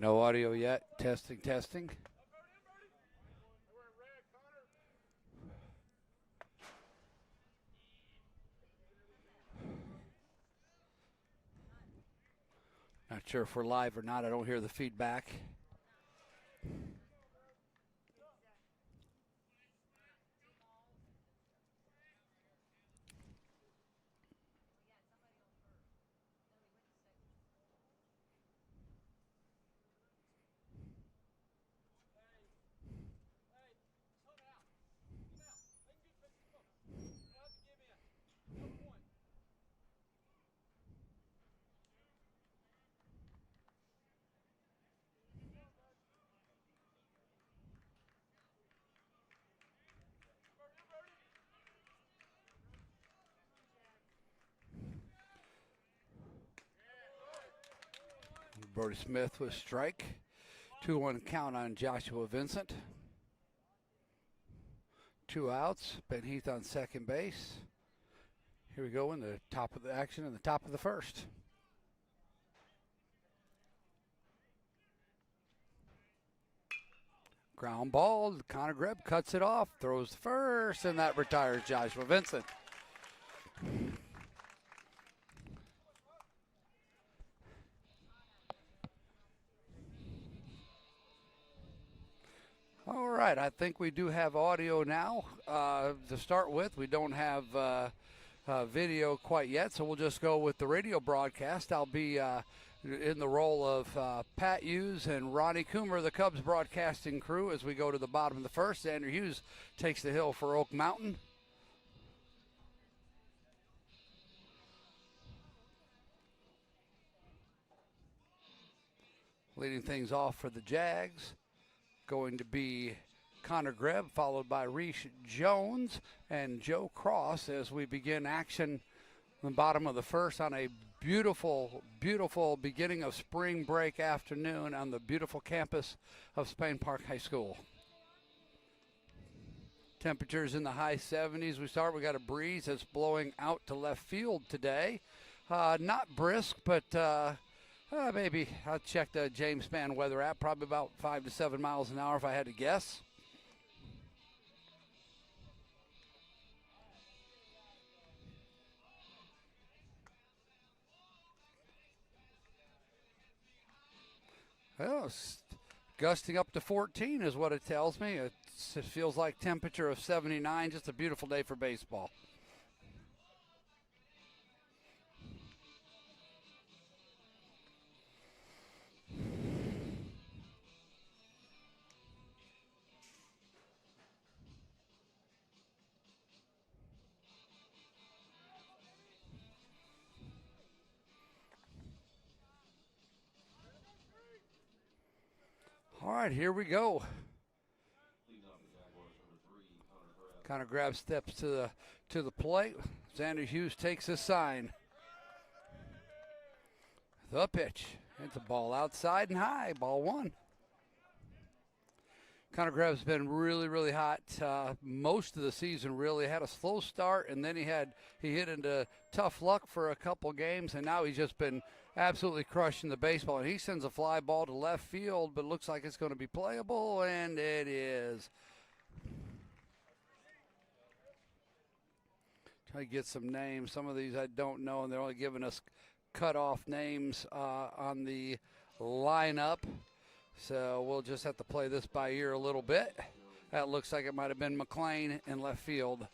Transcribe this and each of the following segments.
No audio yet. Testing, testing. Not sure if we're live or not. I don't hear the feedback. Brody Smith with strike. 2-1 count on Joshua Vincent. 2 outs. Ben Heath on second base. Here we go in the top of the action in the top of the first. Ground ball. Connor Greb cuts it off, throws the first, and that retires Joshua Vincent. All right, I think we do have audio now. To start with, we don't have video quite yet, so we'll just go with the radio broadcast. I'll be in the role of Pat Hughes and Ronnie Coomer, the Cubs broadcasting crew, as we go to the bottom of the first. Xander Hughes takes the hill for Oak Mountain. Leading things off for the Jags, going to be Connor Greb, followed by Reese Jones and Joe Cross as we begin action in the bottom of the first on a beautiful, beautiful beginning of spring break afternoon on the beautiful campus of Spain Park High School. Temperatures in the high 70s. We got a breeze that's blowing out to left field today. Not brisk, but maybe I'll check the James Spann weather app. Probably about 5 to 7 miles an hour if I had to guess. Well, gusting up to 14 is what it tells me. It feels like temperature of 79. Just a beautiful day for baseball. All right, here we go. Connor Greb steps to the plate. Xander Hughes takes his sign. The pitch. It's a ball outside and high. Ball one. Connor Greb's been really, really hot most of the season. Really had a slow start, and then he hit into tough luck for a couple games, and now he's just been absolutely crushing the baseball. And he sends a fly ball to left field, but looks like it's going to be playable, and it is. Try to get some names. Some of these I don't know, and they're only giving us cut-off names on the lineup. So we'll just have to play this by ear a little bit. That looks like it might have been McLean in left field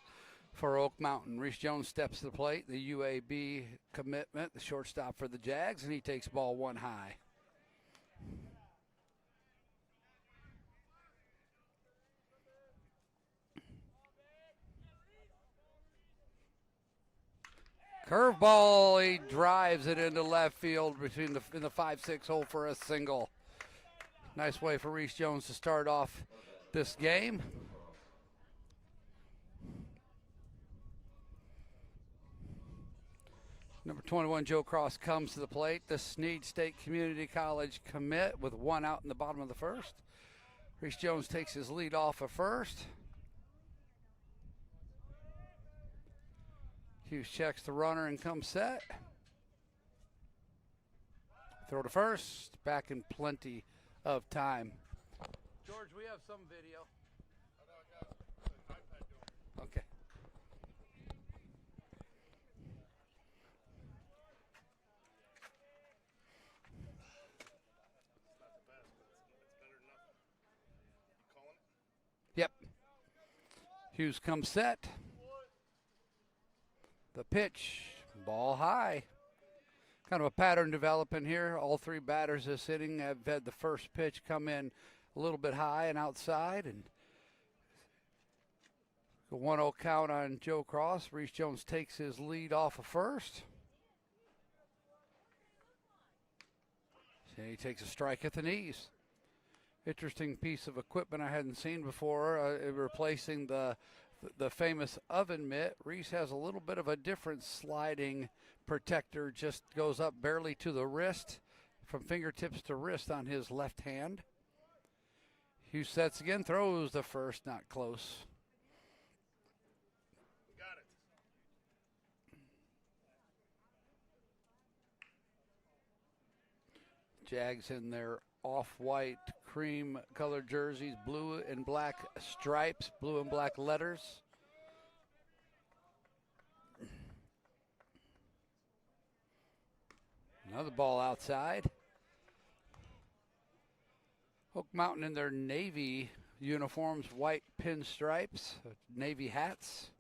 for Oak Mountain. Reese Jones steps to the plate, the UAB commitment, the shortstop for the Jags, and he takes ball one high. Curveball, he drives it into left field in the 5-6 hole for a single. Nice way for Reese Jones to start off this game. Number 21, Joe Cross, comes to the plate. The Snead State Community College commit with one out in the bottom of the first. Reese Jones takes his lead off of first. Hughes checks the runner and comes set. Throw to first, back in plenty of time. George, we have some video. Okay. Yep. Hughes comes set. The pitch, ball high. Kind of a pattern developing here. All three batters this inning have had the first pitch come in a little bit high and outside. And a 1-0 count on Joe Cross. Reese Jones takes his lead off of first. And he takes a strike at the knees. Interesting piece of equipment I hadn't seen before, replacing the famous oven mitt. Reese has a little bit of a different sliding protector, just goes up barely to the wrist, from fingertips to wrist on his left hand. Hughes sets again, throws the first, not close. Got it. Jags in their off-white cream colored jerseys, blue and black stripes, blue and black letters. Another ball outside. Oak Mountain in their navy uniforms, white pinstripes, navy hats.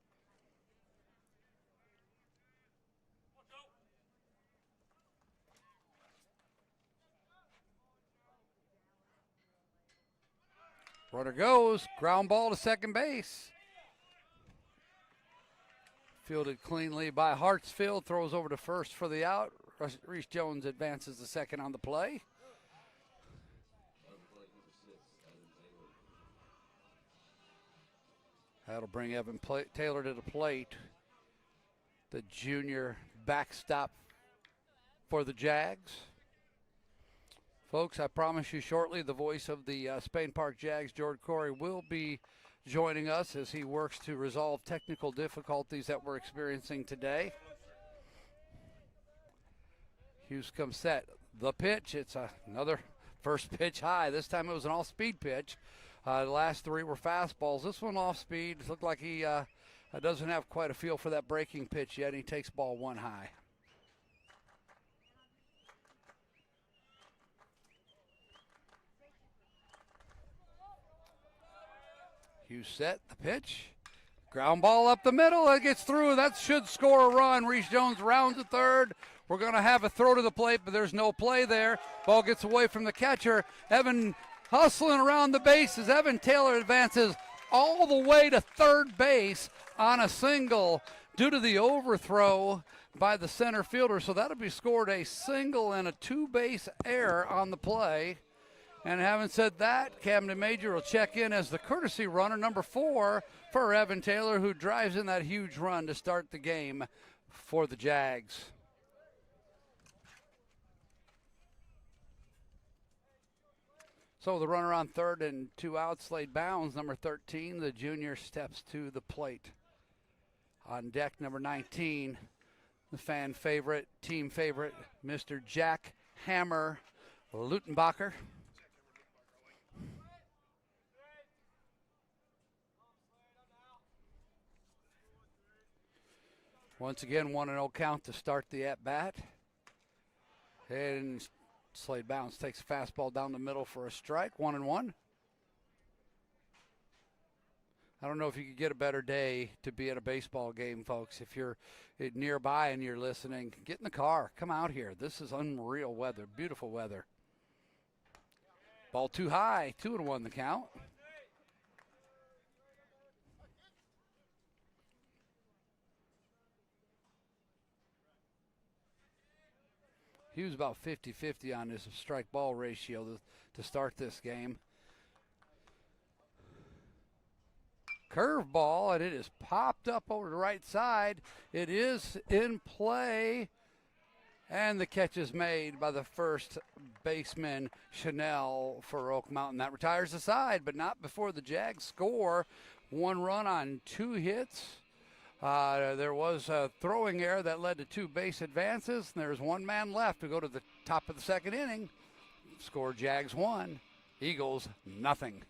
Runner goes, ground ball to second base. Fielded cleanly by Hartsfield, throws over to first for the out. Reese Jones advances the second on the play. That'll bring Evan Taylor to the plate. The junior backstop for the Jags. Folks, I promise you shortly the voice of the Spain Park Jags, George Corey, will be joining us as he works to resolve technical difficulties that we're experiencing today. Hughes comes set. The pitch, it's another first pitch high. This time it was an all-speed pitch. The last three were fastballs. This one off speed. Looked like he doesn't have quite a feel for that breaking pitch yet. He takes ball one high. Hughes set the pitch. Ground ball up the middle. It gets through. That should score a run. Reese Jones rounds the third. We're going to have a throw to the plate, but there's no play there. Ball gets away from the catcher. Evan hustling around the bases. Evan Taylor advances all the way to third base on a single due to the overthrow by the center fielder. So that'll be scored a single and a two-base error on the play. And having said that, Camden Major will check in as the courtesy runner, number 4, for Evan Taylor, who drives in that huge run to start the game for the Jags. So the runner on third and 2 outs, Slade Bounds, number 13. The junior steps to the plate. On deck, number 19, the fan favorite, team favorite, Mr. Jack Hammer Lutenbacher. Once again, 1-0 count to start the at-bat. And Slade Bounce takes a fastball down the middle for a strike, 1-1. I don't know if you could get a better day to be at a baseball game, folks. If you're nearby and you're listening, get in the car. Come out here. This is unreal weather, beautiful weather. Ball too high, 2-1 the count. He was about 50-50 on his strike ball ratio to start this game. Curveball, and it is popped up over the right side. It is in play, and the catch is made by the first baseman, Chanel, for Oak Mountain. That retires the side, but not before the Jags score. 1 run on 2 hits. There was a throwing error that led to 2 base advances, and there's 1 man left to go to the top of the second inning. Score Jags 1, Eagles nothing.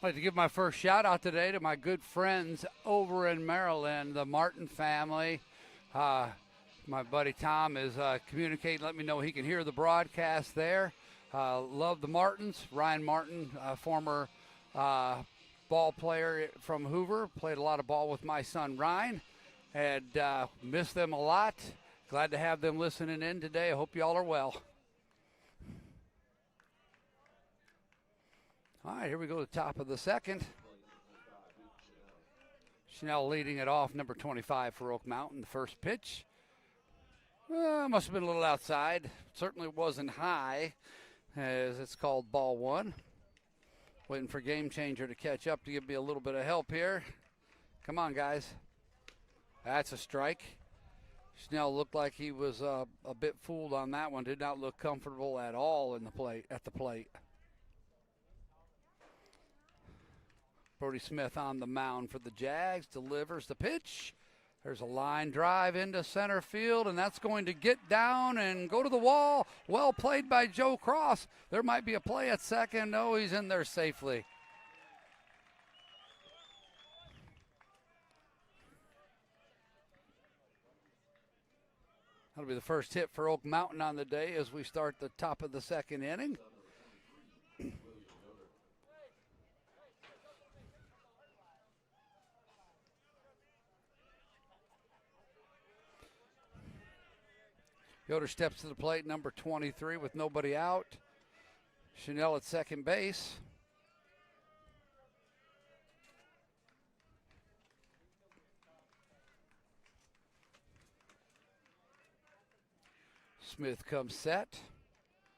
I'd like to give my first shout out today to my good friends over in Maryland, the Martin family. My buddy Tom is communicating, let me know he can hear the broadcast there. Love the Martins. Ryan Martin, former ball player from Hoover, played a lot of ball with my son Ryan, and miss them a lot. Glad to have them listening in today. I hope you all are well. All right, here we go to the top of the second. Chanel leading it off, number 25 for Oak Mountain. The first pitch. Must have been a little outside. Certainly wasn't high, as it's called ball one. Waiting for Game Changer to catch up to give me a little bit of help here. Come on, guys. That's a strike. Schnell looked like he was a bit fooled on that one. Did not look comfortable at all at the plate. Brody Smith on the mound for the Jags. Delivers the pitch. There's a line drive into center field, and that's going to get down and go to the wall. Well played by Joe Cross. There might be a play at second. No, he's in there safely. That'll be the first hit for Oak Mountain on the day as we start the top of the second inning. Yoder steps to the plate, number 23 with nobody out. Chanel at second base. Smith comes set.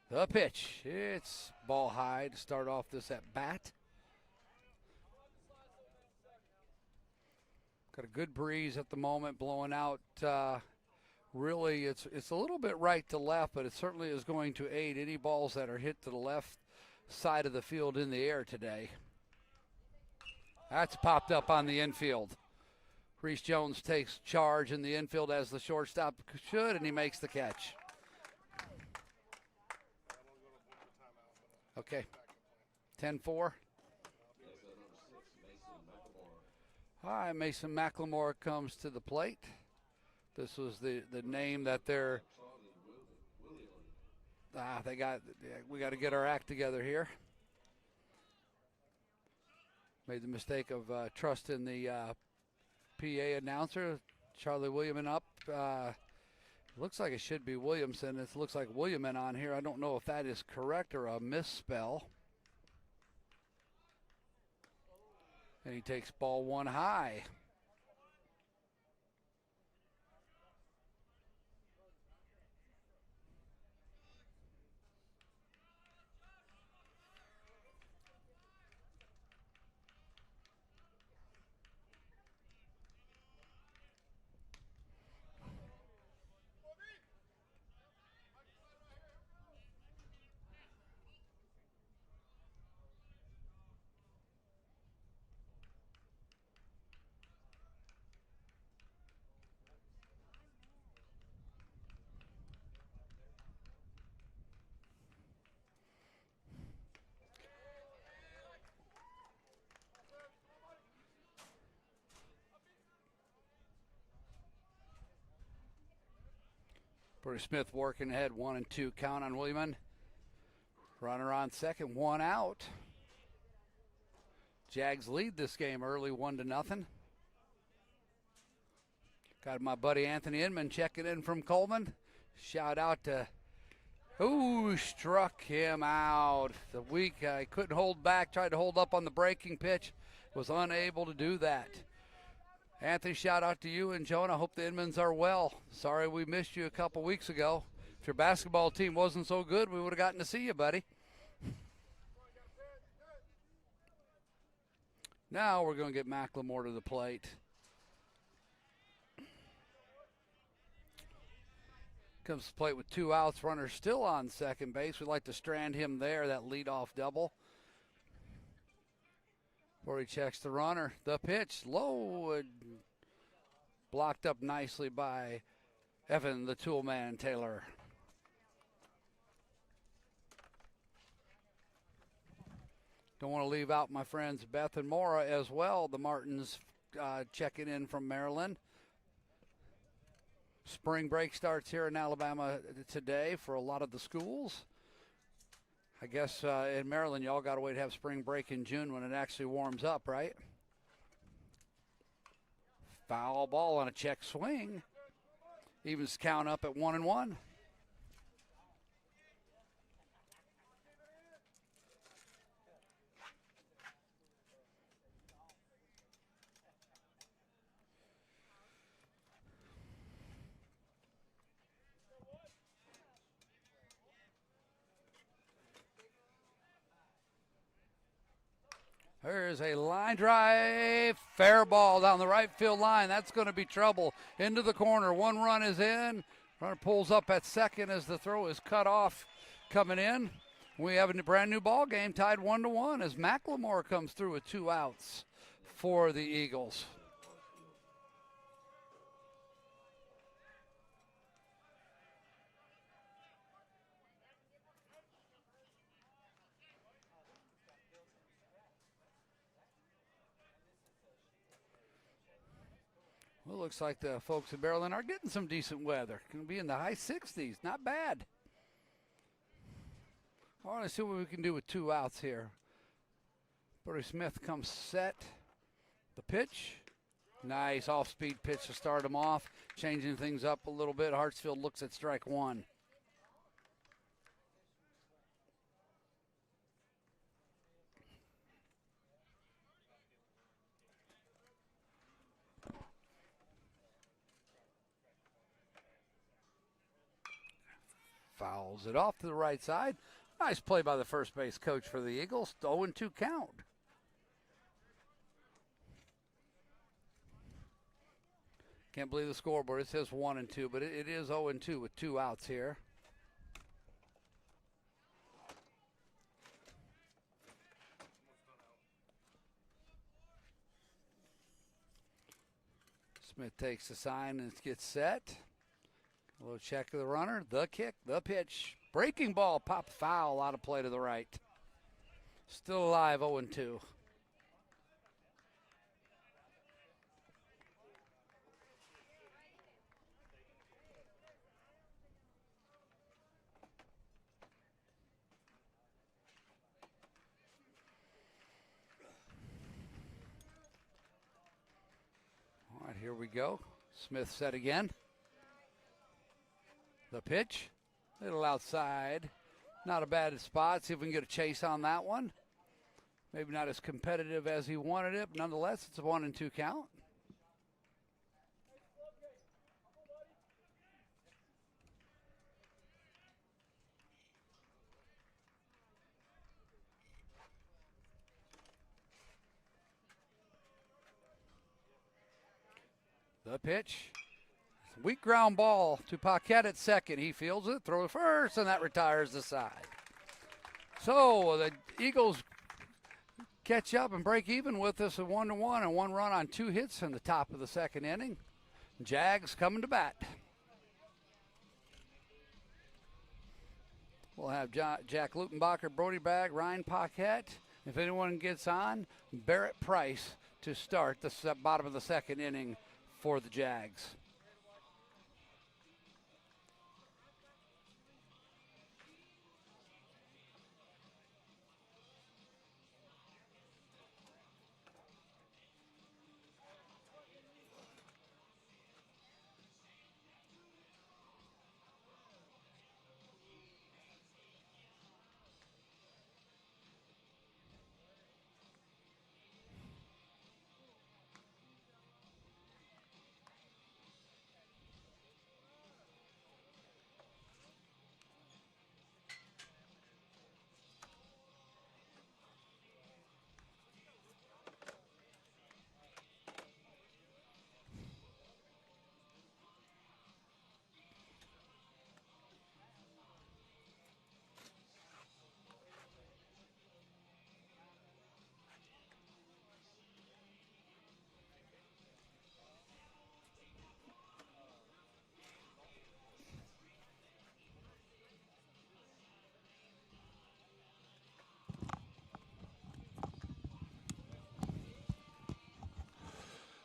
The pitch. It's ball high to start off this at bat. Got a good breeze at the moment blowing out. Really, it's a little bit right to left, but it certainly is going to aid any balls that are hit to the left side of the field in the air today. That's popped up on the infield. Reese Jones takes charge in the infield as the shortstop should, and he makes the catch. Okay, 10-4. All right, Mason McLemore comes to the plate. This was the name that they're we got to get our act together here. Made the mistake of trusting the PA announcer, Charlie Williamson up. Looks like it should be Williamson. It looks like Williamson on here. I don't know if that is correct or a misspell. And he takes ball one high. Brody Smith working ahead, 1-2 count on Williamson. Runner on second, one out. Jags lead this game early, 1-0. Got my buddy Anthony Inman checking in from Coleman. Shout out to who struck him out. The weak, he couldn't hold back, tried to hold up on the breaking pitch, was unable to do that. Anthony, shout out to you and Joan. I hope the Inmans are well. Sorry we missed you a couple weeks ago. If your basketball team wasn't so good, we would have gotten to see you, buddy. Now we're going to get McLemore to the plate. Comes to the plate with two outs. Runner still on second base. We'd like to strand him there, that leadoff double. Before he checks the runner. The pitch, low, and blocked up nicely by Evan, the tool man, Taylor. Don't want to leave out my friends Beth and Mora as well. The Martins checking in from Maryland. Spring break starts here in Alabama today for a lot of the schools. I guess in Maryland, y'all got to wait to have spring break in June when it actually warms up, right? Foul ball on a check swing. Evens count up at 1-1. There's a line drive, fair ball down the right field line. That's going to be trouble. Into the corner. One run is in. Runner pulls up at second as the throw is cut off coming in. We have a brand new ball game tied 1-1 as McLemore comes through with 2 outs for the Eagles. Well, it looks like the folks in Maryland are getting some decent weather. Going to be in the high 60s. Not bad. I want to see what we can do with 2 outs here. Brody Smith comes set. The pitch. Nice off-speed pitch to start him off. Changing things up a little bit. Hartsfield looks at strike 1. Fouls it off to the right side. Nice play by the first base coach for the Eagles. 0-2 count. Can't believe the scoreboard. It says 1-2, but it is 0-2 with 2 outs here. Smith takes the sign and gets set. A little check of the runner, the kick, the pitch. Breaking ball, pop foul out of play to the right. Still alive, 0-2. All right, here we go. Smith set again. The pitch, little outside. Not a bad spot. See if we can get a chase on that one. Maybe not as competitive as he wanted it, but nonetheless, it's a 1-2 count. The pitch. Weak ground ball to Paquette at second. He fields it, throw it first, and that retires the side. So the Eagles catch up and break even with us at 1-1 and 1 run on 2 hits in the top of the second inning. Jags coming to bat. We'll have Jack Lutenbacher, Brody Bag, Ryan Paquette. If anyone gets on, Barrett Price to start the bottom of the second inning for the Jags.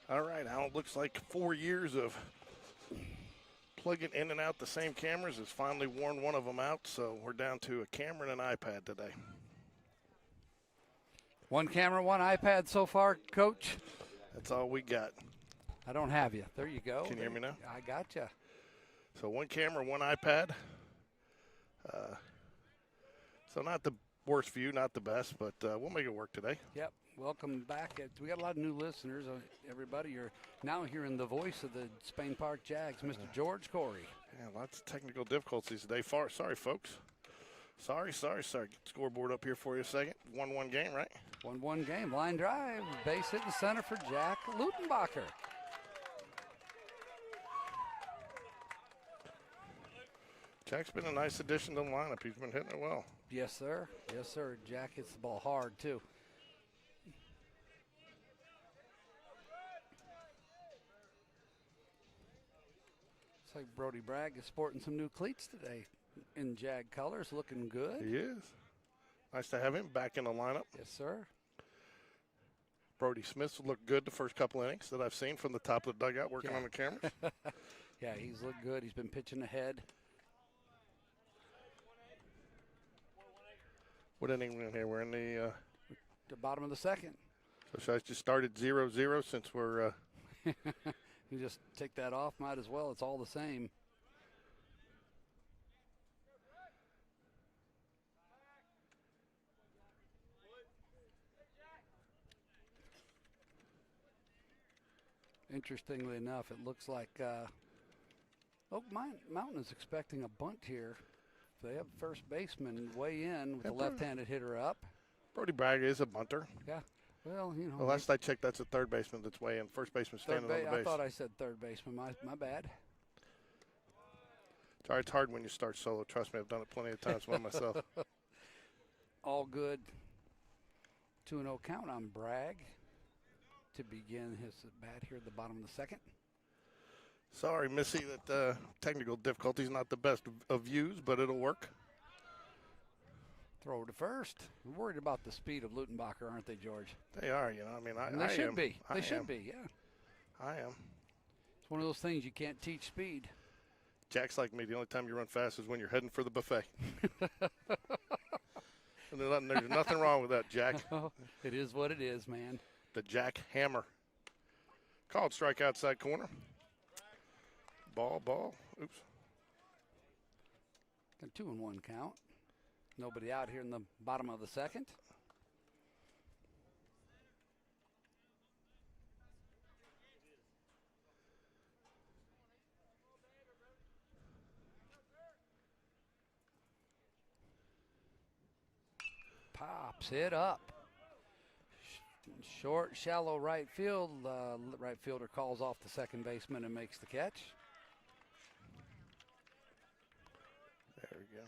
All right, now it looks like 4 years of plugging in and out the same cameras has finally worn one of them out, so we're down to a camera and an iPad today. 1 camera, 1 iPad so far, Coach? That's all we got. I don't have you. There you go. Can you hear me now? I got you. So 1 camera, 1 iPad. So not the worst view, not the best, but we'll make it work today. Yep. Welcome back. We got a lot of new listeners. Everybody, you're now hearing the voice of the Spain Park Jags, Mr. George Corey. Yeah, lots of technical difficulties today. Sorry, folks. Sorry. Get the scoreboard up here for you a second. 1-1 game, right? 1-1 game. Line drive. Base hit in center for Jack Lutenbacher. Jack's been a nice addition to the lineup. He's been hitting it well. Yes, sir. Yes, sir. Jack hits the ball hard, too. Looks like Brody Bragg is sporting some new cleats today in Jag colors, looking good. He is. Nice to have him back in the lineup. Yes, sir. Brody Smith's looked good the first couple innings that I've seen from the top of the dugout working on the cameras. Yeah, he's looked good. He's been pitching ahead. What inning we're in here? We're in the bottom of the second. So should I just start at 0-0 since we're You just take that off, might as well. It's all the same. Interestingly enough, it looks like Oak Mountain is expecting a bunt here. They have first baseman way in with the left-handed hitter up. Brody Bragg is a bunter. Yeah. Well, you know. The last I checked, that's a third baseman that's way in. First baseman standing on the base. I thought I said third baseman. My bad. Sorry, it's hard when you start solo. Trust me, I've done it plenty of times by myself. All good. 2-0 count on Bragg to begin his bat here at the bottom of the second. Sorry, Missy, that technical difficulties not the best of views, but it'll work. Throw to first. We're worried about the speed of Lutenbacher, aren't they, George? They are, you know. I mean, they should am. be. I They am. should be, yeah. I am. It's one of those things you can't teach speed. Jack's like me. The only time you run fast is when you're heading for the buffet. And there's nothing wrong with that, Jack. It is what it is, man. The Jack Hammer. Called strike outside corner. Ball. Oops. A 2-1 count. Nobody out here in the bottom of the second. Pops it up. Short, shallow right field. Right fielder calls off the second baseman and makes the catch. There we go.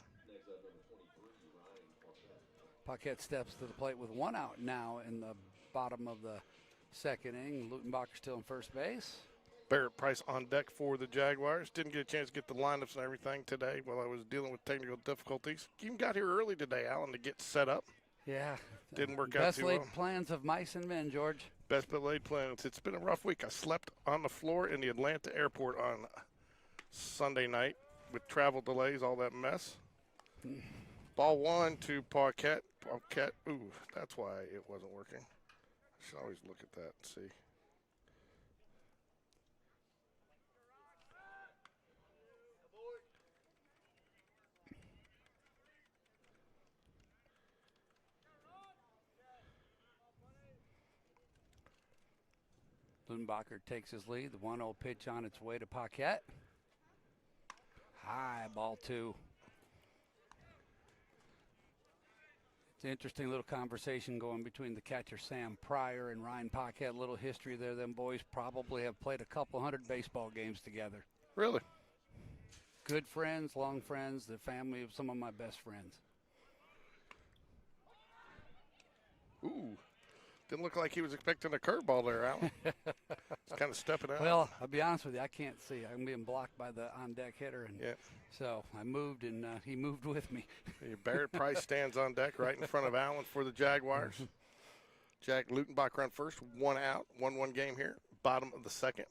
Paquette steps to the plate with one out now in the bottom of the second inning. Lutenbacher still in first base. Barrett Price on deck for the Jaguars. Didn't get a chance to get the lineups and everything today while I was dealing with technical difficulties. Even got here early today, Alan, to get set up. Yeah. Didn't work out Best too laid well. plans of mice and men, George. Best laid plans. It's been a rough week. I slept on the floor in the Atlanta airport on Sunday night with travel delays, all that mess. Ball one to Paquette. Paquette. Ooh, that's why it wasn't working. I should always look at that and see. Lutenbacher takes his lead. The 1-0 pitch on its way to Paquette. High, ball two. It's an interesting little conversation going between the catcher Sam Pryor and Ryan Paquette. A little history there. Them boys probably have played a couple hundred baseball games together. Really? Good friends, long friends, the family of some of my best friends. Ooh. Didn't look like he was expecting a curveball there, Alan. It's kind of stepping out. Well, I'll be honest with you, I can't see. I'm being blocked by the on-deck hitter, and so I moved, and he moved with me. Barrett Price stands on deck right in front of Allen for the Jaguars. Jack Lutenbacher on first, one out, 1-1 game here, bottom of the second.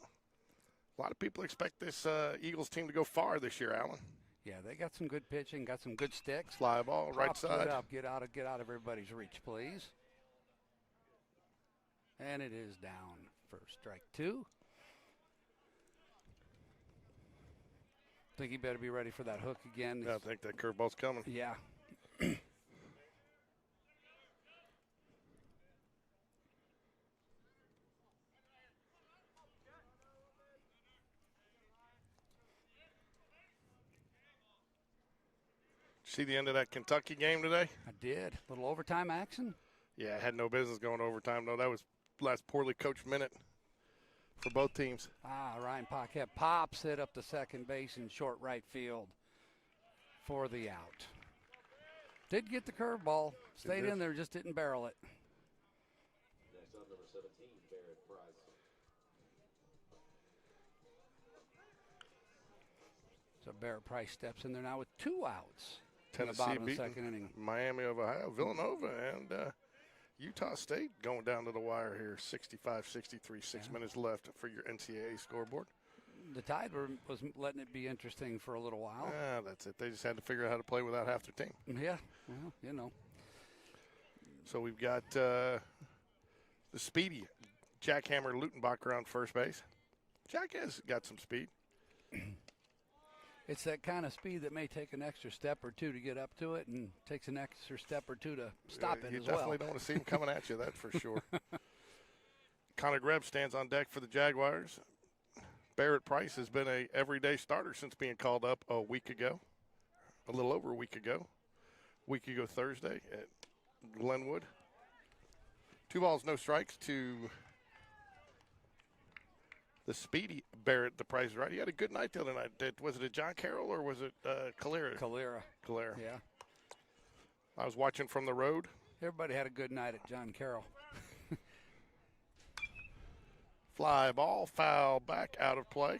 A lot of people expect this Eagles team to go far this year, Alan. Yeah, they got some good pitching, got some good sticks. Fly ball, right Pops side. it up. Get out of everybody's reach, please. And it is down for strike two. Think he better be ready for that hook again. Yeah, I think that curveball's coming. Yeah. See the end of that Kentucky game today? I did. A little overtime action. Yeah, it had no business going overtime, though. That was last poorly coached minute for both teams. Ryan Paquette pops it up to second base in short right field for the out. Did get the curveball. Stayed in there, just didn't barrel it. Next up, number 17, Barrett Price. So Barrett Price steps in there now with 2 outs. Tennessee bottom of the beating second inning. Miami of Ohio, Villanova, and Utah State going down to the wire here. 65-63, 6 minutes left for your NCAA scoreboard. The Tide was letting it be interesting for a little while. Yeah, that's it. They just had to figure out how to play without half their team. Yeah, well, you know. So we've got the speedy Jackhammer Lutenbacher on first base. Jack has got some speed. It's that kind of speed that may take an extra step or two to get up to it, and takes an extra step or two to stop it you as well. You definitely don't want to see him coming at you, that's for sure. Connor Greb stands on deck for the Jaguars. Barrett Price has been a everyday starter since being called up a week ago, a little over a week ago. Week ago Thursday at Glenwood. 2 balls, no strikes to the speedy Barrett. The Price is right. He had a good night the other night. Was it a John Carroll or was it Calera? Calera. Yeah. I was watching from the road. Everybody had a good night at John Carroll. Fly ball, foul, back out of play.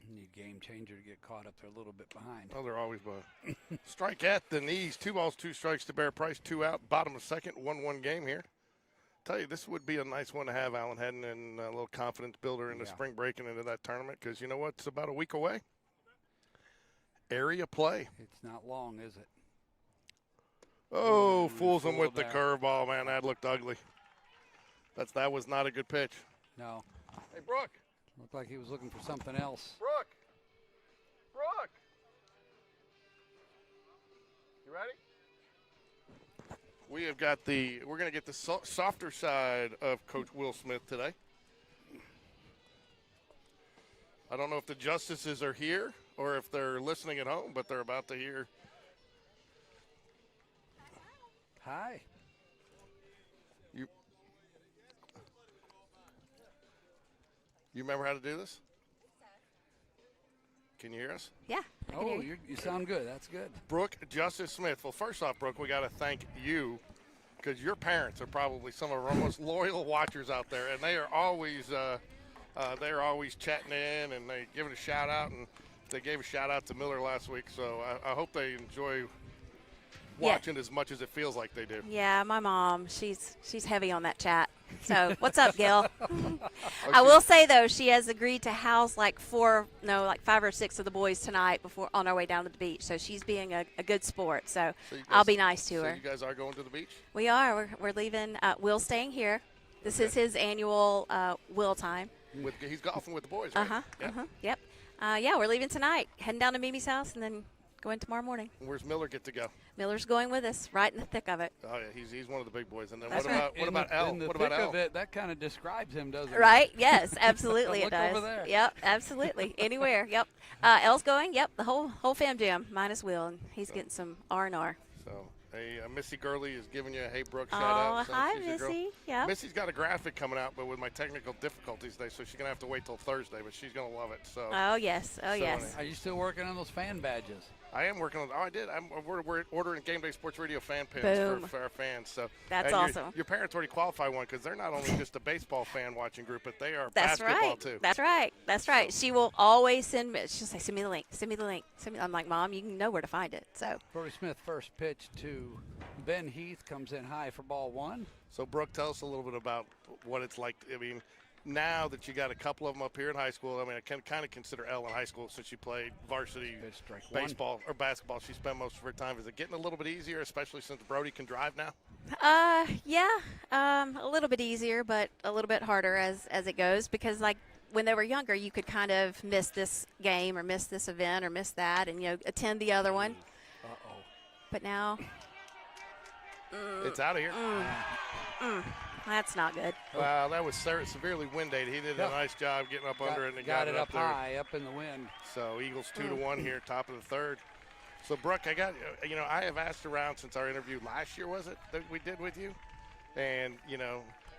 Need game changer to get caught up there a little bit behind. Oh, they're always behind. Strike at the knees. 2 balls, 2 strikes to Barrett Price. 2 out. Bottom of second. 1-1 game here. Tell you, this would be a nice one to have, Alan, heading in a little confidence builder in the spring breaking into that tournament, because you know what? It's about a week away. Area play. It's not long, is it? Oh, fools him with the curveball, man. That looked ugly. That was not a good pitch. No. Hey, Brooke. Looked like he was looking for something else. Brooke. You ready? We have got we're going to get the softer side of Coach Will Smith today. I don't know if the justices are here or if they're listening at home, but they're about to hear. Hi. You remember how to do this? Can you hear us? Yeah. Oh, you sound good. That's good. Brooke Justice Smith. Well, first off, Brooke, we got to thank you, because your parents are probably some of our most loyal watchers out there, and they are always chatting in, and they give it a shout out, and they gave a shout out to Miller last week. So I hope they enjoy watching as much as it feels like they do. Yeah, my mom, she's heavy on that chat. So what's up, Gil? I will say though, she has agreed to house like 5 or 6 of the boys tonight before on our way down to the beach. So she's being a good sport. So I'll be nice to her. So you guys are going to the beach? We are. We're leaving. Will's staying here. This is his annual Will time. He's golfing with the boys, right? Yep. Yeah, we're leaving tonight. Heading down to Mimi's house and then going tomorrow morning. Where's Miller get to go? Miller's going with us, right in the thick of it. Oh yeah, he's one of the big boys. And then That's what about Al? In the What thick about Al? of it, that kind of describes him, doesn't it? Right? Yes, absolutely it Look does. over there. Yep, absolutely. Anywhere. Yep. Elle's going. Yep, the whole fam jam minus Will, and he's getting some R&R. So, hey, Missy Gurley is giving you a Hey Brooke shout Oh, out. So hi, she's your girl. Missy. Yeah. Missy's got a graphic coming out, but with my technical difficulties today, so she's gonna have to wait till Thursday. But she's gonna love it. So. Oh yes. Oh yes. Are you still working on those fan badges? I am working on. Oh, I did. We're ordering GameDay Sports Radio fan pins for our fans. So that's and awesome. Your parents already qualify one, because they're not only just a baseball fan watching group, but they are That's basketball right. too. That's right. That's right. She will always send me. She'll say, "Send me the link. Send me the link." I'm like, "Mom, you know where to find it." So. Brody Smith first pitch to Ben Heath comes in high for ball 1. So Brooke, tell us a little bit about what it's like. I mean, now that you got a couple of them up here in high school, I mean, I can kind of consider Elle in high school since she played varsity baseball or basketball. She spent most of her time. Is it getting a little bit easier, especially since Brody can drive now? Yeah, a little bit easier, but a little bit harder as it goes, because like when they were younger, you could kind of miss this game or miss this event or miss that and, attend the other one. Uh-oh. But now, It's out of here. that's not good. Wow, that was severely windy. He did a nice job getting up under it and got it up there. high, up in the wind. So Eagles 2-1 here, top of the third. So Brooke, I got I have asked around since our interview last year, was it, that we did with you, and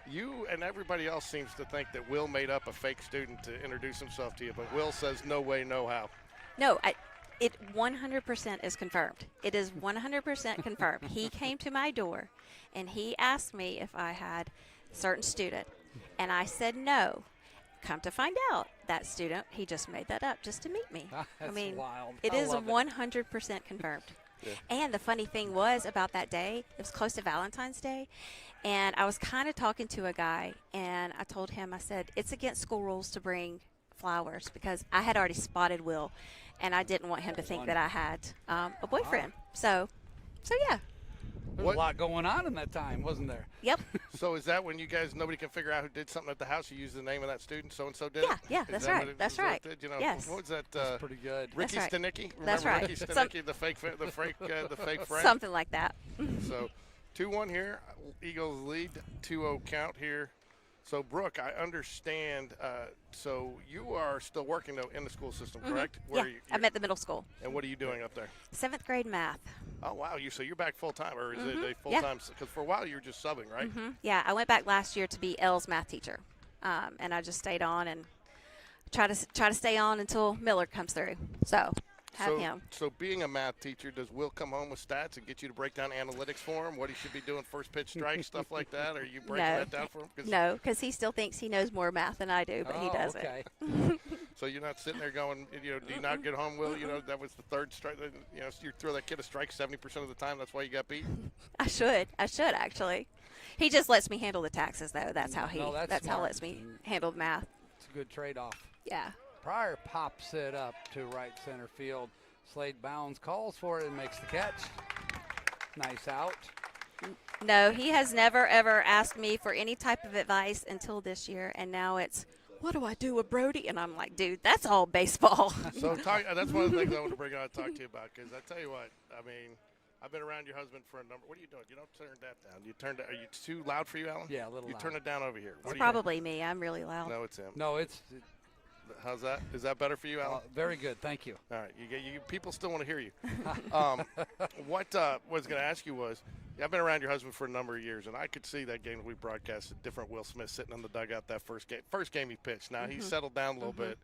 you and everybody else seems to think that Will made up a fake student to introduce himself to you, but Will says no way, no how. No, it 100% is confirmed. It is 100% confirmed. He came to my door, and he asked me if I had a certain student, and I said no. Come to find out, that student, he just made that up just to meet me. That's wild. It I is love 100% confirmed. Yeah. And the funny thing was about that day, it was close to Valentine's Day, and I was kind of talking to a guy, and I told him, I said, it's against school rules to bring flowers because I had already spotted Will, and I didn't want him to think that I had a boyfriend. So yeah. There was a lot going on in that time, wasn't there? Yep. So is that when you guys, nobody can figure out who did something at the house, you use the name of that student, so-and-so did it? Yeah, Is that's that right, what it- that's is that right. what it did? Yes. What was that? That's pretty good. Ricky That's right. Stanicki? Remember That's right. Ricky Stanicki, the fake friend? Something like that. So 2-1 here. Eagles lead 2-0 count here. So, Brooke, I understand. So you are still working, though, in the school system, correct? Yeah, I'm at the middle school. And what are you doing up there? 7th grade math. Oh, wow. So you're back full-time, or is it a full-time? Because for a while you were just subbing, right? Yeah, I went back last year to be Elle's math teacher, and I just stayed on and try to stay on until Miller comes through. So have him. So being a math teacher, does Will come home with stats and get you to break down analytics for him? What he should be doing, first pitch strike, stuff like that? Are you breaking that down for him? No, because he still thinks he knows more math than I do, but he doesn't. Okay. So you're not sitting there going, do you not get home, Will? That was the third strike. You throw that kid a strike 70% of the time. That's why you got beat. I should actually. He just lets me handle the taxes, though. That's how that's how smart. lets me handle math. It's a good trade-off. Yeah. Pryor pops it up to right center field. Slade Bounds calls for it and makes the catch. Nice out. No, he has never, ever asked me for any type of advice until this year, and now it's, what do I do with Brody? And I'm like, dude, that's all baseball. So that's one of the things I want to bring on and talk to you about, because I tell you what, I've been around your husband for a number. What are you doing? You don't turn that down. Are you too loud for you, Alan? Yeah, a little You loud. turn it down over here. It's probably me. I'm really loud. No, it's him. No, it's How's that? Is that better for you, Alan? very good. Thank you. All right, you people still want to hear you. What was going to ask you was, I've been around your husband for a number of years, and I could see that game we broadcasted, different Will Smith sitting in the dugout that first game he pitched. Now he's settled down a little bit,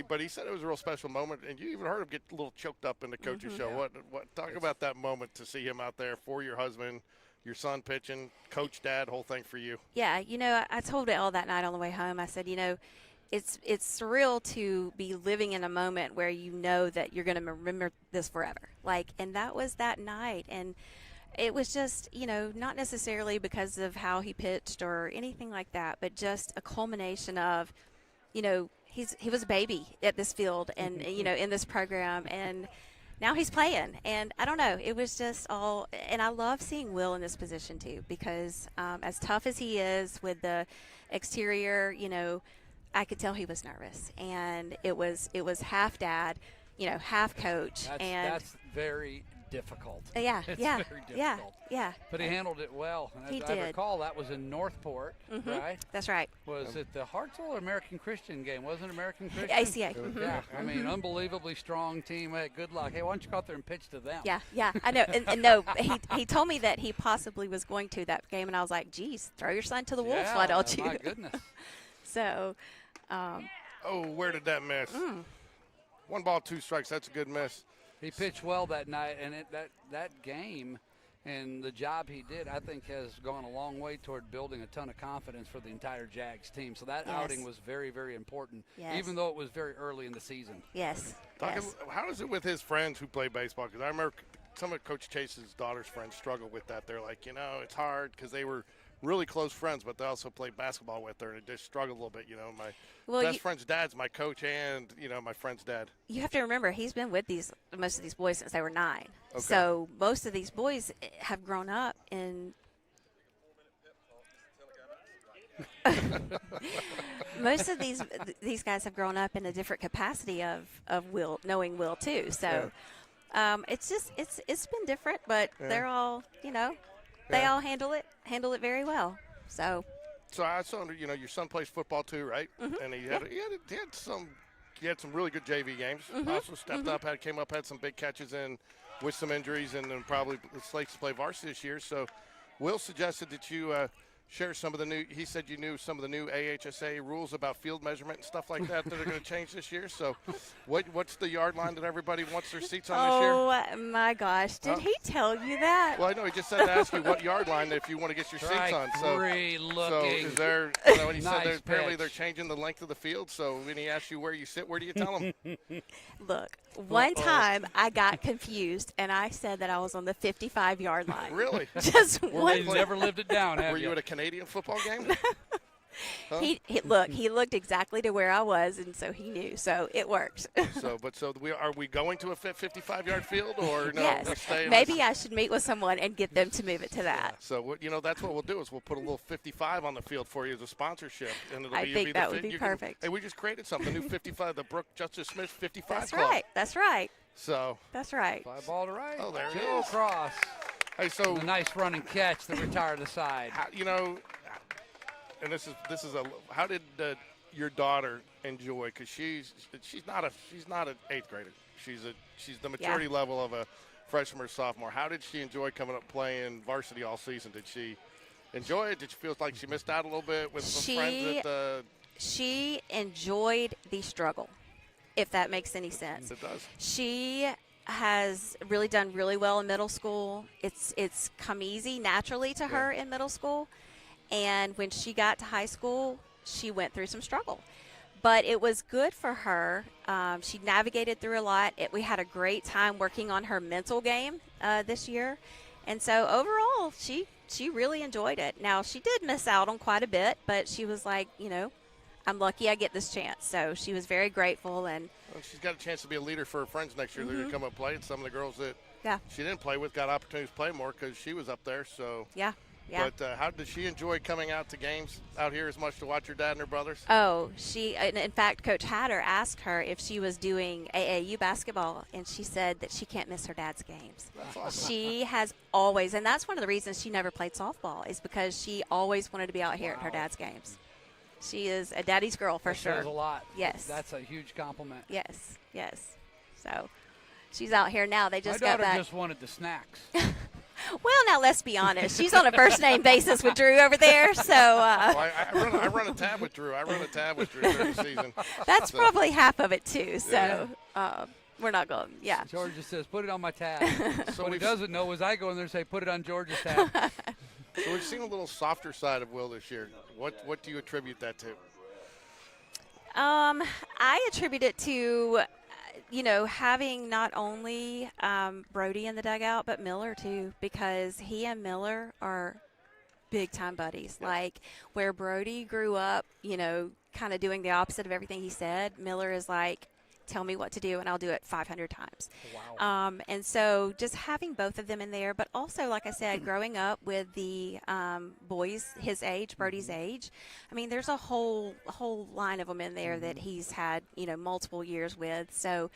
but he said it was a real special moment, and you even heard him get a little choked up in the coach's show. What? Talk about that moment to see him out there for your husband, your son pitching, coach, dad, whole thing for you. Yeah, I told Elle that night on the way home. I said, it's surreal to be living in a moment where you know that you're going to remember this forever. And that was that night. And it was just, not necessarily because of how he pitched or anything like that, but just a culmination of, he was a baby at this field and, in this program. And now he's playing. And I don't know, it was just all – and I love seeing Will in this position too, because as tough as he is with the exterior, I could tell he was nervous, and it was half dad, half coach, That's very difficult. Yeah, It's yeah, very yeah, difficult. yeah. But he handled it well. And He as I did. recall, that was in Northport, right? That's right. Was it the Hartsville or American Christian game? Wasn't it American Christian? ACA. Yeah, unbelievably strong team. Hey, good luck. Hey, why don't you go out there and pitch to them? Yeah, I know. And no, he told me that he possibly was going to that game, and I was like, geez, throw your son to the wolves, why don't you? My goodness. So, Where did that miss? 1 ball, 2 strikes. That's a good miss. He pitched well that night, and that game and the job he did, I think, has gone a long way toward building a ton of confidence for the entire Jags team. So that outing was very, very important, even though it was very early in the season. Yes. How is it with his friends who play baseball? Because I remember some of Coach Chase's daughter's friends struggle with that. They're like, it's hard because they were really close friends, but they also played basketball with her, and they just struggle a little bit. My best friend's dad's my coach, and my friend's dad. You have to remember, he's been with most of these boys since they were 9. Okay. So most of these boys have grown up in. most of these guys have grown up in a different capacity of Will, knowing Will too. So it's been different, but they're all, they all handle it very well. So I saw, your son plays football too, right? Mm-hmm. And he had some really good JV games. Also stepped up, had some big catches in with some injuries, and then probably slates to play varsity this year. So Will suggested that you share some of the new. He said you knew some of the new AHSA rules about field measurement and stuff like that that are going to change this year. So, what's the yard line that everybody wants their seats on this year? Oh my gosh! Did he tell you that? Well, I know he just said to ask you what yard line if you want to get your seats on. So is there? And he said apparently they're changing the length of the field. So when he asks you where you sit, where do you tell him? Look, one time I got confused and I said that I was on the 55-yard line. Really? Just one. You never lived it down, have Were you at a Canadian football game? Huh? He looked exactly to where I was, and so he knew. So it worked. Are we going to a 55-yard field or no? Yes. We stay Maybe I should meet with someone and get them to move it to that. So that's what we'll do is we'll put a little 55 on the field for you as a sponsorship, and I think that would be perfect. Hey, we just created something, the new 55, the Brooke Justice Smith 55 That's Club. right. That's right. So That's right. Fly ball to right. Oh, there it Joe is. Cross. Hey, so A nice running catch to retire the side. and this is how did your daughter enjoy? Because she's not an eighth grader. She's the maturity level of a freshman or sophomore. How did she enjoy coming up playing varsity all season? Did she enjoy it? Did she feel like she missed out a little bit with some friends at the? She enjoyed the struggle, if that makes any sense. It does. She has really done really well in middle school. It's come easy naturally to her in middle school. And when she got to high school, she went through some struggle. But it was good for her. She navigated through a lot. We had a great time working on her mental game this year. And so overall, she really enjoyed it. Now, she did miss out on quite a bit, but she was like, I'm lucky I get this chance. So she was very grateful. And Well, she's got a chance to be a leader for her friends next year. They're going to come up and play. And some of the girls that she didn't play with got opportunities to play more because she was up there. So yeah. But how did she enjoy coming out to games out here as much to watch her dad and her brothers? Oh, in fact, Coach Hatter asked her if she was doing AAU basketball, and she said that she can't miss her dad's games. That's awesome. She has always, and that's one of the reasons she never played softball, is because she always wanted to be out here at her dad's games. She is a daddy's girl for sure. That says a lot. Yes. That's a huge compliment. Yes. So she's out here now. They just My got daughter back. just wanted the snacks. Well, now let's be honest. She's on a first name basis with Drew over there, so I run a tab with Drew. During the season. that's probably half of it too. So we're not going. Yeah. Georgia says, put it on my tab. So what he we've- doesn't know is I go in there and say, put it on Georgia's tab. So we've seen a little softer side of Will this year. What do you attribute that to? I attribute it to, having not only Brody in the dugout, but Miller too, because he and Miller are big time buddies. Yeah. Like where Brody grew up, kind of doing the opposite of everything he said, Miller is like, tell me what to do and I'll do it 500 times. Wow. And so just having both of them in there, but also, like I said, growing up with the boys his age, Brody's age, I mean, there's a whole line of them in there that he's had, multiple years with. So,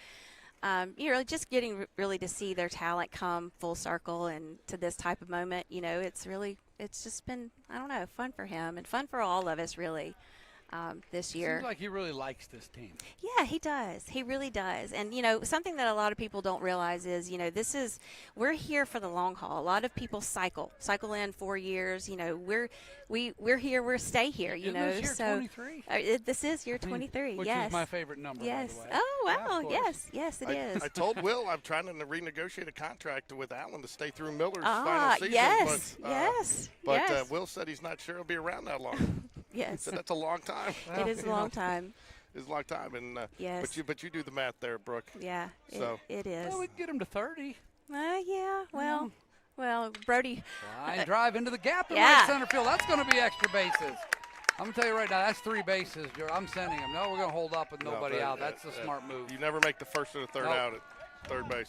just getting really to see their talent come full circle and to this type of moment, it's just been, I don't know, fun for him and fun for all of us, really. This year. Seems like he really likes this team. Yeah, he does. He really does. And, something that a lot of people don't realize is, we're here for the long haul. A lot of people cycle in 4 years. We're here. We'll stay here, Isn't this year 23? This is year 23, Which yes. is my favorite number, Yes. by the way. Oh, Yeah, wow. of course. Yes, it is. I told Will I'm trying to renegotiate a contract with Allen to stay through Miller's final season. Yes, But yes. Will said he's not sure he'll be around that long. Yes. So that's a long time. It is a long time. It's a long time, and Yes. But you do the math there, Brooke. Yeah, So- it is. Well, we can get him to 30. Yeah, well, Brody. Line drive into the gap in Yeah. right center field. That's going to be extra bases. I'm going to tell you right now, that's 3 bases. I'm sending him. No, we're going to hold up with nobody out. That's the smart move. You never make the first or the third Nope. out at third base.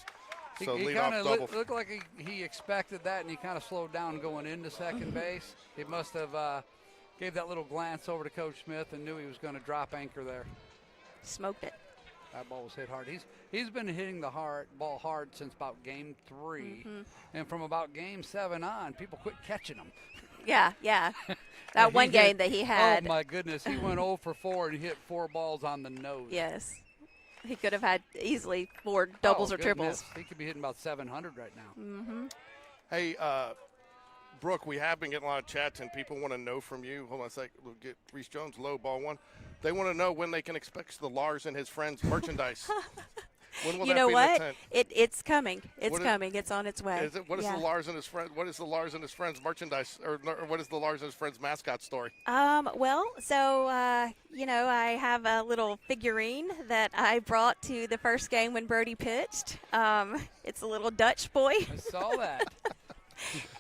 So he lead kind off of double. looked like he expected that, and he kind of slowed down going into second base. He must have gave that little glance over to Coach Smith and knew he was going to drop anchor there. Smoked it. That ball was hit hard. He's been hitting the ball hard since about game 3, and from about game 7 on, people quit catching him. Yeah. That one game that he had. Oh my goodness, he went 0 for 4 and he hit 4 balls on the nose. Yes. He could have had easily 4 doubles or goodness. triples. He could be hitting about 700 right now. Mm-hmm. Hey, Brooke, we have been getting a lot of chats, and people want to know from you. Hold on a sec. We'll get Reese Jones, low ball 1. They want to know when they can expect the Lars and his friends merchandise. When will You that know be what? in the tent? It's coming. It's What is- coming. It's on its way. What is the Lars and his friends? What is the Lars and his friends merchandise, or what is the Lars and his friends mascot story? Well, so, I have a little figurine that I brought to the first game when Brody pitched. It's a little Dutch boy. I saw that.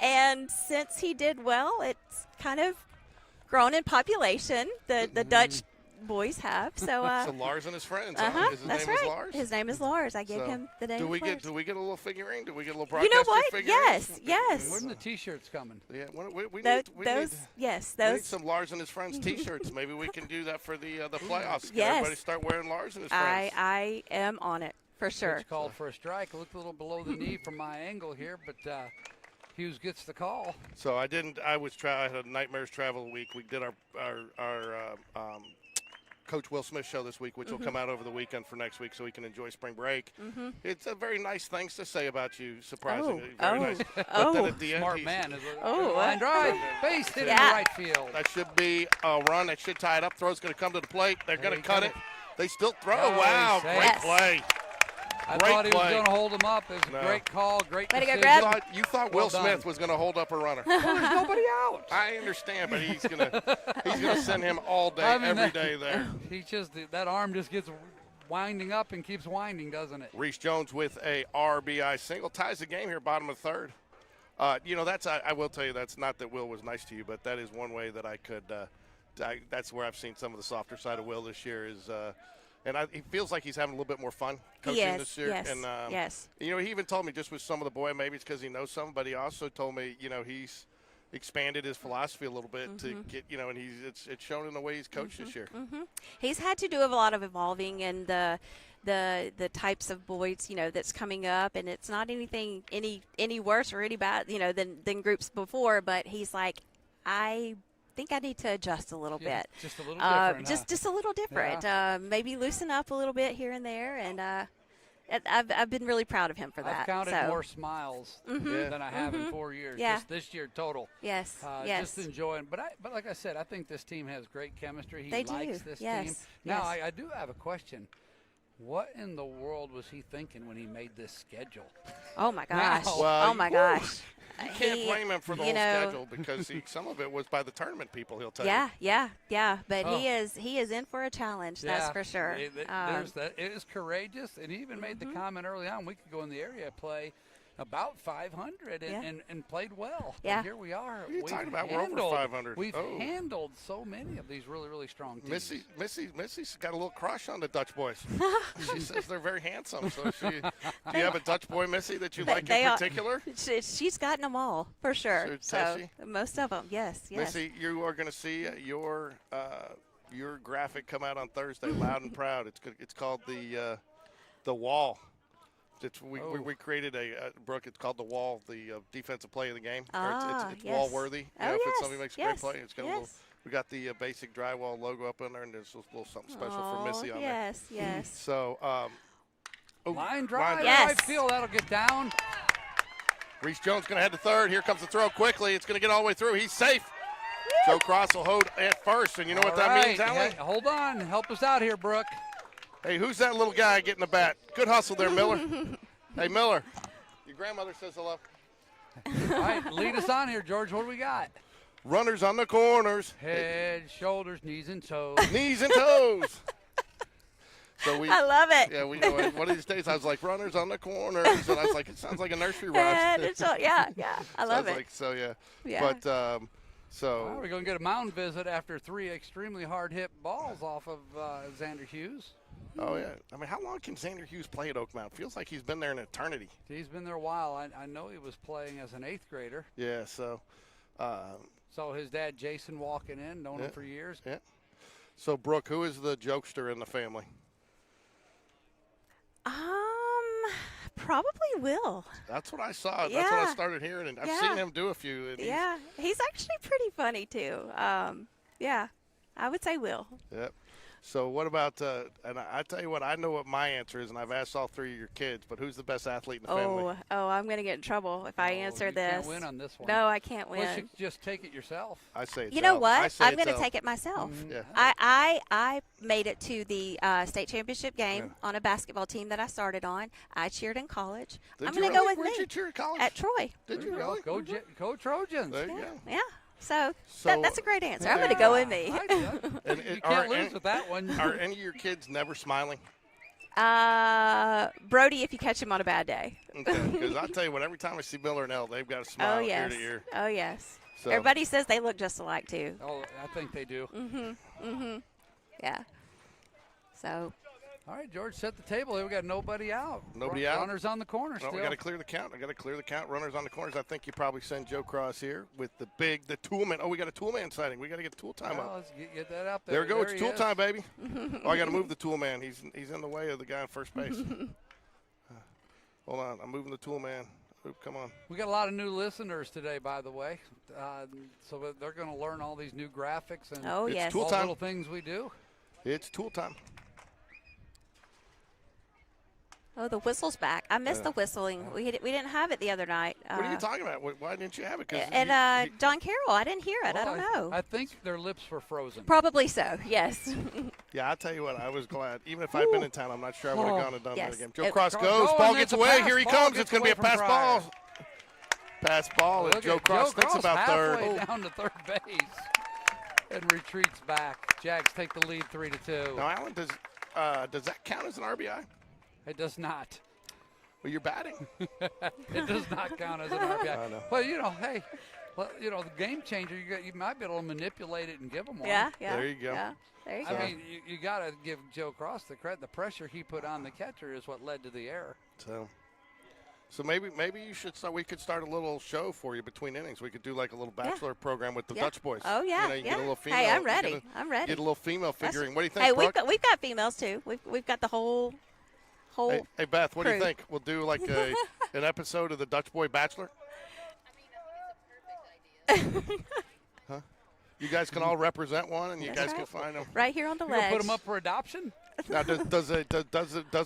And since he did well, it's kind of grown in population. The Dutch boys have. So, So Lars and his friends. His that's name right. is Lars. His name is Lars. I gave So, him the name. Do we Lars. get a little figurine? Do we get a little You broadcaster know what? figurine? Yes. When the T-shirts coming? Yeah, we Those, need those. some Lars and his friends T-shirts. Maybe we can do that for the playoffs. Can Yes. everybody start wearing Lars and his friends? I am on it for sure. Pitch called for a strike. It looked a little below the knee from my angle here, but Hughes gets the call. So I didn't. I had a Nightmares Travel week. We did our Coach Will Smith show this week, which will come out over the weekend for next week, so we can enjoy spring break. It's a very nice things to say about you, surprisingly. Very nice. But then at the end, Smart man. Oh, line drive, base hit in the Yeah. right field. that should be a run. That should tie it up. Throw's going to come to the plate. They're going to he cut got it. They still throw. Oh, Wow, he saved great it. play. I Great thought he was play. going to hold him up. It was a No. great call, great Way to go, decision. Grab. You thought Well Will done. Smith was going to hold up a runner. Well, there's nobody out. I understand, but he's gonna send him all day, I mean, every that- day there. That arm just gets winding up and keeps winding, doesn't it? Reese Jones with a RBI single ties the game here, bottom of the third. I will tell you, that's not that Will was nice to you, but that is one way that I could. That's where I've seen some of the softer side of Will this year is. He feels like he's having a little bit more fun coaching this year. Yes. And, Yes. he even told me just with some of the boy, maybe it's because he knows some, but he also told me, he's expanded his philosophy a little bit to get, and it's shown in the way he's coached this year. He's had to do a lot of evolving in the types of boys, that's coming up, and it's not anything any worse or any bad, than groups before. But he's like, I think I need to adjust a little bit. Just a little different. Just a little different. Maybe loosen up a little bit here and there, and I've been really proud of him for that. I've counted so. more smiles than I have in 4 years. Yeah. Just this year total. Yes. Yes. Just enjoying. But like I said, I think this team has great chemistry. He They likes do. this Yes. team. Now, Yes. I do have a question. What in the world was he thinking when he made this schedule? Oh my gosh. Now- Well, oh my gosh. You can't blame him for the you whole know- schedule because some of it was by the tournament people. He'll tell Yeah, you. yeah. But Oh. he is in for a challenge. That's for sure. There's that. It is courageous, and he even made the comment early on. We could go in the area play about 500 and played well. Yeah. And here we are. What are you We've talking about? We're over handled- 500. We've Oh. handled so many of these really, really strong teams. Missy's got a little crush on the Dutch boys. She says they're very handsome. So do you have a Dutch boy, Missy, that you like they in are- particular? She's gotten them all for sure. Has So she? most of them, yes. Missy, you are going to see your graphic come out on Thursday, loud and proud. It's called the Wall. We created Brooke. It's called the Wall, the defensive play of the game. It's yes. wall worthy. Oh, If yes, somebody makes a yes, great play, it's got a little. We got the basic drywall logo up in there, and there's a little something special for Missy on there. Yes. So, Line drive, Yes. right field. That'll get down. Reese Jones going to head to third. Here comes the throw quickly. It's going to get all the way through. He's safe. Joe Cross will hold at first, and you know what that means, Allie? Hey, hold on. Help us out here, Brooke. Hey, who's that little guy getting the bat? Good hustle there, Miller. Hey, Miller. Your grandmother says hello. All right, lead us on here, George. What do we got? Runners on the corners. Head, shoulders, knees, and toes. Knees and toes. So I love it. Yeah, one of these days I was like, runners on the corners. And I was like, it sounds like a nursery And rhyme. it's all- yeah. I love it. Yeah. Yeah. But, Well, we're going to get a mound visit after 3 extremely hard hit balls off of Xander Hughes. oh, yeah. I mean, how long can Xander Hughes play at Oak Mountain? Feels like he's been there an eternity. He's been there a while. I know he was playing as an 8th grader. Yeah, so Saw his dad, Jason, walking in, known him for years. Yeah. So, Brooke, who is the jokester in the family? Probably Will. That's what I saw. Yeah. That's what I started hearing, and I've Yeah. seen him do a few. And Yeah, he's actually pretty funny too. Yeah, I would say Will. Yep. So what about, and I tell you what, I know what my answer is, and I've asked all three of your kids, but who's the best athlete in the family? Oh, I'm going to get in trouble if I answer you this. can't win on this one. No, I can't Well, you win. should just take it yourself. I say it's You know Elle. what? I say I'm it's going to Elle. take it myself. Yeah. I made it to the state championship game Yeah. on a basketball team that I started on. I cheered in college. Did I'm you going to really? go with Where'd me you cheer at college? at Troy. Did you really? Go Trojans. There you Yeah, go. yeah. So, So, that's a great answer. I'm going to go with me. And You are can't lose any- with that one. Are any of your kids never smiling? Brody, if you catch him on a bad day. Okay, because I'll tell you what, every time I see Miller and Elle, they've got a smile Oh ear yes. to ear. Oh yes. So- Everybody says they look just alike too. Oh, I think they do. Yeah. So All right, George, set the table. We got nobody out. Nobody out? Runners on the corner No, still. we got to clear the count. I got to clear the count. Runners on the corners. I think you probably send Joe Cross here with the toolman. Oh, we got a toolman sighting. We got to get the tool time Well, up. let's get that up There there. we go. It's he tool is. time, baby. Oh, I got to move the tool man. He's in the way of the guy on first base. Hold on. I'm moving the tool man. Oop, come on. We got a lot of new listeners today, by the way. So they're going to learn all these new graphics and oh It's yes. tool all time. little things we do. It's tool time. Oh, the whistle's back. I missed the whistling. We didn't have it the other night. What are you talking about? Why didn't you have it? 'Cause And you- John Carroll, I didn't hear it. I Well, don't know. I think their lips were frozen. Probably so. Yes. yeah, I tell you what, I was glad. Even if I'd been in town, I'm not sure I would have gone and done Yes. that again. Joe It- Cross Cross goes. going, Ball it's gets a away. pass. Here he Ball comes. gets It's going to be a away from pass ball. Pryor. Pass ball. And Look Joe at Cross thinks Cross about third. halfway down to third base and retreats back. Jags take the lead 3-2. Now, Alan, does that count as an RBI? It does not. Well, you're batting. It does not count as an I RBI. know. Well, hey, the game changer, you might be able to manipulate it and give them one. Yeah. Yeah. There you go. Yeah. There you I go. mean, you got to give Joe Cross the credit. The pressure he put on the catcher is what led to the error. So maybe you should start. We could start a little show for you between innings. We could do like a little bachelor program with the Yeah. Dutch boys. Oh yeah. You yeah. get a little female. Hey, I'm you ready. Get I'm ready. Get a little female figuring. What do you think, Hey, Brooke? we've got females too. We've got the whole. Hey, Beth, what do you crew. think? We'll do like an episode of the Dutch Boy Bachelor. Huh? You guys can all represent one, and you That's guys right. can find them. Right here on the You're going ledge. to put them up for adoption? Now, does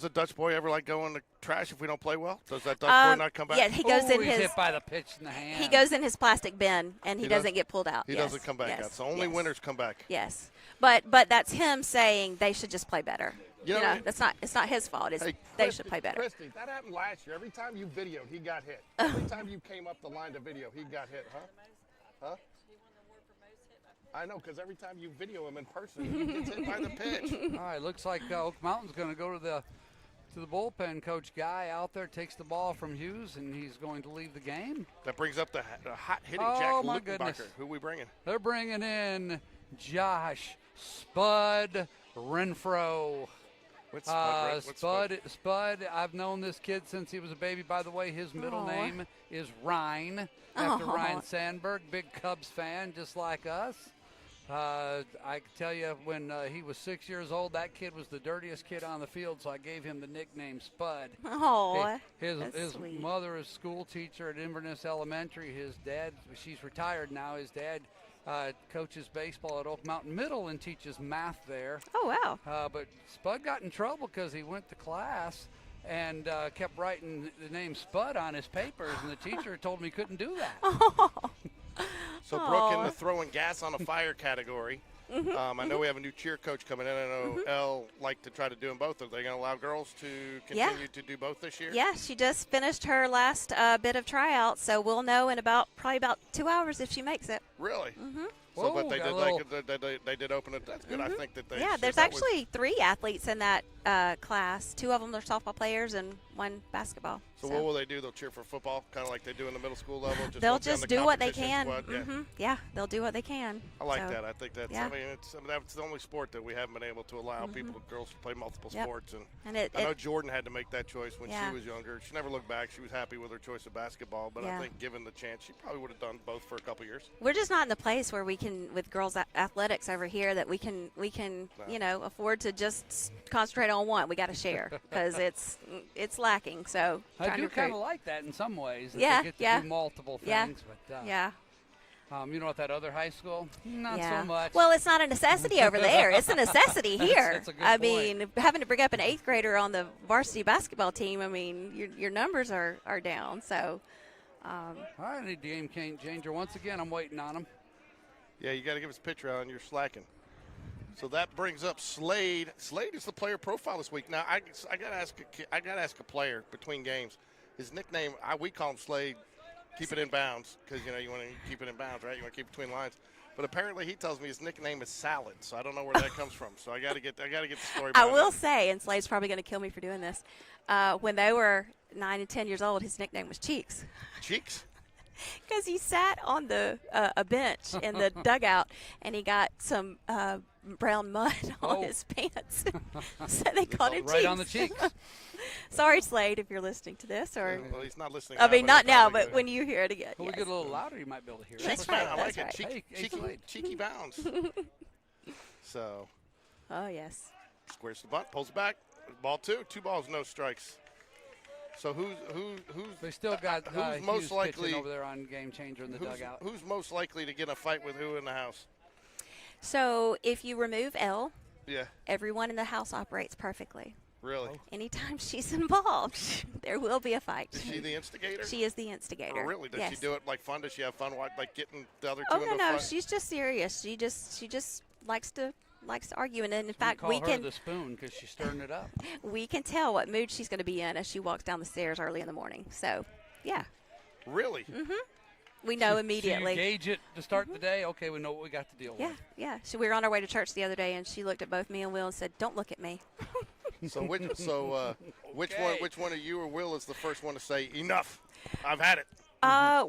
a Dutch boy ever like go in the trash if we don't play well? Does that Dutch boy not come back? Yeah, he goes Oh, in he's his. hit by the pitch in the hand. He goes in his plastic bin, and he He does- doesn't get pulled out. He Yes, doesn't come back yes, out. So only yes. winners come back. Yes, but that's him saying they should just play better. You You know, know, it's not his fault. It's Hey, they should play better. Christy, that happened last year. Every time you videoed, he got hit. Every time you came up the line to video, he got hit, huh? I know, because every time you video him in person, he gets hit by the pitch. All right, looks like Oak Mountain's going to go to the bullpen. Coach Guy out there takes the ball from Hughes, and he's going to leave the game. That brings up the hot hitting Oh, Jack my Lutenbacher. goodness. Who we bringing? They're bringing in Josh Spud Renfro. What's Spud? Spud, I've known this kid since he was a baby. By the way, his middle Aw. name is Ryan, after Aw. Ryan Sandberg, big Cubs fan, just like us. I can tell you, when he was 6 years old, that kid was the dirtiest kid on the field, so I gave him the nickname Spud. Oh, His that's sweet. mother is school teacher at Inverness Elementary. His dad, she's retired now. His dad coaches baseball at Oak Mountain Middle and teaches math there. Oh wow. But Spud got in trouble because he went to class and kept writing the name Spud on his papers, and the teacher told him he couldn't do that. So Brooke in Aw. the throwing gas on a fire category. I know we have a new cheer coach coming in. I know Elle like to try to do them both. Are they going to allow girls to continue to do both this year? Yeah, she just finished her last bit of tryout, so we'll know in probably about 2 hours if she makes it. Really? So, Whoa, but they got did a little- they did open it. That's good. I think that they. Yeah, said there's that was- actually 3 athletes in that class. 2 of them are softball players, and one basketball. So what will they do? They'll cheer for football, kind of like they do in the middle school level? They'll just do what they can. Yeah. Yeah, they'll do what they can. I like So, that. I think that's. yeah. I mean, that's the only sport that we haven't been able to allow girls to play multiple Yep. sports. And And I know Jordan had to make that choice when Yeah. she was younger. She never looked back. She was happy with her choice of basketball. But Yeah. I think given the chance, she probably would have done both for a couple years. we're just not in the place where we can, with girls athletics over here, that we can No. afford to just concentrate on one. We got to share because it's lacking. So I trying do to kind recruit. of like that in some ways. That Yeah, they get to yeah. do multiple Yeah. things. But, Yeah. You know, at that other high school, not Yeah. so much. Well, it's not a necessity over there. It's a necessity here. That's a good I point. mean, having to bring up an 8th grader on the varsity basketball team, I mean, your numbers are down. So, I need the game changer once again. I'm waiting on him. Yeah, you got to give us a picture on. You're slacking. So that brings up Slade. Slade is the player profile this week. Now I got to ask a player between games. His nickname, we call him Slade. Keep it in bounds because you want to keep it in bounds, right? You want to keep between lines. But apparently he tells me his nickname is Salad, so I don't know where that comes from. So I got to get the story. I behind will that. say, and Slade's probably going to kill me for doing this, when they were 9 and 10 years old, his nickname was Cheeks. Cheeks. Because he sat on a bench in the dugout, and he got some brown mud on his pants. So they called him Right Cheeks. on the cheeks. Sorry, Slade, if you're listening to this. Or Well, he's not listening. I mean, not he'll now, probably but when you hear it again. If we Yes. get a little louder, you might be able to hear it. That's I right, like that's it. right. Hey, Slade. Cheeky bounds. So Oh, yes. squares the butt, pulls it back. Ball 2. 2 balls, no strikes. So who's They still got who's Hughes most likely pitching over there on game changer in the dugout. who's most likely to get in a fight with who in the house? So if you remove L, Yeah, everyone in the house operates perfectly. really. Anytime she's involved, there will be a fight. Is she the instigator? She is the instigator. Oh, really? Does yes. she do it like fun? Does she have fun like getting the other two Oh into no, a no, fight? she's just serious. She just likes to argue, and then in We fact call we her can the spoon because she's stirring it up. tell what mood she's going to be in as she walks down the stairs early in the morning. So, yeah, Really? we know So you immediately. gauge it to start the day. Okay, we know what we got to deal Yeah, with. yeah. So we were on our way to church the other day, and she looked at both me and Will and said, "Don't look at me." So which Okay. which one of you or Will is the first one to say enough? I've had it.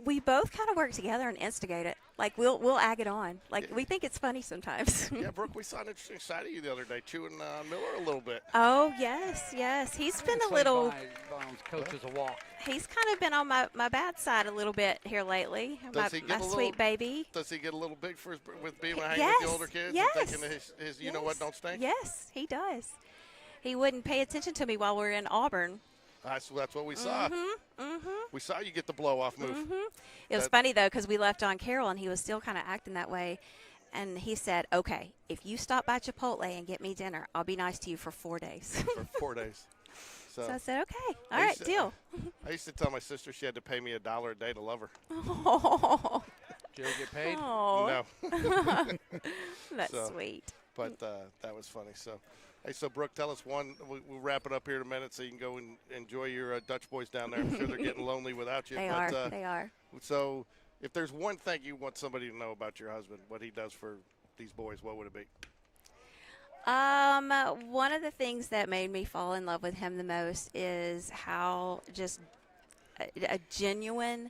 We both kind of work together and instigate it. Like we'll ag it on. Like we think it's funny sometimes. Yeah, Brooke, we saw an interesting side of you the other day, chewing Miller a little bit. Oh yes. He's been a Slade little. Bounds coaches a walk. He's kind of been on my bad side a little bit here lately. Does he My get a sweet little- baby. Does he get a little big with being Yes, hanging with the older kids yes, and thinking his you know what don't stink? Yes, he does. He wouldn't pay attention to me while we were in Auburn. So that's what we saw. We saw you get the blow off move. It was That- funny though because we left John Carroll and he was still kind of acting that way, and he said, "Okay, if you stop by Chipotle and get me dinner, I'll be nice to you for 4 days." For 4 days. So, So I said, "Okay, I all right, used to- deal." I used to tell my sister she had to pay me $1 a day to love her. Oh, Did you ever get paid? No, that's So- sweet. but that was funny. So, hey, so Brooke, tell us one. We'll wrap it up here in a minute so you can go and enjoy your Dutch boys down there. I'm sure they're getting lonely without you. They but, are. They are. So, if there's one thing you want somebody to know about your husband, what he does for these boys, what would it be? One of the things that made me fall in love with him the most is how just a genuine,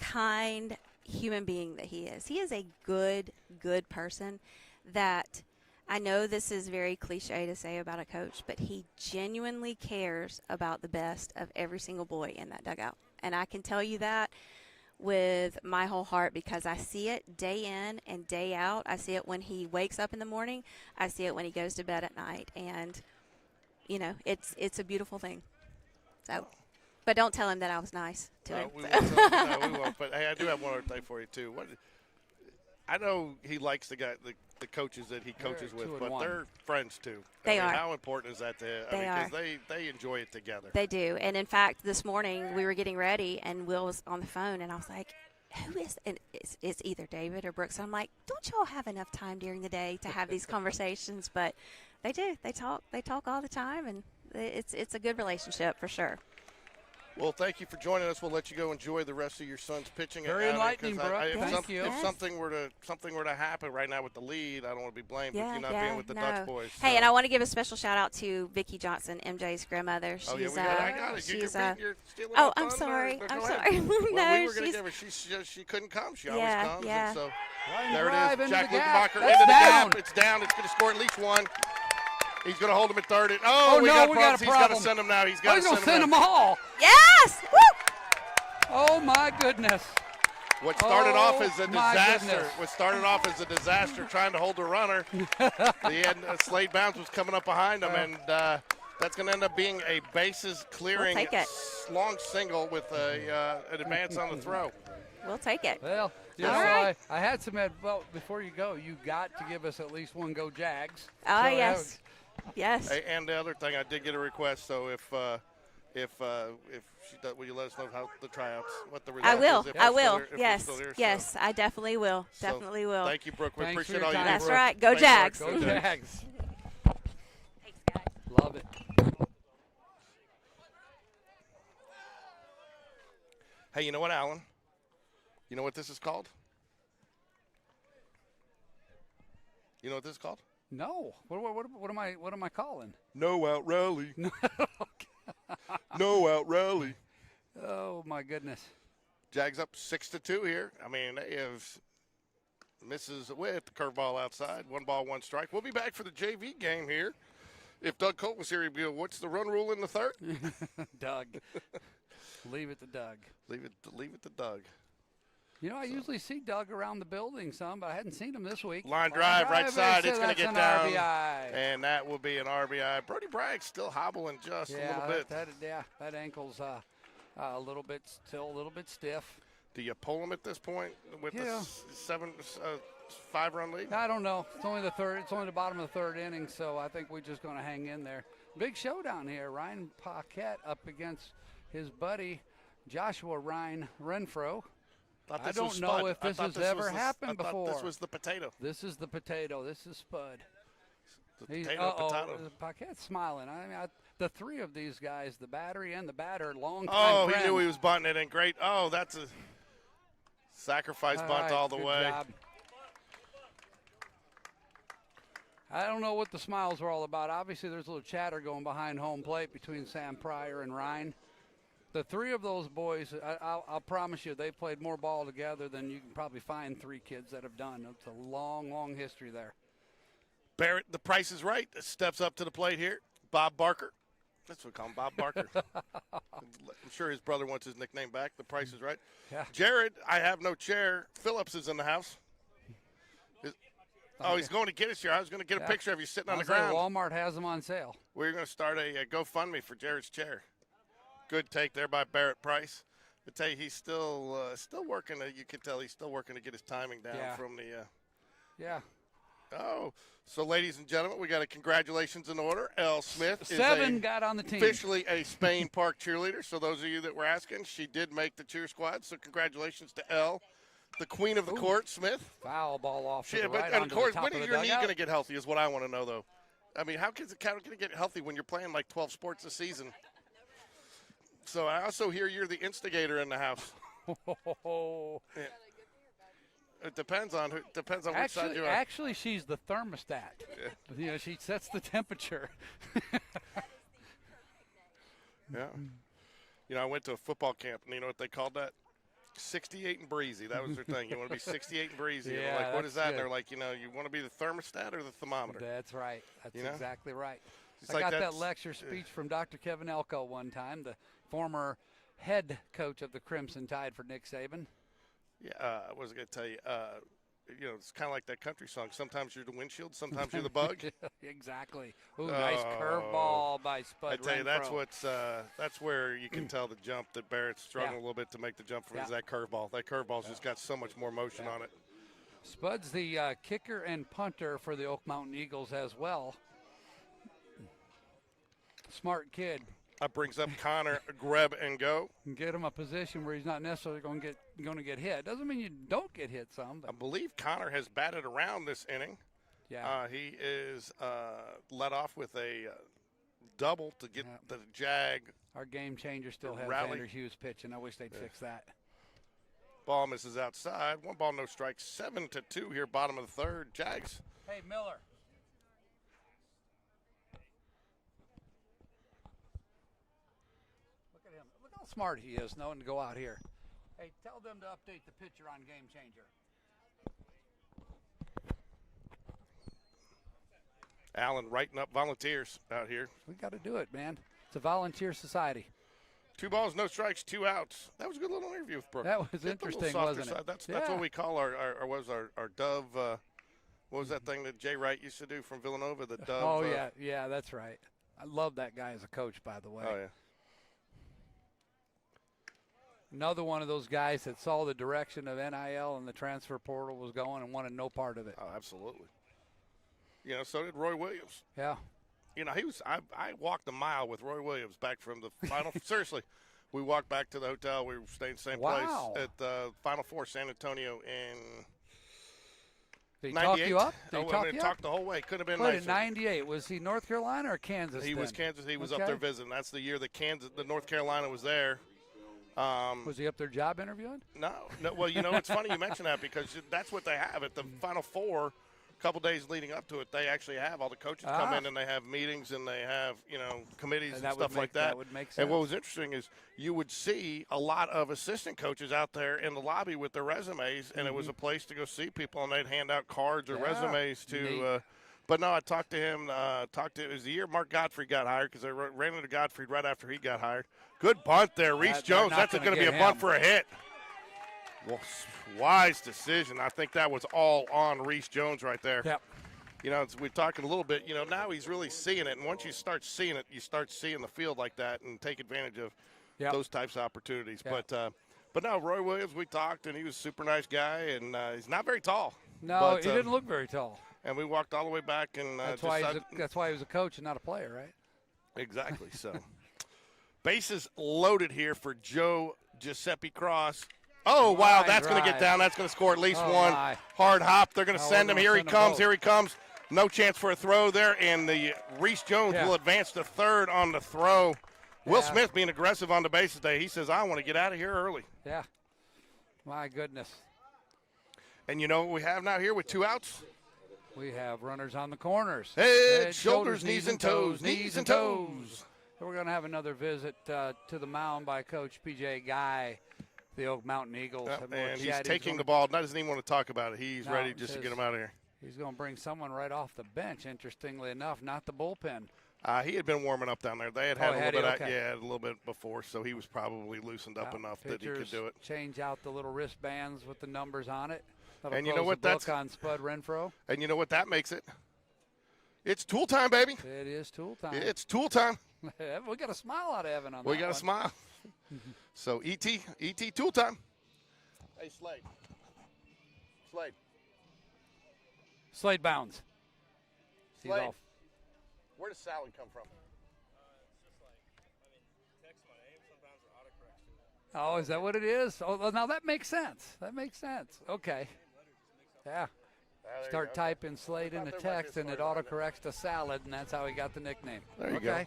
kind human being that he is. He is a good person that I know this is very cliche to say about a coach, but he genuinely cares about the best of every single boy in that dugout. And I can tell you that with my whole heart because I see it day in and day out. I see it when he wakes up in the morning. I see it when he goes to bed at night. And, you know, it's a beautiful thing. So, but don't tell him that I was nice to him. We So. won't tell, no, we won't. But hey, I do have one other thing for you too. I know he likes the coaches that he coaches They're with, 2 and but 1. they're friends too. They are. How important is that to him? They are. Because they enjoy it together. They do. And in fact, this morning we were getting ready and Will was on the phone and I was like, who is, and it's either David or Brooks. I'm like, don't y'all have enough time during the day to have these conversations? But they do. They talk all the time and it's a good relationship for sure. Well, thank you for joining us. We'll let you go enjoy the rest of your son's pitching. Very enlightening, Brooke. Thank you. If something were to happen right now with the lead, I don't want to be blamed with you not being with the Dutch boys. Hey, so. and I want to give a special shout out to Vicki Johnson, MJ's grandmother. She's, I got it. She's you're stealing oh, my I'm thunder. sorry. Go I'm ahead. sorry. Well, No, we were going to give her. She couldn't come. She always comes. Yeah. And so Line there drive it is. into Jack the gap. Luckenbacher That's into the down. gap. It's down. It's going to score at least one. He's going to hold him at third. We no, we got a problems. He's got to problem. send him now. He's got to going to send him them all. Yes! Woo! Oh, my goodness. What started off as a my disaster. goodness. What started off as a disaster trying to hold the runner. The end, Slade Bounds was coming up behind him, and that's going to end up being a bases clearing We'll take it. long single with an advance on the throw. We'll take it. Well, All right. I had some well, before you go, you got to give us at least one Go Jags. Oh, So yes. Yes. Hey, and the other thing, I did get a request, so if she does, will you let us know how the tryouts, what the result I will. is? If I we're still will. there- if we're Yes. still there, so- Yes. I definitely will. so Definitely will. Thank you, Brooke. We Thanks for appreciate your all you time, do. That's Brooke. right. Go Thanks, Jags. Brooke. Go Jags. Thanks, guys. Love it. Hey, you know what, Alan? You know what this is called? You know what this is called? No. What am I calling? No out rally. No out rally. Oh, my goodness. Jags up 6-2 here. I mean, they have misses with the curveball outside. 1 ball, 1 strike. We'll be back for the JV game here. If Doug Colt was here, he'd be, what's the run rule in the third? Doug. Leave it to Doug. Leave it to Doug. You know, I usually see Doug around the building some, but I hadn't seen him this week. Line drive, right side. It's going to get down. RBI. And that will be an RBI. Brody Bragg still hobbling just a little bit. That ankle's a little bit stiff. Do you pull him at this point with Yeah. the 5-run lead? I don't know. It's only the third. It's only the bottom of the third inning, so I think we're just going to hang in there. Big showdown here. Ryan Paquette up against his buddy Joshua Ryan Renfro. I don't know if this has ever happened before. This was the potato. This is the potato. This is Spud. The potato. Paquette's smiling. I mean, the three of these guys, the battery and the batter, long time Oh, friends. he knew he was bunting it in. Great. Oh, that's a sacrifice bunt right, all the good way. job. I don't know what the smiles were all about. Obviously, there's a little chatter going behind home plate between Sam Pryor and Ryan. The three of those boys, I'll promise you, they've played more ball together than you can probably find 3 kids that have done. It's a long, long history there. Barrett, the Price is Right, steps up to the plate here. Bob Barker. That's what we call him, Bob Barker. I'm sure his brother wants his nickname back. The Price is Right. Yeah. Jared, I have no chair. Phillips is in the house. He's going to get his chair. I was going to get a picture of you sitting on the ground. Walmart has them on sale. We're going to start a GoFundMe for Jared's chair. Good take there by Barrett Price. I tell you, he's still working. You can tell he's still working to get his timing down from the. Yeah. Oh, so ladies and gentlemen, we got a congratulations in order. Elle Smith is 7 got on the team. officially a Spain Park cheerleader. So those of you that were asking, she did make the cheer squad. So congratulations to Elle, the queen of the court, Smith. Foul ball off to the But right and onto of course, the top when of is the your knee dugout. going to get healthy is what I want to know, though. I mean, how kids going to get healthy when you're playing like 12 sports a season? So I also hear you're the instigator in the house. Yeah. It depends on which side you are. Actually, she's the thermostat. Yeah. You know, she sets the temperature. Yeah. You know, I went to a football camp, and you know what they called that? 68 and breezy. That was their thing. You want to be 68 and breezy. And Yeah, like, what is that? that's And they're good. like, you want to be the thermostat or the thermometer? That's right. That's You know? exactly right. It's I like got that that's- lecture speech from Dr. Kevin Elko one time, the former head coach of the Crimson Tide for Nick Saban. Yeah, what was I going to tell you? It's kind of like that country song. Sometimes you're the windshield, sometimes you're the bug. Exactly. Ooh, nice curveball by Spud I tell you, Renfro. that's where you can tell the jump that Barrett's struggling a little bit to make the jump from is that curveball. That curveball's just got so much more motion on it. Spud's the kicker and punter for the Oak Mountain Eagles as well. Smart kid. That brings up Connor Greb and go. Get him a position where he's not necessarily going to get hit. Doesn't mean you don't get hit some. I But believe Connor has batted around this inning. yeah. He is led off with a double to get the Jag Our game changer still has Rally. Xander Hughes pitching. I wish they'd fix that. Ball misses outside. 1 ball, no strikes. 7-2 here, bottom of the third. Jags. Hey, Miller. Look at him. Look how smart he is knowing to go out here. Hey, tell them to update the picture on Game Changer. Allen writing up volunteers out here. We got to do it, man. It's a volunteer society. 2 balls, no strikes, 2 outs. That was a good little interview with Brooke. That was Hit the little interesting, softer wasn't it? side. That's Yeah. what we call our Dove. What was that thing that Jay Wright used to do from Villanova? The Dove. Oh, yeah, that's right. I love that guy as a coach, by the way. Oh, yeah. Another one of those guys that saw the direction of NIL and the transfer portal was going and wanted no part of it. Oh, absolutely. You know, so did Roy Williams. Yeah. You know, I walked a mile with Roy Williams back from the final. Seriously, we walked back to the hotel. We stayed in the same Wow. place at the Final Four, San Antonio in Did he 98. talk you up? Did he Oh, talk I mean, you talked up? the whole way. Could have been What, nicer. in 98? Was he North Carolina or Kansas? He was then? Kansas. He was Okay. up there visiting. That's the year that the North Carolina was there. Was he up there job interviewing? No. Well, you know, it's funny you mention that because that's what they have at the Final Four. A couple days leading up to it, they actually have all the coaches come in and they have meetings and they have, you know, committees and stuff like that. That would make sense. And what was interesting is you would see a lot of assistant coaches out there in the lobby with their resumes, and it was a place to go see people, and they'd hand out cards or resumes to. But no, I talked to him. It was the year Mark Gottfried got hired because I ran into Gottfried right after he got hired. Good bunt there, Reese Jones. That's going to be a bunt for a hit. Well, wise decision. I think that was all on Reese Jones right there. Yep. You know, we're talking a little bit. You know, now he's really seeing it, and once you start seeing it, you start seeing the field like that and take advantage of those types of opportunities. Yep. But no, Roy Williams, we talked, and he was a super nice guy, and he's not very tall. No, but, he didn't look very tall. And we walked all the way back, and That's why he was a coach and not a player, right? Exactly. So, bases loaded here for Joe Giuseppe Cross. Oh, wow, that's going to get down. That's going to score at least one. Hard hop. They're going to send him. Here he comes. Here he comes. No chance for a throw there, and the Reese Jones will advance to third on the throw. Will Smith being aggressive on the bases today. He says, I want to get out of here early. Yeah. My goodness. And you know what we have now here with 2 outs? We have runners on the corners. Head, shoulders, knees, and toes. Knees and toes. We're going to have another visit to the mound by Coach P.J. Guy, the Oak Mountain Eagles. And he's taking the ball. Doesn't even want to talk about it. He's ready just to get him out of here. He's going to bring someone right off the bench, interestingly enough, not the bullpen. He had been warming up down there. They had a little bit before, so he was probably loosened up enough that he could do it. Change out the little wristbands with the numbers on it. That'll And you know what? That's on Spud Renfro. And you know what that makes it? It's tool time, baby. It is tool time. It's tool time. We got a smile out of Evan on that. We got a smile. So ET tool time. Hey Slade. Slade bounds. He's Slade. off. Where does salad come from? Oh, is that what it is? Oh, now that makes sense. Okay. Yeah. Start typing Slade in the text, and it autocorrects to salad, and that's how he got the nickname. There you go.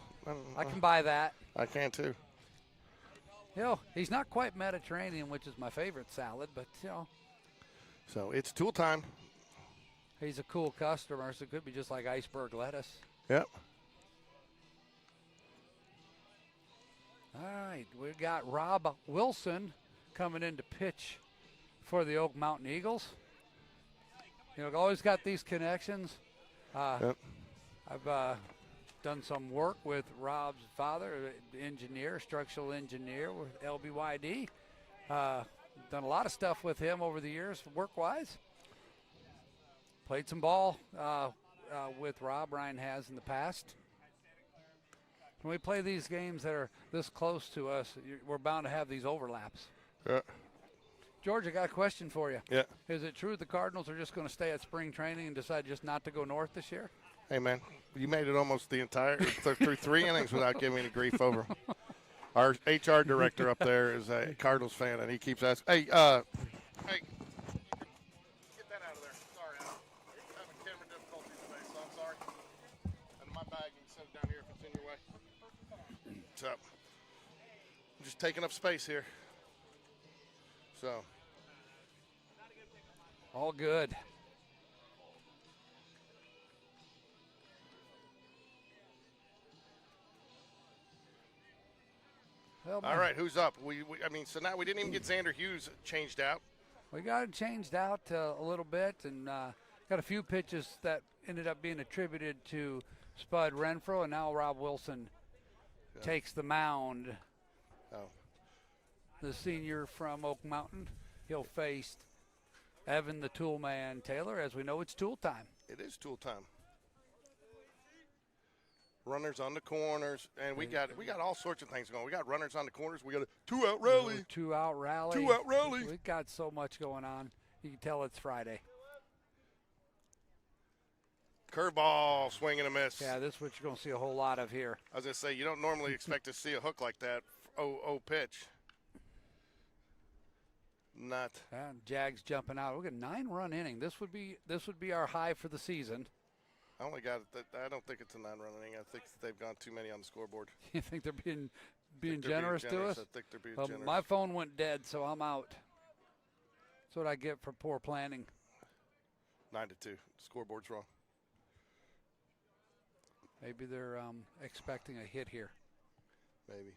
I can buy that. I can too. You know, he's not quite Mediterranean, which is my favorite salad, but, you know. So it's tool time. He's a cool customer, so it could be just like iceberg lettuce. Yep. All right, we've got Rob Wilson coming in to pitch for the Oak Mountain Eagles. You know, always got these connections. Yep. I've done some work with Rob's father, engineer, structural engineer with LBYD. Done a lot of stuff with him over the years, work-wise. Played some ball with Rob. Ryan has in the past. When we play these games that are this close to us, we're bound to have these overlaps. Yeah. George, I got a question for you. Yeah. Is it true the Cardinals are just going to stay at spring training and decide just not to go north this year? Hey, man, you made it almost the entire through 3 innings without giving me any grief over. Our HR director up there is a Cardinals fan, and he keeps asking, hey, get that out of there. Sorry, I'm having camera difficulties today, so I'm sorry. And my bag, you can set it down here if it's in your way. So, just taking up space here. So, all good. Well, all right, who's up? So now we didn't even get Xander Hughes changed out. We got it changed out a little bit, and got a few pitches that ended up being attributed to Spud Renfro, and now Rob Wilson takes the mound. Oh. The senior from Oak Mountain. He'll face Evan the Tool Man Taylor. As we know, it's tool time. It is tool time. Runners on the corners, and we got all sorts of things going. We got runners on the corners. We got a two-out rally. Two-out rally. Two-out rally. We've got so much going on. You can tell it's Friday. Curveball, swing and a miss. Yeah, this is what you're going to see a whole lot of here. I was going to say, you don't normally expect to see a hook like that. Oh, pitch. Not. Jags jumping out. Look at 9-run inning. This would be our high for the season. I only got it. I don't think it's a 9-run inning. I think they've gone too many on the scoreboard. You think they're being generous to us? I think they're being generous. My phone went dead, so I'm out. That's what I get for poor planning. 9-2. Scoreboard's wrong. Maybe they're expecting a hit here. Maybe.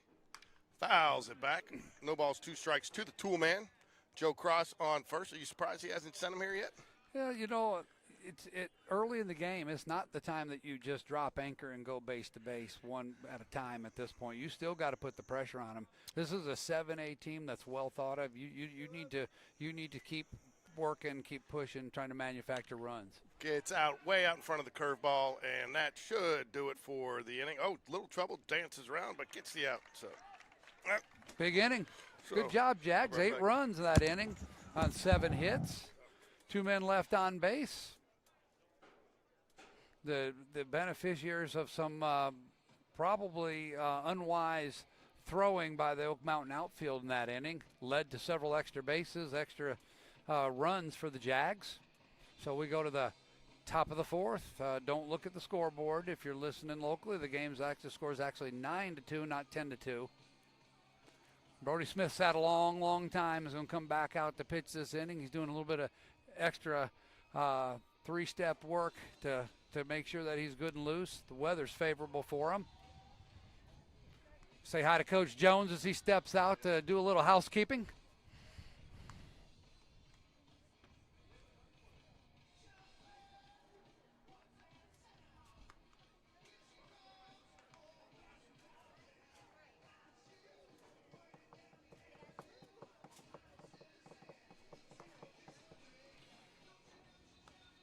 Fouls it back. No balls, 2 strikes to the tool man. Joe Cross on first. Are you surprised he hasn't sent him here yet? Yeah, it's early in the game. It's not the time that you just drop anchor and go base to base one at a time at this point. You still got to put the pressure on them. This is a 7A team that's well thought of. You need to keep working, keep pushing, trying to manufacture runs. Gets out way out in front of the curveball, and that should do it for the inning. Oh, little trouble, dances around, but gets the out. So big inning. Good job, Jags. 8 runs in that inning on 7 hits. 2 men left on base. The beneficiaries of some probably unwise throwing by the Oak Mountain outfield in that inning led to several extra bases, extra runs for the Jags. So we go to the top of the 4th. Don't look at the scoreboard if you're listening locally. The score is actually 9-2, not 10-2. Brody Smith sat a long, long time. He's going to come back out to pitch this inning. He's doing a little bit of extra 3-step work to make sure that he's good and loose. The weather's favorable for him. Say hi to Coach Jones as he steps out to do a little housekeeping.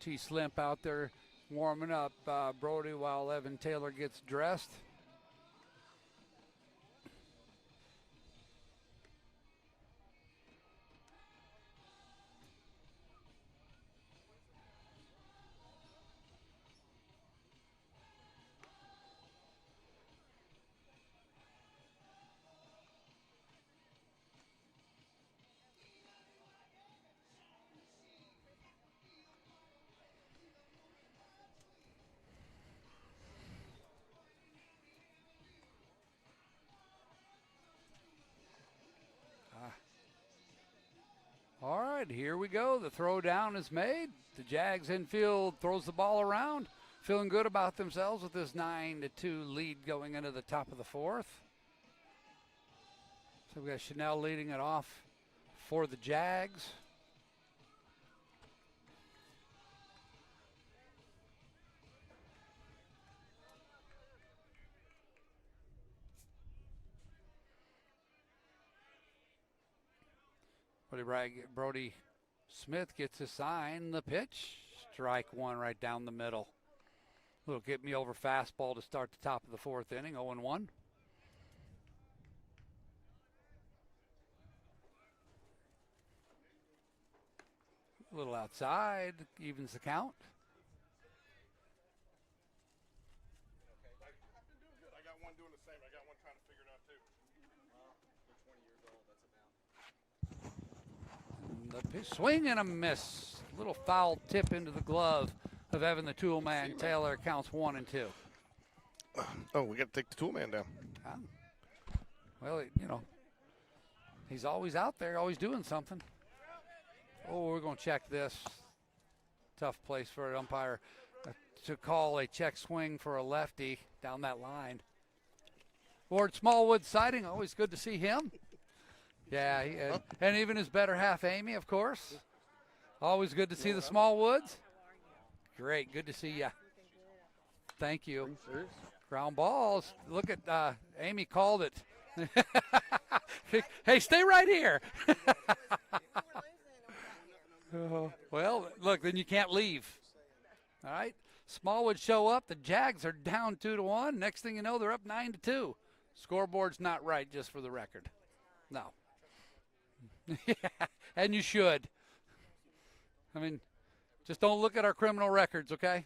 T-Slimp out there warming up Brody while Evan Taylor gets dressed. All right, here we go. The throw down is made. The Jags infield throws the ball around. Feeling good about themselves with this 9-2 lead going into the top of the 4th. So we got Chanel leading it off for the Jags. Brody Smith gets a sign. The pitch. Strike 1 right down the middle. Little get me over fastball to start the top of the 4th inning. 0-1. A little outside. Evens the count. I got one doing the same. I got one trying to figure it out too. They're 20 years old. That's a bounce. The pitch, swing and a miss. Little foul tip into the glove of Evan the Tool Man Taylor. Counts 1 and 2. Oh, we got to take the tool man down. Well, He's always out there, always doing something. Oh, we're going to check this. Tough place for an umpire to call a check swing for a lefty down that line. Ward Smallwood sighting, always good to see him. Yeah, and even his better half, Amy, of course. Always good to see the Smallwoods. Great, good to see you. Thank you. Ground balls. Look at Amy called it. Hey, stay right here. Well, look, then you can't leave. All right. Smallwood show up. The Jags are down 2-1. Next thing you know, they're up 9-2. Scoreboard's not right, just for the record. No. And you should. I mean, just don't look at our criminal records, okay?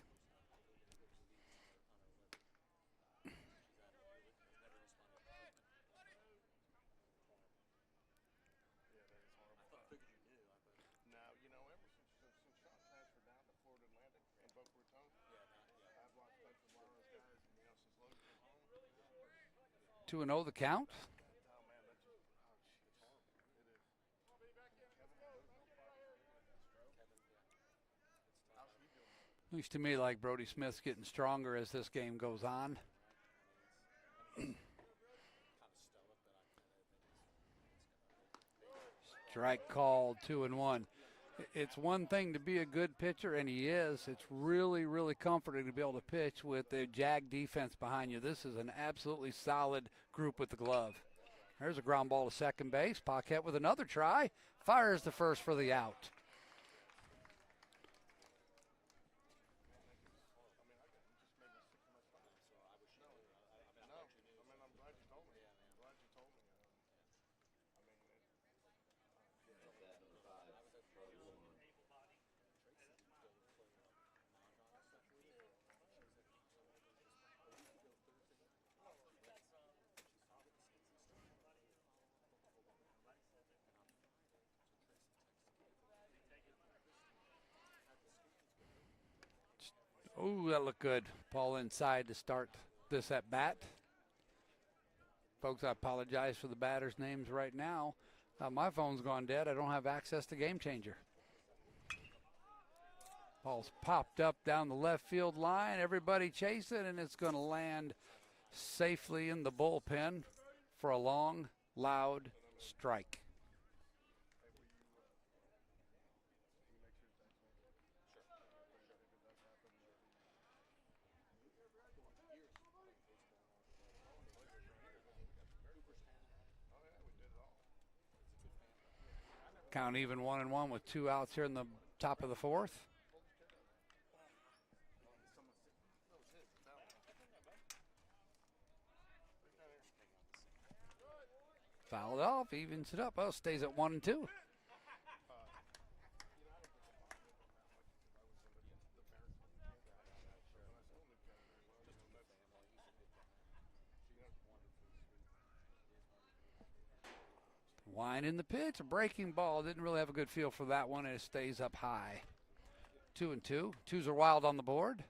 Two and 0 the count. Looks to me like Brody Smith's getting stronger as this game goes on. Strike called, 2-1. It's one thing to be a good pitcher, and he is. It's really, really comforting to be able to pitch with the Jag defense behind you. This is an absolutely solid group with the glove. There's a ground ball to second base. Paquette with another try. Fires the first for the out. Ooh, that looked good. Paul inside to start this at bat. Folks, I apologize for the batters' names right now. My phone's gone dead. I don't have access to Game Changer. Ball's popped up down the left field line. Everybody chase it, and it's going to land safely in the bullpen for a long, loud strike. Count even 1-1 with 2 outs here in the top of the fourth. Fouled off, evens it up. Oh, stays at 1-2. Wine in the pitch, a breaking ball. Didn't really have a good feel for that one, and it stays up high. 2-2. Twos are wild on the board.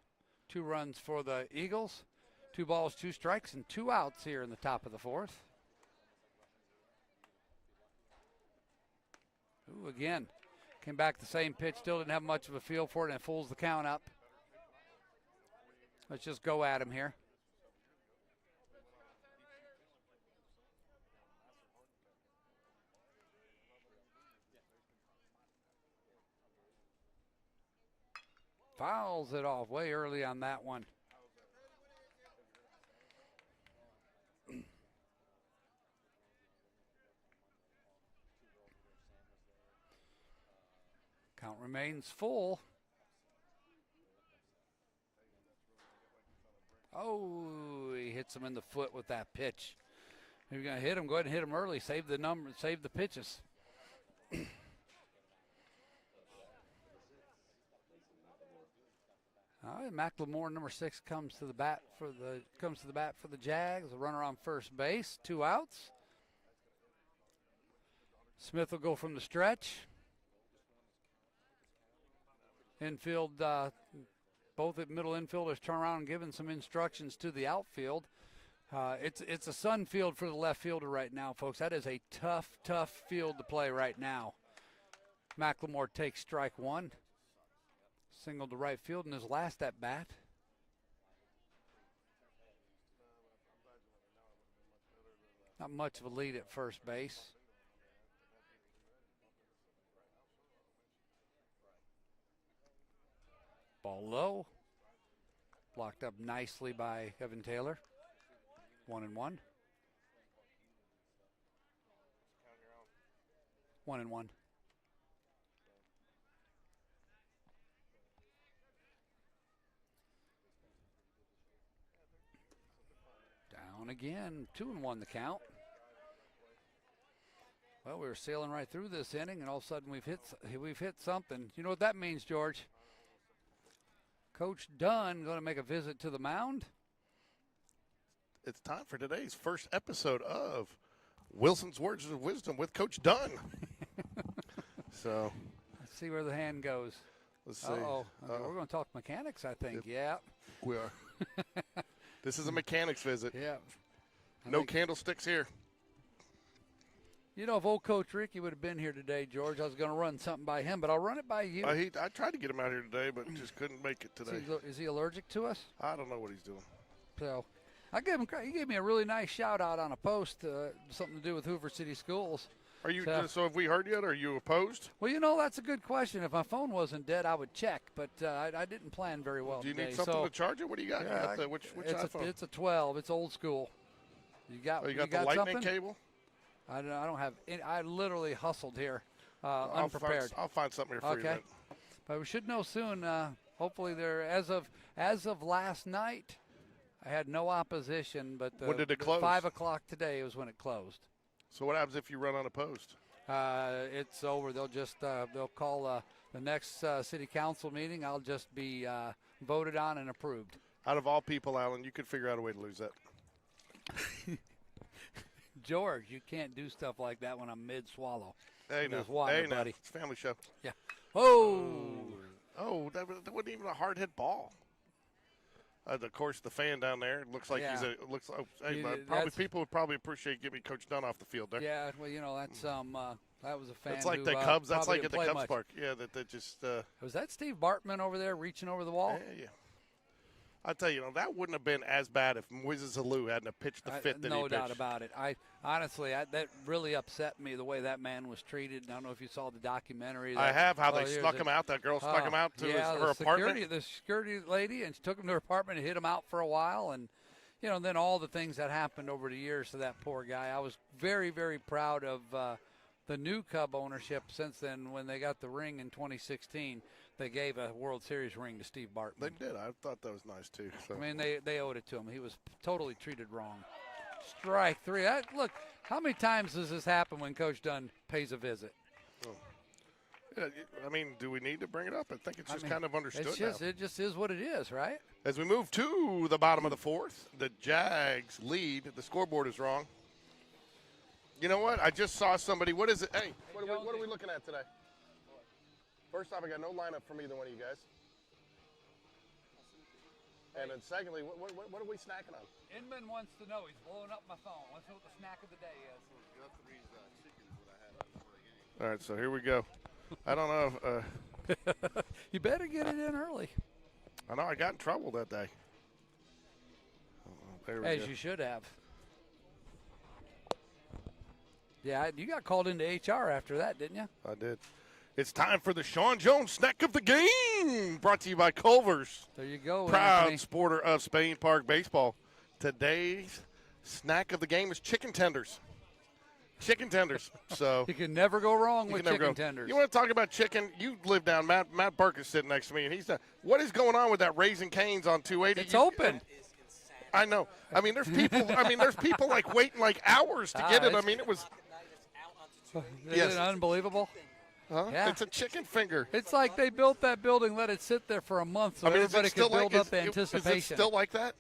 2 runs for the Eagles. 2 balls, 2 strikes, and 2 outs here in the top of the fourth. Ooh, again, came back the same pitch. Still didn't have much of a feel for it, and it fools the count up. Let's just go at him here. Fouls it off way early on that one. Count remains full. Oh, he hits him in the foot with that pitch. If you're going to hit him, go ahead and hit him early. Save the number, save the pitches. All right, Macklemore, number 6, comes to the bat for the Jags. A runner on first base, 2 outs. Smith will go from the stretch. Infield, both middle infielders turn around and giving some instructions to the outfield. It's a sun field for the left fielder right now, folks. That is a tough field to play right now. McLemore takes strike one. Single to right field in his last at bat. Not much of a lead at first base. Ball low. Blocked up nicely by Evan Taylor. 1-1. 1-1. Down again. 2-1 the count. Well, we were sailing right through this inning, and all of a sudden we've hit something. You know what that means, George? Coach Dunn going to make a visit to the mound. It's time for today's first episode of Wilson's Words of Wisdom with Coach Dunn. So let's see where the hand goes. Let's see. Uh-oh. We're going to talk mechanics, I think. Yeah. We are. This is a mechanics visit. Yeah. No candlesticks here. You know, if old Coach Ricky would have been here today, George, I was going to run something by him, but I'll run it by you. I tried to get him out here today, but just couldn't make it today. Is he allergic to us? I don't know what he's doing. So I gave him. He gave me a really nice shout out on a post, something to do with Hoover City Schools. Are you? So have we heard yet? Are you opposed? Well, you know, that's a good question. If my phone wasn't dead, I would check, but I didn't plan very well. Do you today, need something to charge it? What do you got? Yeah, You got which iPhone? It's a 12. It's old school. You got the lightning something? cable? I don't have any. I literally hustled here, unprepared. I'll find something here for you. Okay, but we should know soon. Hopefully, there as of last night, I had no opposition. But when did it close? 5 o'clock today was when it closed. So what happens if you run unopposed? It's over. They'll just they'll call the next city council meeting. I'll just be voted on and approved. Out of all people, Alan, you could figure out a way to lose that. George, you can't do stuff like that when I'm mid-swallow. Hey, no. Water, buddy. It's a family show. Yeah. Oh, that wasn't even a hard hit ball. Of course, the fan down there looks like people would probably appreciate getting Coach Dunn off the field there. Yeah, well, you know that's that was a fan. That's like who, the Cubs. That's probably like at the didn't play Cubs much. park. Yeah, that just. Was that Steve Bartman over there reaching over the wall? Yeah. I tell you, that wouldn't have been as bad if Moises Alou hadn't have pitched the fifth that he pitched. No doubt about it. I honestly, that really upset me the way that man was treated. I don't know if you saw the documentary. I have how they snuck him out. That girl snuck him out to her apartment. The security lady, and she took him to her apartment and hid him out for a while, and then all the things that happened over the years to that poor guy. I was very, very proud of the new Cub ownership since then. When they got the ring in 2016, they gave a World Series ring to Steve Bartman. They did. I thought that was nice, too. So. I mean, they owed it to him. He was totally treated wrong. Strike three. Look, how many times does this happen when Coach Dunn pays a visit? Oh. Yeah, I mean, do we need to bring it up? I think it's just kind of understood now. It just is what it is, right? As we move to the bottom of the fourth, the Jags lead. The scoreboard is wrong. You know what? I just saw somebody. What is it? Hey, what are we looking at today? First off, I got no lineup from either one of you guys. And then secondly, what are we snacking on? Inman wants to know. He's blowing up my phone. Wants to know what the snack of the day is. All right, so here we go. I don't know. You better get it in early. I know I got in trouble that day. There we go. You should have. Yeah, you got called into HR after that, didn't you? I did. It's time for the Sean Jones Snack of the Game, brought to you by Culver's. There you go, proud Anthony. Supporter of Spain Park Baseball. Today's snack of the game is chicken tenders. Chicken tenders. So you can never go wrong with chicken tenders. You want to talk about chicken? You live down. Matt Burke is sitting next to me, and he's what is going on with that Raising Cane's on 280? It's open. I know. I mean, there's people. There's people like waiting like hours to get it. I mean, it was. Isn't it unbelievable? Huh? Yeah. It's a chicken finger. It's like they built that building, let it sit there for a month so everybody could build up the anticipation. Is it still like that?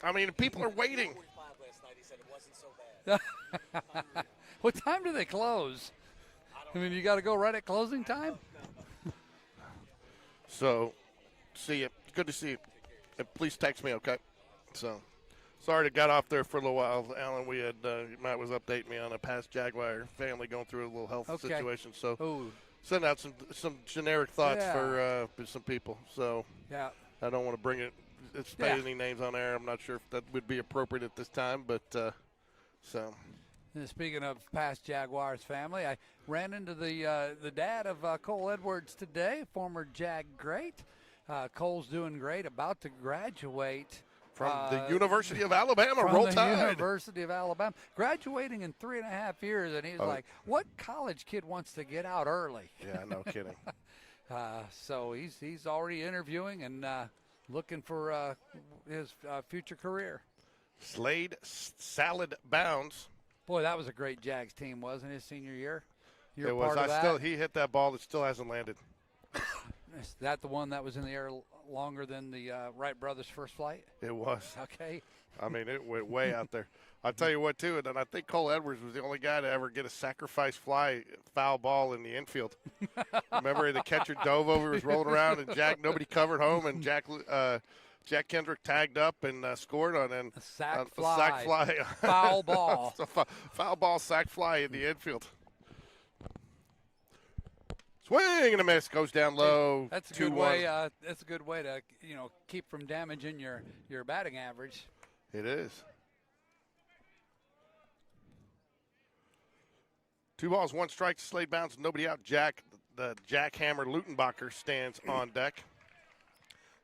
I mean, people are waiting. What time do they close? I mean, you got to go right at closing time? So, see you. Good to see you. And please text me, okay? So Sorry to got off there for a little while, Alan. We had Matt was updating me on a past Jaguar family going through a little health situation. So Ooh. send out some generic thoughts Yeah. for some people. So Yeah. I don't want to bring it. Any names on air. I'm not sure if that would be appropriate at this time, but so. And speaking of past Jaguars family, I ran into the dad of Cole Edwards today, former Jag great. Cole's doing great, about to graduate. From the University of Alabama, from Roll the Tide. University of Alabama, graduating in 3.5 years, and he's like, "What college kid wants to get out early?" Yeah, no kidding. So he's already interviewing and looking for his future career. Slade Salad Bounds. Boy, that was a great Jags team, wasn't it, his senior year? You were It was. part of that? He hit that ball that still hasn't landed. Is that the one that was in the air longer than the Wright brothers' first flight? It was. Okay. I mean, it went way out there. I'll tell you what, too, and I think Cole Edwards was the only guy to ever get a sacrifice fly foul ball in the infield. Remember, the catcher dove over, was rolling around, and nobody covered home, and Jack Kendrick tagged up and scored on a sack fly. Foul ball. Foul ball, sack fly in the infield. Swing and a miss, goes down low. That's a good way. That's a good way to keep from damaging your batting average. It is. 2 balls, 1 strike to Slade Bounds, nobody out. The jackhammer Lutenbacher stands on deck.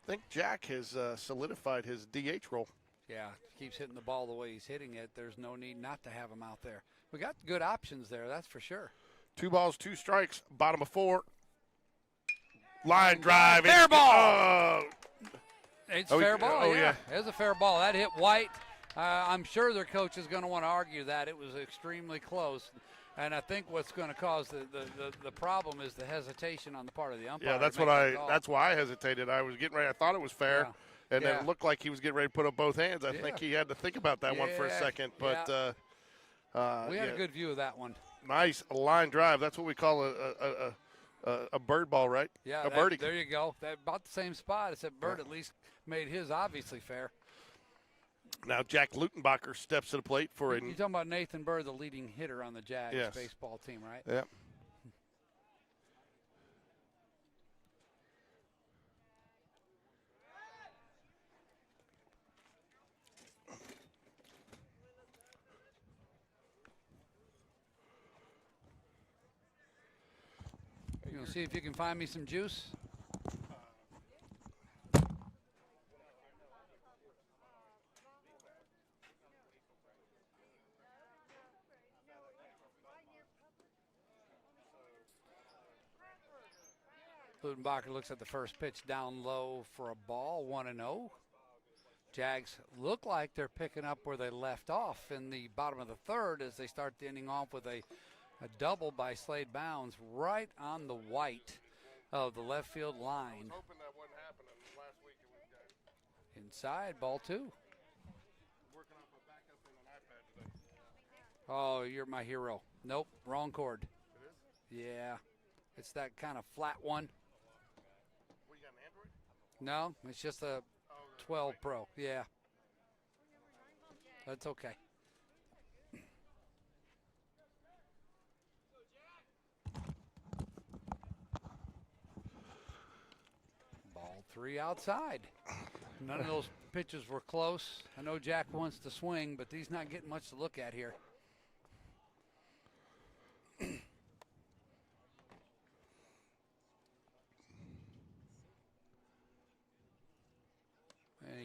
I think Jack has solidified his DH role. Yeah, keeps hitting the ball the way he's hitting it. There's no need not to have him out there. We got good options there, that's for sure. 2 balls, 2 strikes, bottom of 4. Line drive. Fair ball. Oh. It's fair ball. Oh, yeah. It's a fair ball. That hit White. I'm sure their coach is going to want to argue that. It was extremely close. And I think what's going to cause the problem is the hesitation on the part of the umpire. Yeah, that's why I hesitated. I was getting ready. I thought it was fair. Yeah. And then it looked like he was getting ready to put up both hands. I think he had to think about that one for a second. But we had a good view of that one. Nice line drive. That's what we call a bird ball, right? Yeah, a birdie. There you go. About the same spot. Except Bird at least made his obviously fair. Now Jack Lutenbacher steps to the plate for You're talking about Nathan Bird, the leading hitter on the Jags baseball team, right? Yeah. You know, see if you can find me some juice. Ludenbacher looks at the first pitch down low for a ball, 1-0. Jags look like they're picking up where they left off in the bottom of the third as they start the inning off with a double by Slade Bounds right on the white of the left field line. Inside, ball 2. Oh, you're my hero. Nope, wrong chord. Yeah, it's that kind of flat one. No, it's just a 12 Pro. Yeah. That's okay. Ball 3 outside. None of those pitches were close. I know Jack wants to swing, but he's not getting much to look at here.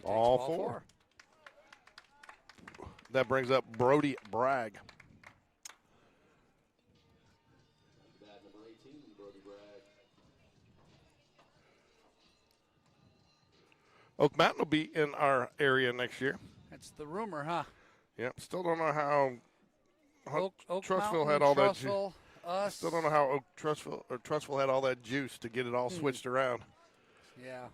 Ball 4. That brings up Brody Bragg. Bat number 18, Brody Bragg. Oak Mountain will be in our area next year. That's the rumor, huh? Yep. Still don't know how Oak Trussville Mountain, had all that Trussville, us. Still don't know how Trussville had all that juice to get it all switched around. Yeah.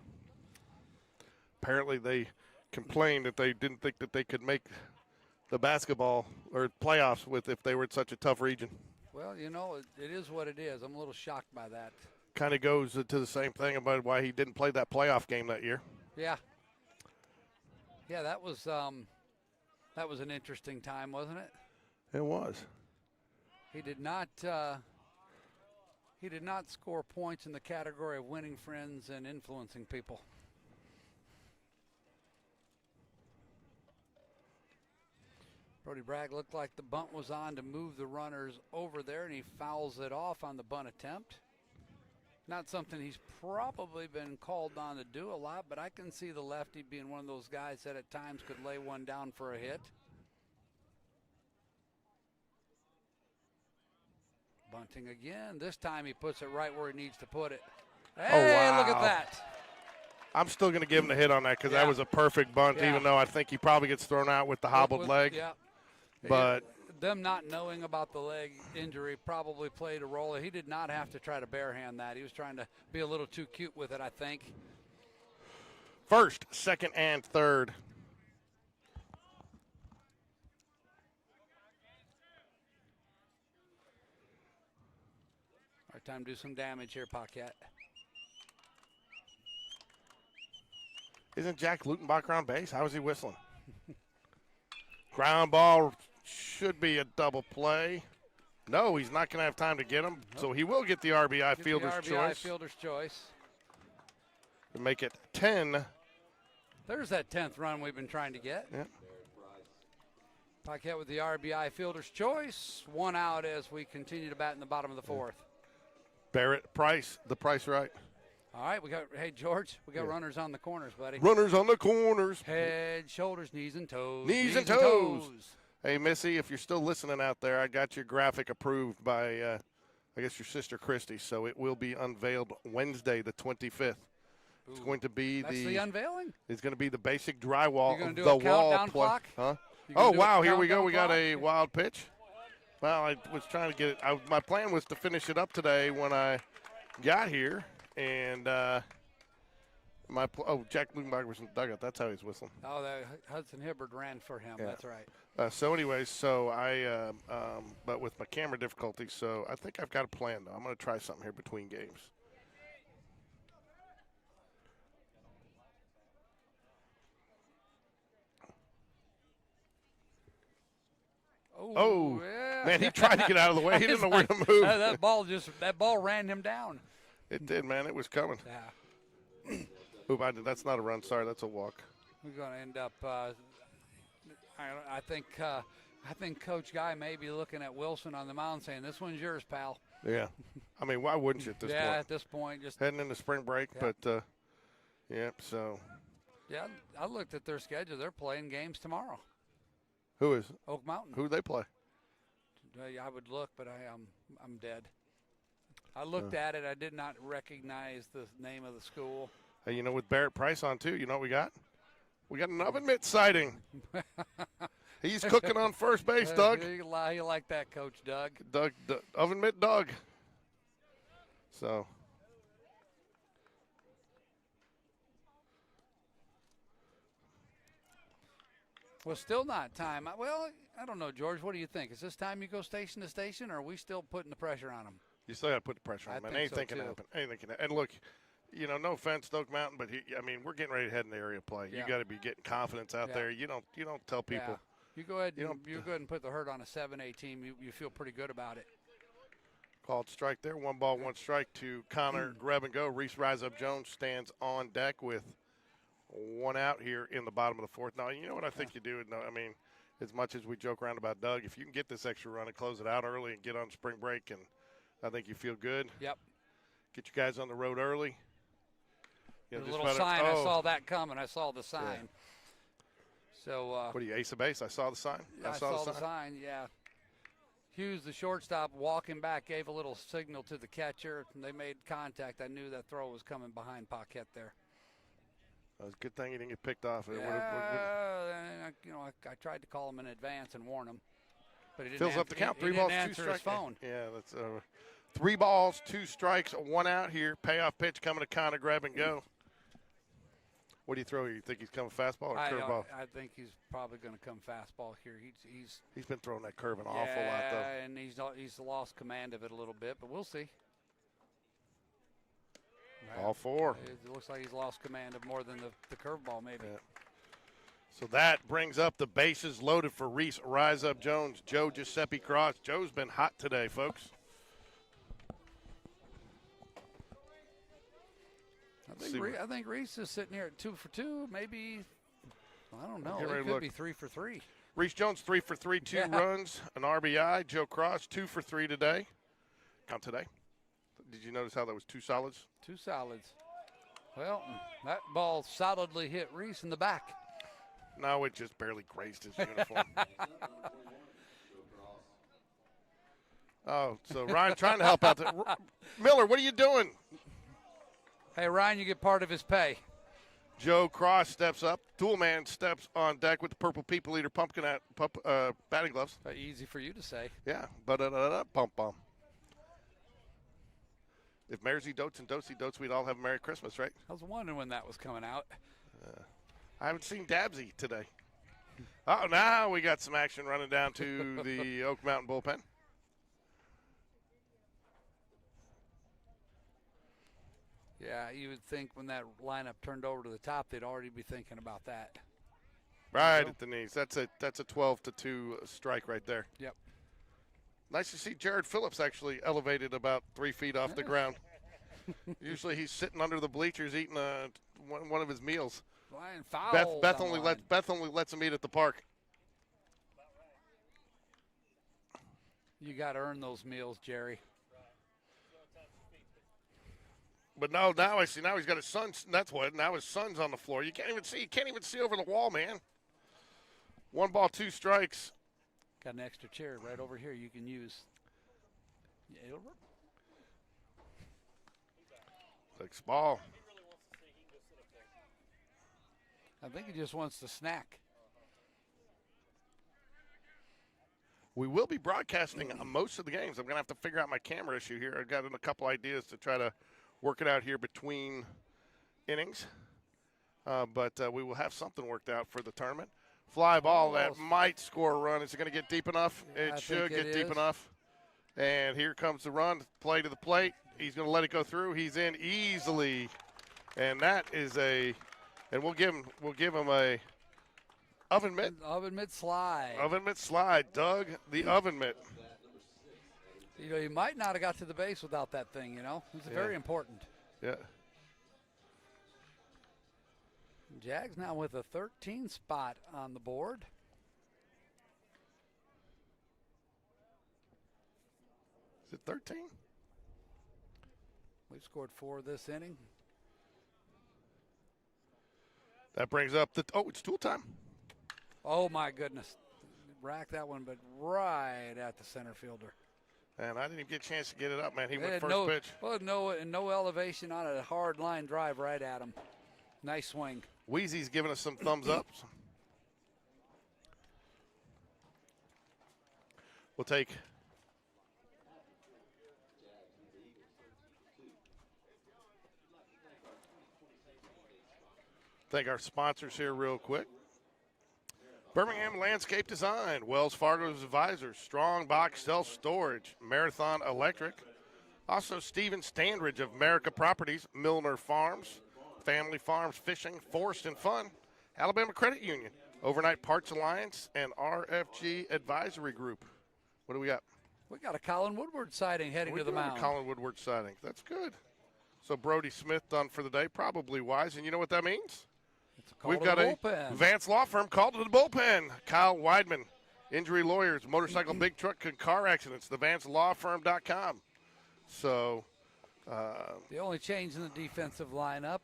Apparently they complained that they didn't think that they could make the basketball or playoffs with if they were in such a tough region. Well, you know, it is what it is. I'm a little shocked by that. Kind of goes to the same thing about why he didn't play that playoff game that year. Yeah. Yeah, that was That was an interesting time, wasn't it? It was. He did not score points in the category of winning friends and influencing people. Brody Bragg looked like the bunt was on to move the runners over there, and he fouls it off on the bunt attempt. Not something he's probably been called on to do a lot, but I can see the lefty being one of those guys that at times could lay one down for a hit. Bunting again. This time he puts it right where he needs to put it. Hey, wow. Look at that. I'm still going to give him the hit on that because that was a perfect bunt, even though I think he probably gets thrown out with the hobbled leg. Yeah. But them not knowing about the leg injury probably played a role. He did not have to try to barehand that. He was trying to be a little too cute with it, I think. First, second, and third. All right, time to do some damage here, Paquette. Isn't Jack Lutenbacher on base? How is he whistling? Ground ball should be a double play. No, he's not going to have time to get him, so he will get the RBI fielder's choice. Fielder's choice. To make it 10. There's that 10th run we've been trying to get. Yep. Paquette with the RBI fielder's choice. 1 out as we continue to bat in the bottom of the 4th. Barrett, Price, the price right. All right, hey, George, we got runners on the corners, buddy. Runners on the corners. Head, shoulders, knees, and toes. Knees and toes. Hey, Missy, if you're still listening out there, I got your graphic approved by, I guess, your sister Christy. So it will be unveiled Wednesday, the 25th. It's going to be That's the unveiling? It's going to be the basic drywall You're of do the a wall countdown clock? Huh? You Oh, do a wow, here we go. countdown We got clock? a wild pitch. Well, I was trying to get it. My plan was to finish it up today when I got here. And Jack Lutenbacher was in the dugout. That's how he's whistling. Oh, Hudson Hibbard ran for him. Yeah. That's right. So anyways, I but with my camera difficulty, so I think I've got a plan, though. I'm going to try something here between games. Oh, yeah. Man, he tried to get out of the way. He didn't know where to move. that ball ran him down. It did, man. It was coming. Yeah. That's not a run. Sorry, that's a walk. We're going to end up. I think Coach Guy may be looking at Wilson on the mound, saying, "This one's yours, pal." Yeah. I mean, why wouldn't you at this point? Yeah, at this point, just heading into spring break, but So. Yeah, I looked at their schedule. They're playing games tomorrow. Who is? Oak Mountain. Who they play? I would look, but I'm dead. I looked at it. I did not recognize the name of the school. Hey, with Barrett Price on, too, you know what we got? We got an oven mitt sighting. He's cooking on first base, Doug. You like that, Coach Doug. Doug, oven mitt Doug. So. Well, still not time. Well, I don't know, George. What do you think? Is this time you go station to station, or are we still putting the pressure on them? You still got to put the pressure on them, man. Anything can happen. Anything can happen. And look, no offense, Oak Mountain, but we're getting ready to head in the area play. Yeah. You got to be getting confidence out there. You don't tell people. Yeah. You go ahead. You go ahead and put the hurt on a 7A team. You feel pretty good about it. Called strike there. 1 ball, 1 strike to Connor. Grab and go. Reese Rise Up Jones stands on deck with 1 out here in the bottom of the 4th. Now, you know what I think you do? As much as we joke around about Doug, if you can get this extra run and close it out early and get on spring break, and I think you feel good. Yep. Get you guys on the road early. A little sign. I saw that coming. I saw the sign. Yeah. So. What are you, ace of base? I saw the sign. I saw the sign. Yeah. Hughes, the shortstop, walking back, gave a little signal to the catcher. And they made contact. I knew that throw was coming behind Paquette there. It was a good thing he didn't get picked off. I tried to call him in advance and warn him, but he didn't. Fills up the count. 3 balls, 2 strikes. His phone. Yeah, that's 3 balls, 2 strikes, 1 out here. Payoff pitch coming to Connor. Grab and go. What do you throw here? You think he's coming fastball or curveball? I think he's probably going to come fastball here. He's been throwing that curve an awful lot though. Yeah, and he's lost command of it a little bit, but we'll see. All 4. It looks like he's lost command of more than the curveball, maybe. So that brings up the bases loaded for Reese Rise Up Jones, Joe Giuseppe Cross. Joe's been hot today, folks. I think Reese is sitting here at 2 for 2. Maybe, I don't know. Get ready It to could look. be 3 for 3. Reese Jones, 3 for 3, 2 runs, an RBI. Joe Cross, 2 for 3 today. Count today. Did you notice how that was 2 solids? 2 solids. Well, that ball solidly hit Reese in the back. No, it just barely grazed his uniform. Oh, so Ryan trying to help out. Miller, what are you doing? Hey, Ryan, you get part of his pay. Joe Cross steps up. Toolman steps on deck with the Purple People Eater pumpkin batting gloves. Easy for you to say. Yeah, bump bum. If Maresy dotes and Dosey dotes, we'd all have a Merry Christmas, right? I was wondering when that was coming out. I haven't seen Dabsy today. Oh, now we got some action running down to the Oak Mountain bullpen. Yeah, you would think when that lineup turned over to the top, they'd already be thinking about that. Right at the knees. That's a 12-2 strike right there. Yep. Nice to see Jared Phillips actually elevated about 3 feet off the ground. Usually he's sitting under the bleachers eating one of his meals. Flying foul. Beth only lets him eat at the park. You got to earn those meals, Jerry. But now I see. Now he's got his son. That's what. Now his son's on the floor. You can't even see. You can't even see over the wall, man. 1 ball, 2 strikes. Got an extra chair right over here you can use. Yeah, it'll work. 6 ball. I think he just wants to snack. We will be broadcasting most of the games. I'm going to have to figure out my camera issue here. I've got a couple ideas to try to work it out here between innings. But we will have something worked out for the tournament. Fly ball that might score a run. Is it going to get deep enough? Yeah, It should get deep enough. And here comes the run. Play to the plate. He's going to let it go through. He's in easily. And that is and we'll give him a oven mitt. Oven mitt slide. Oven mitt slide. Doug, the oven mitt. You know, you might not have got to the base without that thing, you know. It's very important. Yeah. Jags now with a 13 spot on the board. Is it 13? We've scored 4 this inning. That brings up it's tool time. Oh, my goodness. Racked that one, but right at the center fielder. And I didn't even get a chance to get it up, man. He It went had first pitch. Well, no elevation on a hard line drive right at him. Nice swing. Wheezy's giving us some thumbs up. We'll take thank our sponsors here real quick. Birmingham Landscape Design, Wells Fargo's Advisors, Strong Box Self-Storage, Marathon Electric. Also Stephen Standridge of America Properties, Milner Farms, Family Farms Fishing, Forest and Fun, Alabama Credit Union, Overnight Parts Alliance, and RFG Advisory Group. What do we got? We got a Colin Woodward sighting heading to the mound. Colin Woodward sighting. That's good. So Brody Smith done for the day, probably wise. And you know what that means? We've got a Vance Law Firm called to the bullpen. Kyle Weidman, injury lawyers, motorcycle, big truck, and car accidents. TheVanceLawFirm.com. So the only change in the defensive lineup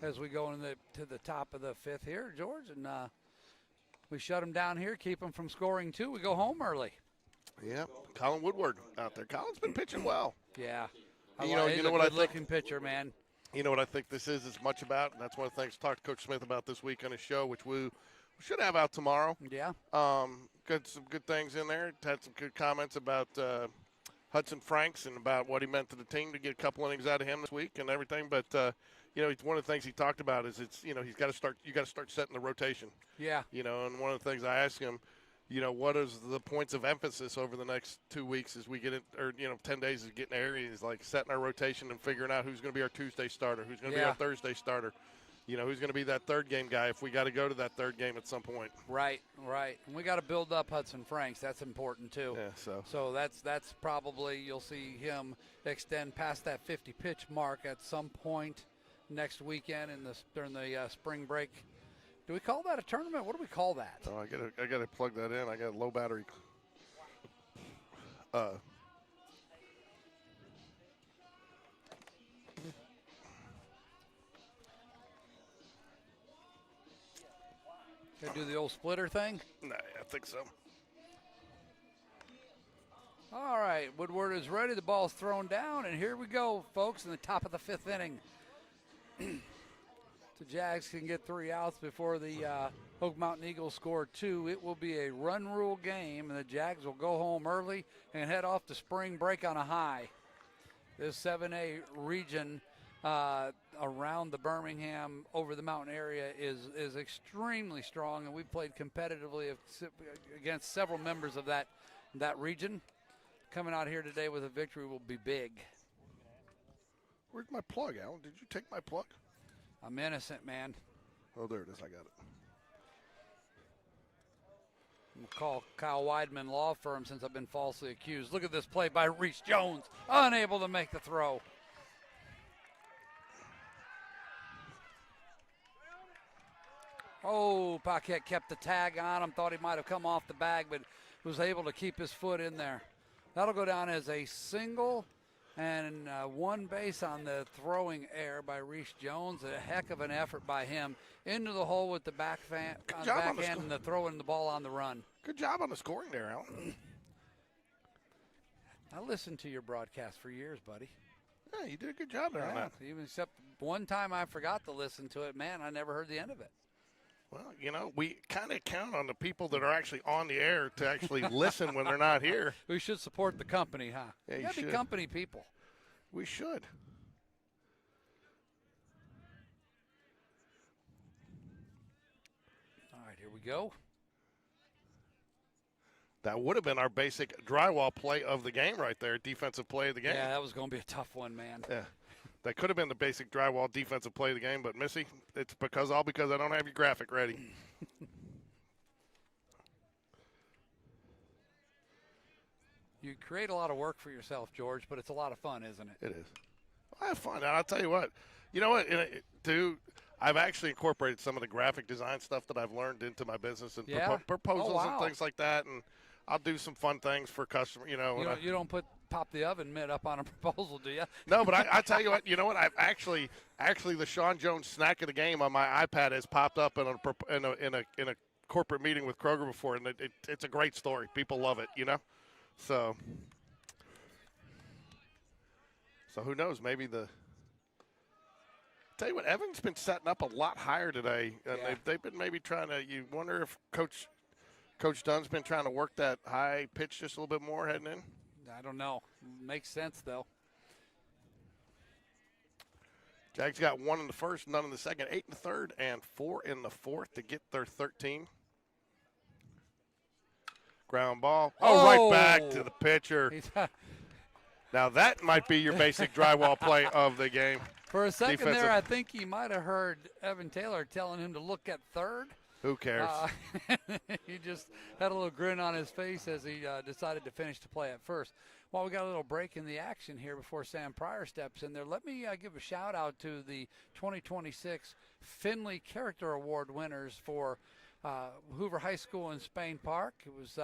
as we go to the top of the 5th here, George, and we shut them down here, keep them from scoring 2. We go home early. Yeah, Colin Woodward out there. Colin's been pitching well. Yeah, You know what I think? Looking pitcher, man. You know what I think this is much about, and that's one of the things I talked to Coach Smith about this week on his show, which we should have out tomorrow. Yeah. Some good things in there. Had some good comments about Hudson Franks and about what he meant to the team to get a couple innings out of him this week and everything. But it's one of the things he talked about is you got to start setting the rotation. Yeah. And one of the things I asked him, what is the points of emphasis over the next 2 weeks as we get it, or 10 days of getting areas like setting our rotation and figuring out who's going to be our Tuesday starter, who's going to be our Thursday starter. you know, who's going to be that third game guy if we got to go to that third game at some point. Right. And we got to build up Hudson Franks. That's important too. Yeah, So that's probably, you'll see him extend past that 50 pitch mark at some point next weekend during the spring break. Do we call that a tournament? What do we call that? Oh, I gotta plug that in. I got a low battery. They do the old splitter thing? Nah, I think so. All right, Woodward is ready. The ball's thrown down, and here we go, folks, in the top of the 5th inning. The Jags can get 3 outs before the Oak Mountain Eagles score 2. It will be a run rule game, and the Jags will go home early and head off to spring break on a high. This 7A region around the Birmingham over the mountain area is extremely strong, and we've played competitively against several members of that region. Coming out here today with a victory will be big. Where's my plug, Alan? Did you take my plug? I'm innocent, man. Oh, there it is. I got it. We'll call Kyle Weidman Law Firm since I've been falsely accused. Look at this play by Reese Jones, unable to make the throw. Oh, Paquette kept the tag on him, thought he might have come off the bag, but was able to keep his foot in there. That'll go down as a single and 1 base on the throwing error by Reese Jones. A heck of an effort by him into the hole with the backhand and the throwing the ball on the run. Good job on the scoring there, Alan. I listened to your broadcast for years, buddy. Yeah, you did a good job there on that. Even except one time I forgot to listen to it. Man, I never heard the end of it. Well, you know, we kind of count on the people that are actually on the air to actually listen when they're not here. We should support the company, huh? Yeah, you gotta should. be company people. We should. All right, here we go. That would have been our basic drywall play of the game right there, defensive play of the game. Yeah, that was going to be a tough one, man. Yeah. That could have been the basic drywall defensive play of the game, but Missy, it's because I don't have your graphic ready. You create a lot of work for yourself, George, but it's a lot of fun, isn't it? It is. I have fun. And I'll tell you what. You know what, dude? I've actually incorporated some of the graphic design stuff that I've learned into my business and proposals and things like that. And I'll do some fun things for customers, you know. You don't pop the oven mitt up on a proposal, do you? No, but I tell you what, you know what? I've actually the Sean Jones snack of the game on my iPad has popped up in a corporate meeting with Kroger before, and it's a great story. People love it, you know. So who knows? Maybe tell you what, Evan's been setting up a lot higher today, and they've been maybe trying to. You wonder if Coach Dunn's been trying to work that high pitch just a little bit more heading in. I don't know. Makes sense, though. Jags got 1 in the first, none in the second, 8 in the third, and 4 in the fourth to get their 13. Ground ball. Right back to the pitcher. Now that might be your basic drywall play of the game. For a second there, I think he might have heard Evan Taylor telling him to look at third. Who cares? He just had a little grin on his face as he decided to finish the play at first. Well, we got a little break in the action here before Sam Pryor steps in there. Let me give a shout out to the 2026 Finley Character Award winners for Hoover High School in Spain Park. It was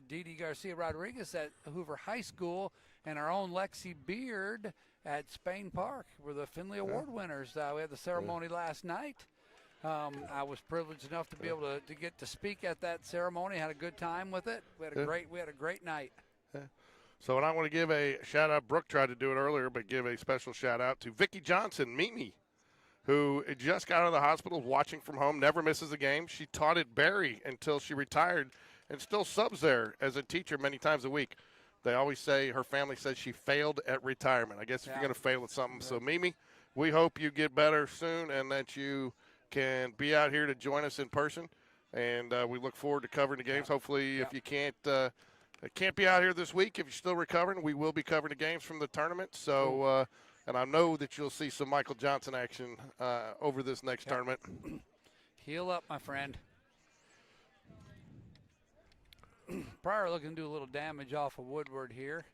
Didi Garcia Rodriguez at Hoover High School and our own Lexi Beard at Spain Park were the Finley Award winners. We had the ceremony last night. I was privileged enough to be able to get to speak at that ceremony. Had a good time with it. We had a great night. Yeah. So, and I want to give a shout out. Brooke tried to do it earlier, but give a special shout out to Vicki Johnson, Mimi, who just got out of the hospital, watching from home, never misses a game. She taught at Barry until she retired, and still subs there as a teacher many times a week. They always say, her family says she failed at retirement. I guess if you're going to fail at something. So, Mimi, we hope you get better soon and that you can be out here to join us in person. And we look forward to covering the games. Hopefully, if you can't be out here this week, if you're still recovering, we will be covering the games from the tournament. So And I know that you'll see some Michael Johnson action over this next tournament. Heal up, my friend. Pryor looking to do a little damage off of Woodward here.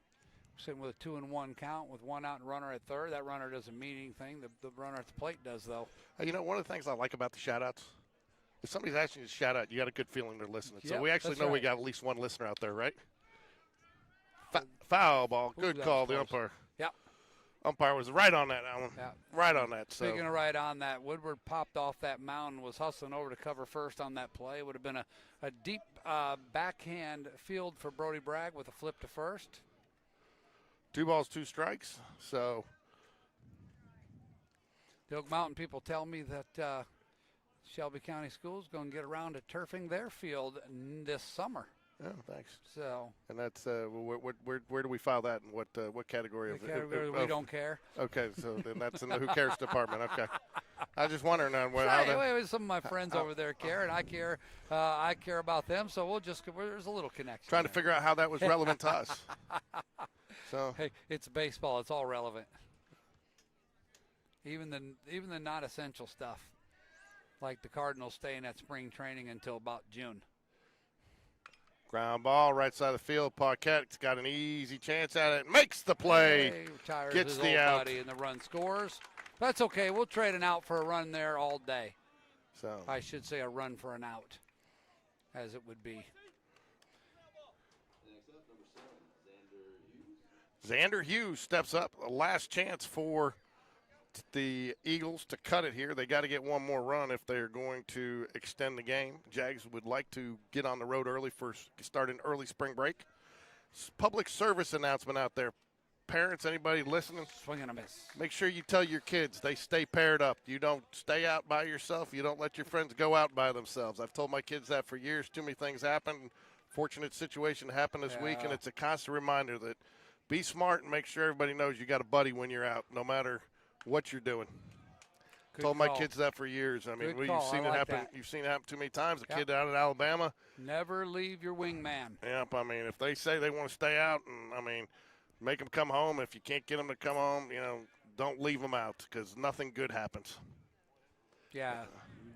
Sitting with a 2-1 count with one out and runner at third. That runner doesn't mean anything. The runner at the plate does, though. You know, one of the things I like about the shout-outs, if somebody's asking you to shout out, you got a good feeling they're listening. So Yep, we actually that's know we right. got at least one listener out there, right? Foul ball. Good that call, was the close. umpire. Yep. Umpire was right on that, Alan. Yeah. Right on that. So. Speaking of right on that, Woodward popped off that mound, was hustling over to cover first on that play. Would have been a deep backhand field for Brody Bragg with a flip to first. 2 balls, 2 strikes. So The Oak Mountain people tell me that Shelby County Schools going to get around to turfing their field this summer. yeah, thanks. So And that's where do we file that, and what category the of category we don't care. Okay, so then that's in the who cares department. Okay, I was just wondering how that. Anyway, some of my friends over there care, and I care. I care about them. So there's a little connection. Trying to there. figure out how that was relevant to us. So Hey, it's baseball. It's all relevant. Even the non-essential stuff, like the Cardinals staying at spring training until about June. ground ball, right side of the field. Paquette's got an easy chance at it. Makes the play. Hey, retires Gets his the old out. buddy, and the run scores. That's okay. We'll trade an out for a run there all day. So I should say a run for an out, as it would be. Next up, number 7, Xander Hughes. Xander Hughes steps up. A last chance for the Eagles to cut it here. They got to get one more run if they're going to extend the game. Jags would like to get on the road early for starting early spring break. Public service announcement out there. Parents, anybody listening, Swing and a miss. make sure you tell your kids they stay paired up. You don't stay out by yourself. You don't let your friends go out by themselves. I've told my kids that for years. Too many things happen. Fortunate situation happened this week, and Yeah. it's a constant reminder that be smart and make sure everybody knows you got a buddy when you're out, no matter what you're doing. Good Told my call. kids that for years. I mean, Good you've call. seen I it like happen. that. You've seen it happen too many times. A Yep. kid out in Alabama. Never leave your wingman. Yep. I mean, if they say they want to stay out, and I mean, make them come home. If you can't get them to come home, don't leave them out because nothing good happens. Yeah.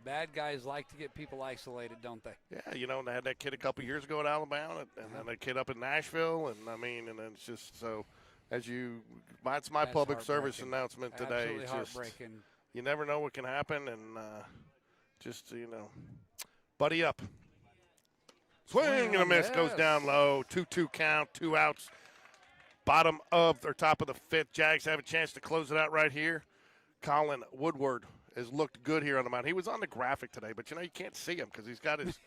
Bad guys like to get people isolated, don't they? Yeah, and they had that kid a couple years ago at Alabama, and then that kid up in Nashville, and I mean, and then it's just so. That's my That's public service heartbreaking. announcement today. Absolutely It's just heartbreaking. you never know what can happen, and just buddy up. Swing and a miss, goes down low. 2-2 count, 2 outs. Bottom of or top of the 5th. Jags have a chance to close it out right here. Colin Woodward has looked good here on the mound. He was on the graphic today, but you can't see him because he's got his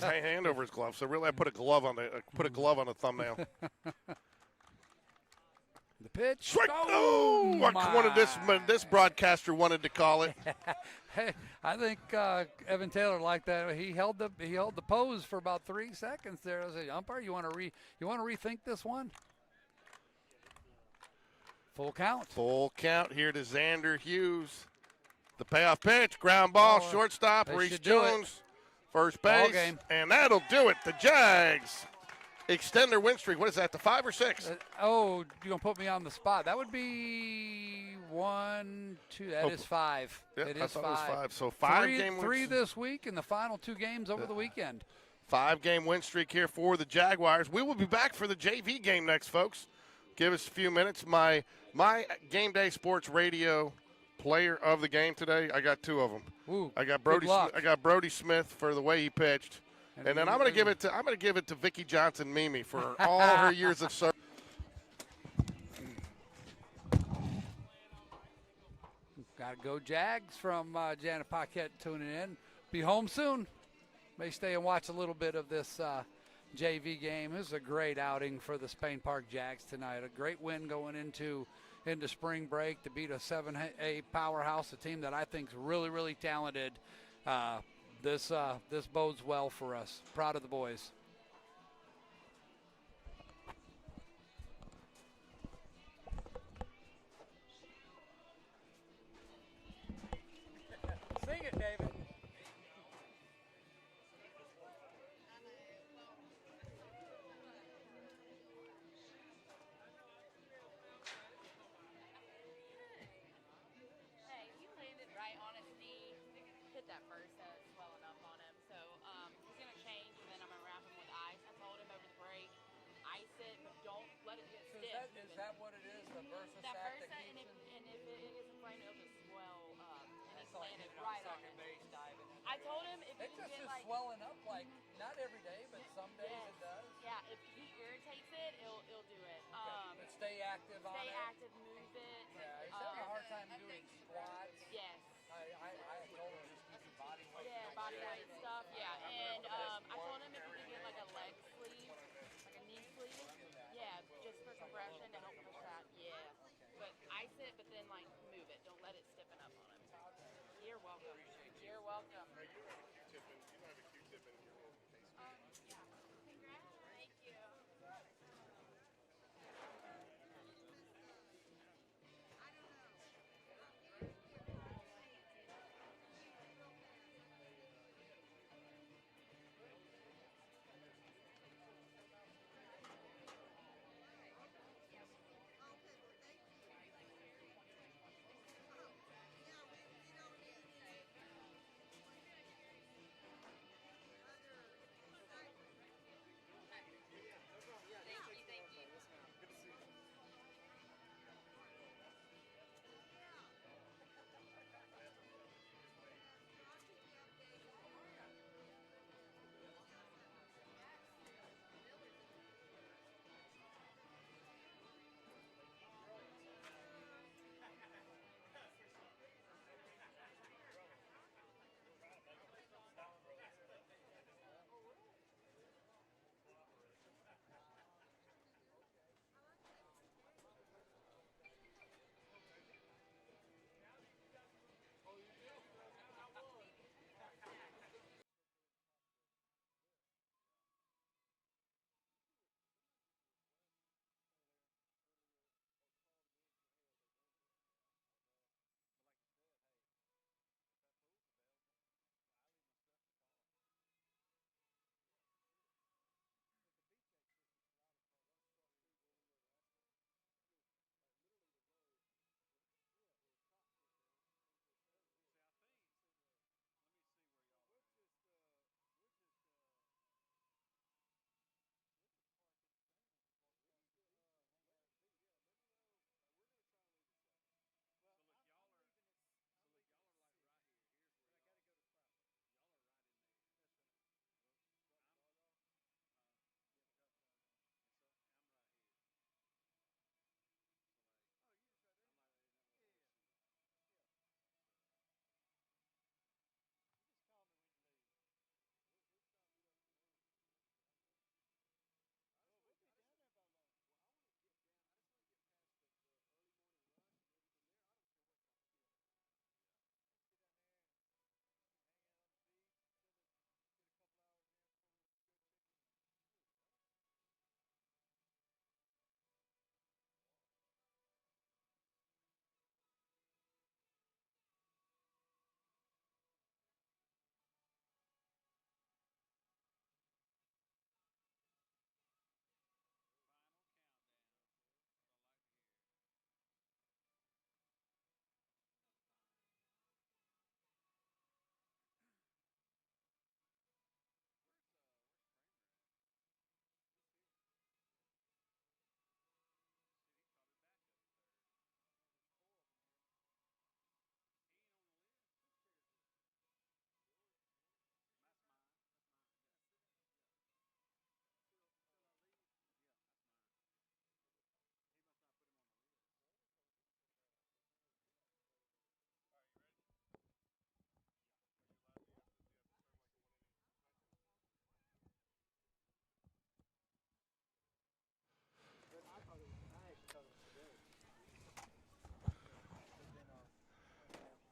hand over his glove. So really, I put a glove on the thumbnail. The pitch. Strike! Oh, this broadcaster wanted to call it. Hey, I think Evan Taylor liked that. He held the pose for about 3 seconds there. I said, umpire, you want to rethink this one? Full count. Full count here to Xander Hughes. The payoff pitch, ground ball, Oh, shortstop, they Reese should do it. Jones, first Ball base, game. and that'll do it. The Jags extend their win streak. What is that, the 5 or 6? You're going to put me on the spot. That would be 1, 2. That is 5. Yep, it I is thought 5. it was 5. So 5 three, game win 3 this week and the final 2 games over the weekend. 5-game win streak here for the Jaguars. We will be back for the JV game next, folks. Give us a few minutes. My Game Day Sports Radio player of the game today, I got 2 of them. Ooh, I got good luck. I got Brody Smith for the way he pitched, and then I'm going to give it to Vicki Johnson Mimi for all her years of service. Got to go Jags from Janet Paquette tuning in. Be home soon. May stay and watch a little bit of this JV game. This is a great outing for the Spain Park Jags tonight. A great win going into spring break to beat a 7A powerhouse, a team that I think is really, really talented. This bodes well for us. Proud of the boys. Sing it, David. that what it is? The Versa That sack Versa, that and keeps if it isn't framed, it'll just swell up, and it's like landed even right on second it. base diving in I there. told him if you It can just get is like swelling up like not every day, but some days yes, it does. yeah, if he irritates it, it'll do it. But stay active on Stay it. active, move it. Yeah, he's having a hard time doing squats. Yes. I told him just keep your body weight. Yeah, body weight stuff. Yeah, and I told him if you could get like a leg sleeve, like a knee sleeve. Yeah, just for compression to help push that. Yeah, but ice it, but then like move it. Don't let it stiffen up on him. You're welcome. You're welcome. Hey, you don't have a Q-tip in your little case. Yeah. Congrats. Thank you.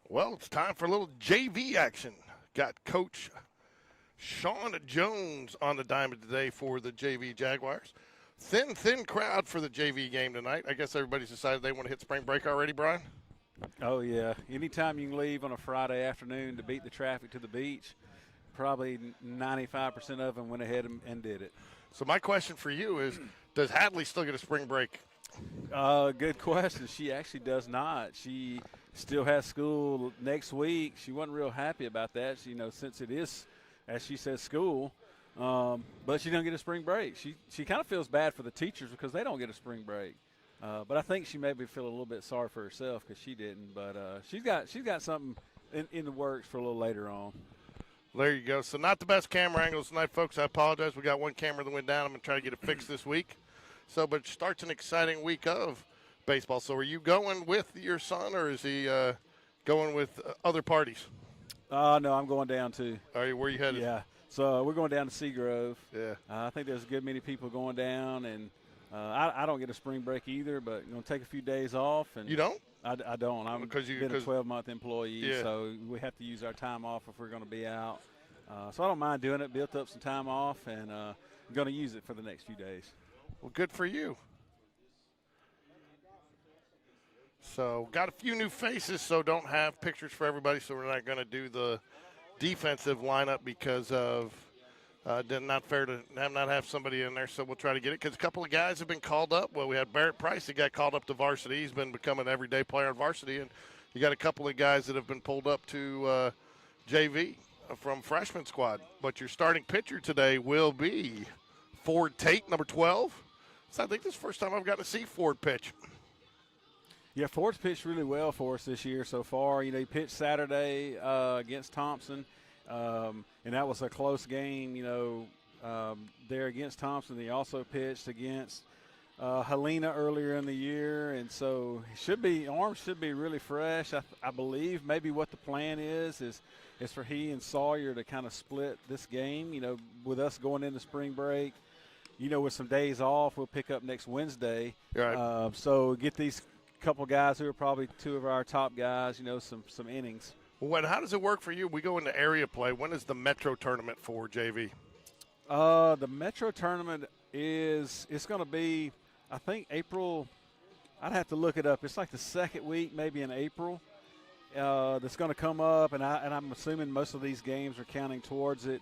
Well, it's time for a little JV action. Got Coach Sean Jones on the diamond today for the JV Jaguars. Thin crowd for the JV game tonight. I guess everybody's decided they want to hit spring break already, Brian? Oh, yeah. Anytime you can leave on a Friday afternoon to beat the traffic to the beach, probably 95% of them went ahead and did it. So my question for you is, does Hadley still get a spring break? Good question. She actually does not. She still has school next week. She wasn't real happy about that, since it is, as she says, school. But she doesn't get a spring break. She kind of feels bad for the teachers because they don't get a spring break. But I think she maybe feel a little bit sorry for herself because she didn't. But she's got something in the works for a little later on. There you go. So not the best camera angles tonight, folks. I apologize. We got one camera that went down. I'm going to try to get it fixed this week. So, but it starts an exciting week of baseball. So are you going with your son, or is he going with other parties? No, I'm going down too. Are you, where you headed? Yeah. So we're going down to Seagrove. Yeah. I think there's a good many people going down, and I don't get a spring break either, but I'm going to take a few days off. And You don't? I don't. I've been a 12-month employee, Yeah. so we have to use our time off if we're going to be out. So I don't mind doing it. Built up some time off, and I'm going to use it for the next few days. Well, good for you. So got a few new faces, so don't have pictures for everybody, so we're not going to do the defensive lineup because of not fair to not have somebody in there, so we'll try to get it because a couple of guys have been called up. Well, we had Barrett Price that got called up to varsity. He's been becoming an everyday player on varsity, and you got a couple of guys that have been pulled up to JV from freshman squad. But your starting pitcher today will be Ford Tate, number 12. So I think this is the first time I've gotten to see Ford pitch. Yeah, Ford's pitched really well for us this year so far. You know, he pitched Saturday against Thompson, and that was a close game, you know, there against Thompson. He also pitched against Helena earlier in the year, and so arms should be really fresh. I believe maybe what the plan is for he and Sawyer to kind of split this game, you know, with us going into spring break. You know, with some days off, we'll pick up next Wednesday. Right. So get these couple guys who are probably two of our top guys, you know, some innings. Well, how does it work for you? We go into area play. When is the Metro tournament for JV? The Metro tournament it's going to be, I think, April. I'd have to look it up. It's like the second week, maybe in April. That's going to come up, and I'm assuming most of these games are counting towards it.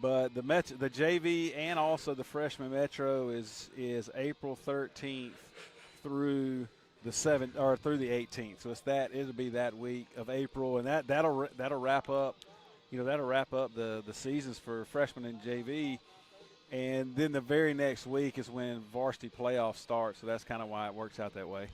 But the JV and also the freshman Metro is April 13th through the 7th or through the 18th. So it'll be that week of April, and that'll wrap up. You know, that'll wrap up the seasons for freshmen and JV. And then the very next week is when varsity playoffs start. So that's kind of why it works out that way.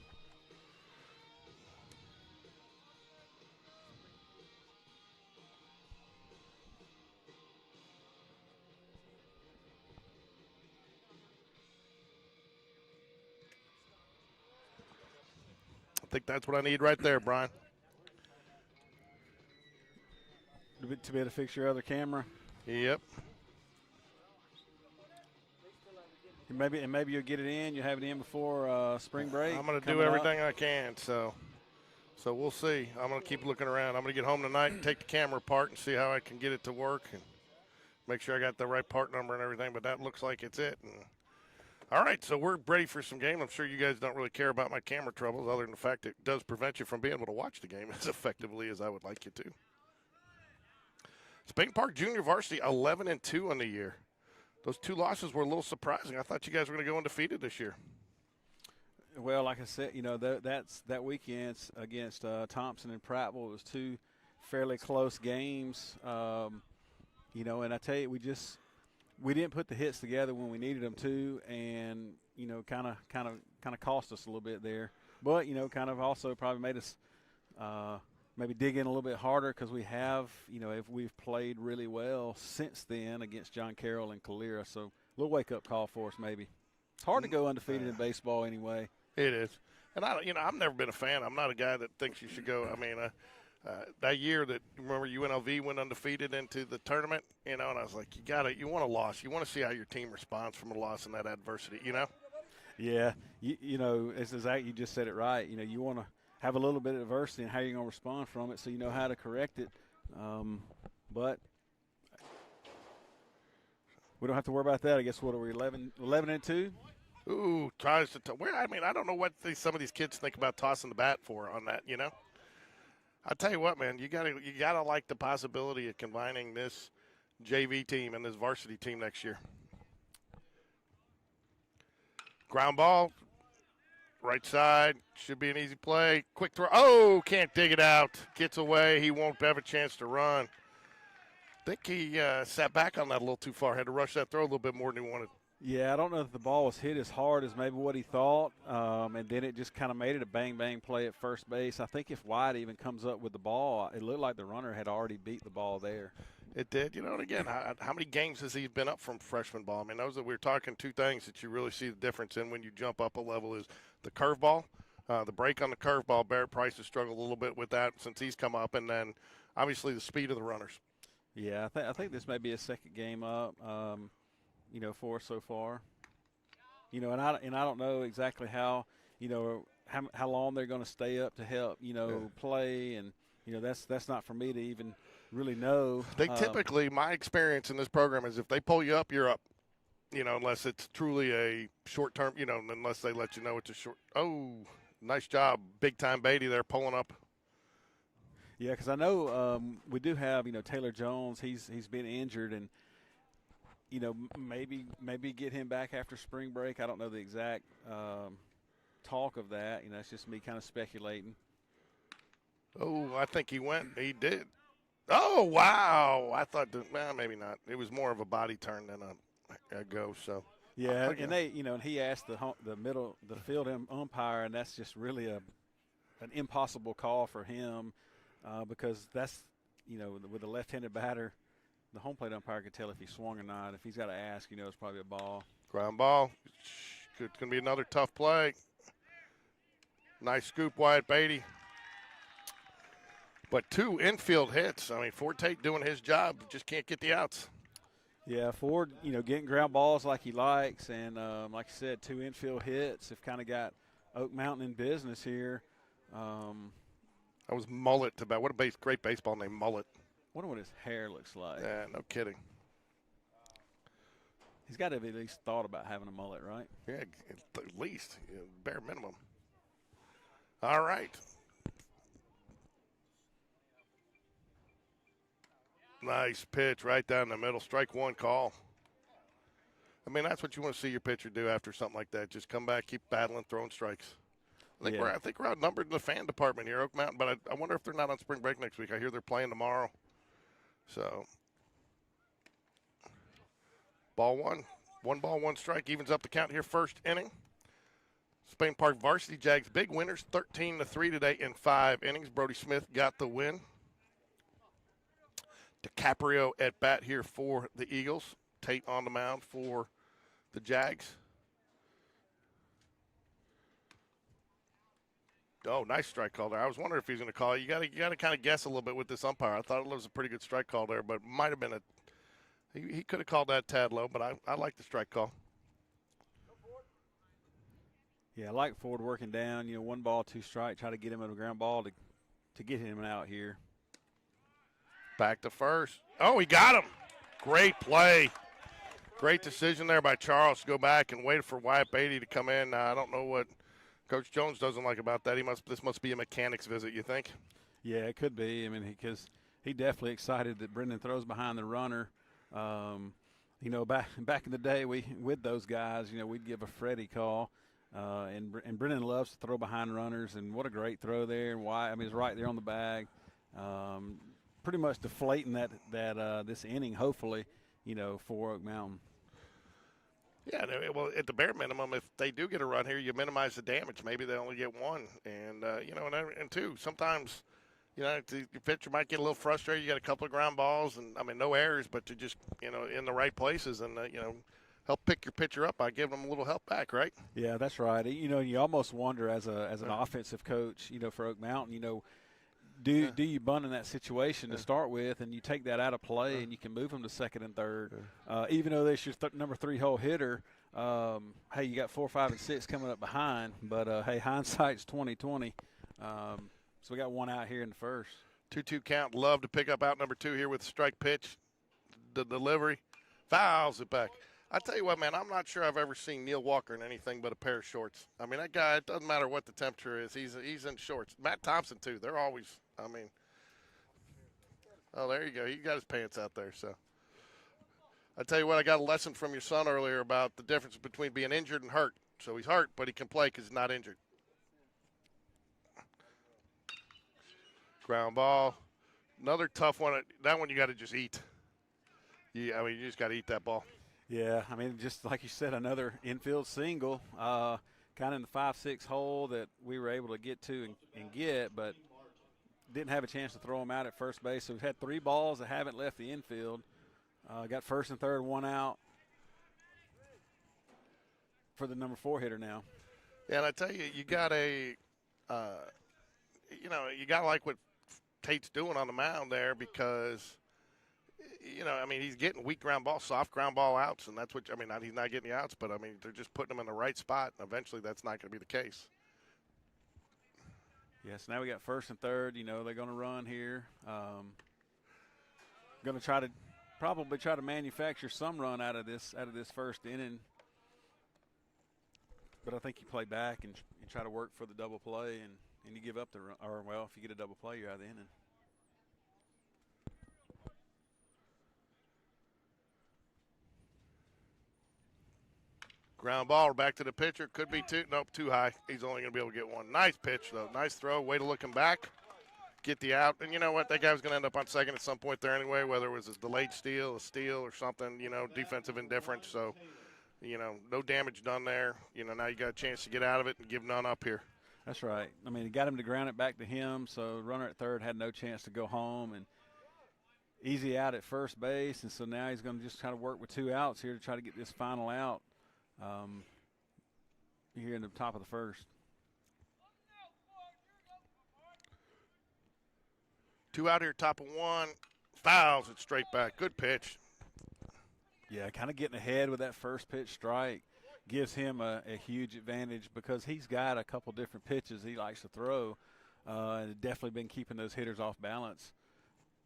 I think that's what I need right there, Brian. To be able to fix your other camera. Yep. And maybe you'll get it in. You'll have it in before spring break. I'm going to do everything I can, so we'll see. I'm going to keep looking around. I'm going to get home tonight and take the camera apart and see how I can get it to work and make sure I got the right part number and everything, but that looks like it's it. And all right, so we're ready for some game. I'm sure you guys don't really care about my camera troubles other than the fact it does prevent you from being able to watch the game as effectively as I would like you to. Spain Park Junior Varsity 11-2 on the year. Those two losses were a little surprising. I thought you guys were going to go undefeated this year. Well, like I said, you know, that weekend against Thompson and Prattville was two fairly close games. You know, and I tell you, we didn't put the hits together when we needed them to, and you know, kind of cost us a little bit there. But you know, kind of also probably made us maybe dig in a little bit harder because we have, you know, if we've played really well since then against John Carroll and Calera. So a little wake up call for us maybe. It's hard to go undefeated in baseball anyway. It is, and I've never been a fan. I'm not a guy that thinks you should go. I mean, that year that remember UNLV went undefeated into the tournament, you know, and I was like, you want a loss. You want to see how your team responds from a loss in that adversity, you know? Yeah, you know, as Zach, you just said it right. You know, you want to have a little bit of adversity and how you're going to respond from it so you know how to correct it. But we don't have to worry about that. I guess what are we, 11-2? Ooh, tries to I don't know what some of these kids think about tossing the bat for on that, you know? I'll tell you what, man, you gotta like the possibility of combining this JV team and this varsity team next year. Ground ball, right side, should be an easy play. Quick throw. Oh, can't dig it out. Gets away. He won't have a chance to run. I think he sat back on that a little too far. Had to rush that throw a little bit more than he wanted. Yeah, I don't know if the ball was hit as hard as maybe what he thought, and then it just kind of made it a bang-bang play at first base. I think if White even comes up with the ball, it looked like the runner had already beat the ball there. It did. You know, and again, how many games has he been up from freshman ball? I mean, those that we're talking two things that you really see the difference in when you jump up a level is the curveball, the break on the curveball. Barrett Price has struggled a little bit with that since he's come up, and then obviously the speed of the runners. Yeah, I think this may be a second game up, for us so far. And I don't know exactly how long they're going to stay up to help play, and that's not for me to even really know. They typically, my experience in this program is if they pull you up, you're up. Unless it's truly a short term. Unless they let you know it's a short. Oh, nice job, big time Beatty there pulling up. Yeah, because I know we do have Taylor Jones. He's been injured, and maybe get him back after spring break. I don't know the exact talk of that. It's just me kind of speculating. Oh, I think he went. He did. Oh, wow. I thought, maybe not. It was more of a body turn than a go. So. Yeah, and they, and he asked the field umpire, and that's just really an impossible call for him because that's, with a left-handed batter, the home plate umpire could tell if he swung or not. If he's got to ask, it's probably a ball. Ground ball. It's going to be another tough play. Nice scoop, Wyatt Beatty. But 2 infield hits. I mean, Forte doing his job, just can't get the outs. Yeah, Ford, getting ground balls like he likes, and like I said, 2 infield hits have kind of got Oak Mountain in business here. That was Mullet to bat. What a great baseball name, Mullet. Wonder what his hair looks like. Yeah, no kidding. He's got to have at least thought about having a mullet, right? Yeah, at least, bare minimum. All right. Nice pitch right down the middle. Strike one call. I mean, that's what you want to see your pitcher do after something like that. Just come back, keep battling, throwing strikes. I think we're outnumbered in the fan department here, Oak Mountain, but I wonder if they're not on spring break next week. I hear they're playing tomorrow. So, ball one. 1 ball, 1 strike. Evens up the count here first inning. Spain Park Varsity Jags, big winners, 13-3 today in 5 innings. Brody Smith got the win. DiCaprio at bat here for the Eagles. Tate on the mound for the Jags. Oh, nice strike call there. I was wondering if he's going to call it. You got to kind of guess a little bit with this umpire. I thought it was a pretty good strike call there, but might have been he could have called that tad low, but I like the strike call. Yeah, I like Ford working down. 1 ball, 2 strike. Try to get him at a ground ball to get him out here. Back to first. Oh, he got him. Great play. Great decision there by Charles to go back and wait for Wyatt Beatty to come in. I don't know what Coach Jones doesn't like about that. This must be a mechanics visit, you think? Yeah, it could be. I mean, because he definitely excited that Brendan throws behind the runner. Back in the day, with those guys, we'd give a Freddie call. And Brendan loves to throw behind runners, and what a great throw there. And why? I mean, it's right there on the bag. Pretty much deflating that this inning, hopefully, for Oak Mountain. Yeah, well, at the bare minimum, if they do get a run here, you minimize the damage. Maybe they only get 1, and and 2. Sometimes, your pitcher might get a little frustrated. You got a couple of ground balls, and I mean, no errors, but to just in the right places, and help pick your pitcher up by giving them a little help back, right? Yeah, that's right. You almost wonder as an offensive coach, for Oak Mountain, do you bunt in that situation to start with, and you take that out of play, and you can move them to second and third, even though they're your number 3 hole hitter. Hey, you got 4, 5, and 6 coming up behind, but hey, hindsight's 20/20. So we got 1 out here in the first. 2-2 count. Love to pick up out number 2 here with the strike pitch. The delivery fouls it back. I tell you what, man, I'm not sure I've ever seen Neil Walker in anything but a pair of shorts. I mean, that guy, it doesn't matter what the temperature is. He's in shorts. Matt Thompson, too. They're always, oh, there you go. He got his pants out there. So I tell you what, I got a lesson from your son earlier about the difference between being injured and hurt. So he's hurt, but he can play because he's not injured. Ground ball. Another tough one. That one you got to just eat. You just got to eat that ball. Yeah, I mean, just like you said, another infield single, kind of in the 5-6 hole that we were able to get to and get, but didn't have a chance to throw them out at first base. So we've had 3 balls that haven't left the infield. Got first and third, 1 out for the number 4 hitter now. Yeah, and I tell you, you got a, you got to like what Tate's doing on the mound there because, I mean, he's getting weak ground ball, soft ground ball outs, and that's what, I mean, he's not getting the outs, but, I mean, they're just putting him in the right spot, and eventually that's not going to be the case. Yes, now we got first and third. They're going to run here. Going to probably try to manufacture some run out of this first inning. But I think you play back and try to work for the double play, and you give up the run. Or, well, if you get a double play, you're out of the inning. Ground ball back to the pitcher. Could be two. Nope, too high. He's only going to be able to get one. Nice pitch, though. Nice throw. Way to look him back. Get the out. And you know what? That guy was going to end up on second at some point there anyway, whether it was a delayed steal, a steal, or something, defensive indifference. So, no damage done there. Now you got a chance to get out of it and give none up here. That's right. I mean, he got him to ground it back to him, so runner at third had no chance to go home. And easy out at first base, and so now he's going to just kind of work with 2 outs here to try to get this final out. Here in the top of the first. 2 out here, top of 1. Fouls it straight back. Good pitch. Yeah, kind of getting ahead with that first pitch strike gives him a huge advantage because he's got a couple different pitches he likes to throw. And definitely been keeping those hitters off balance,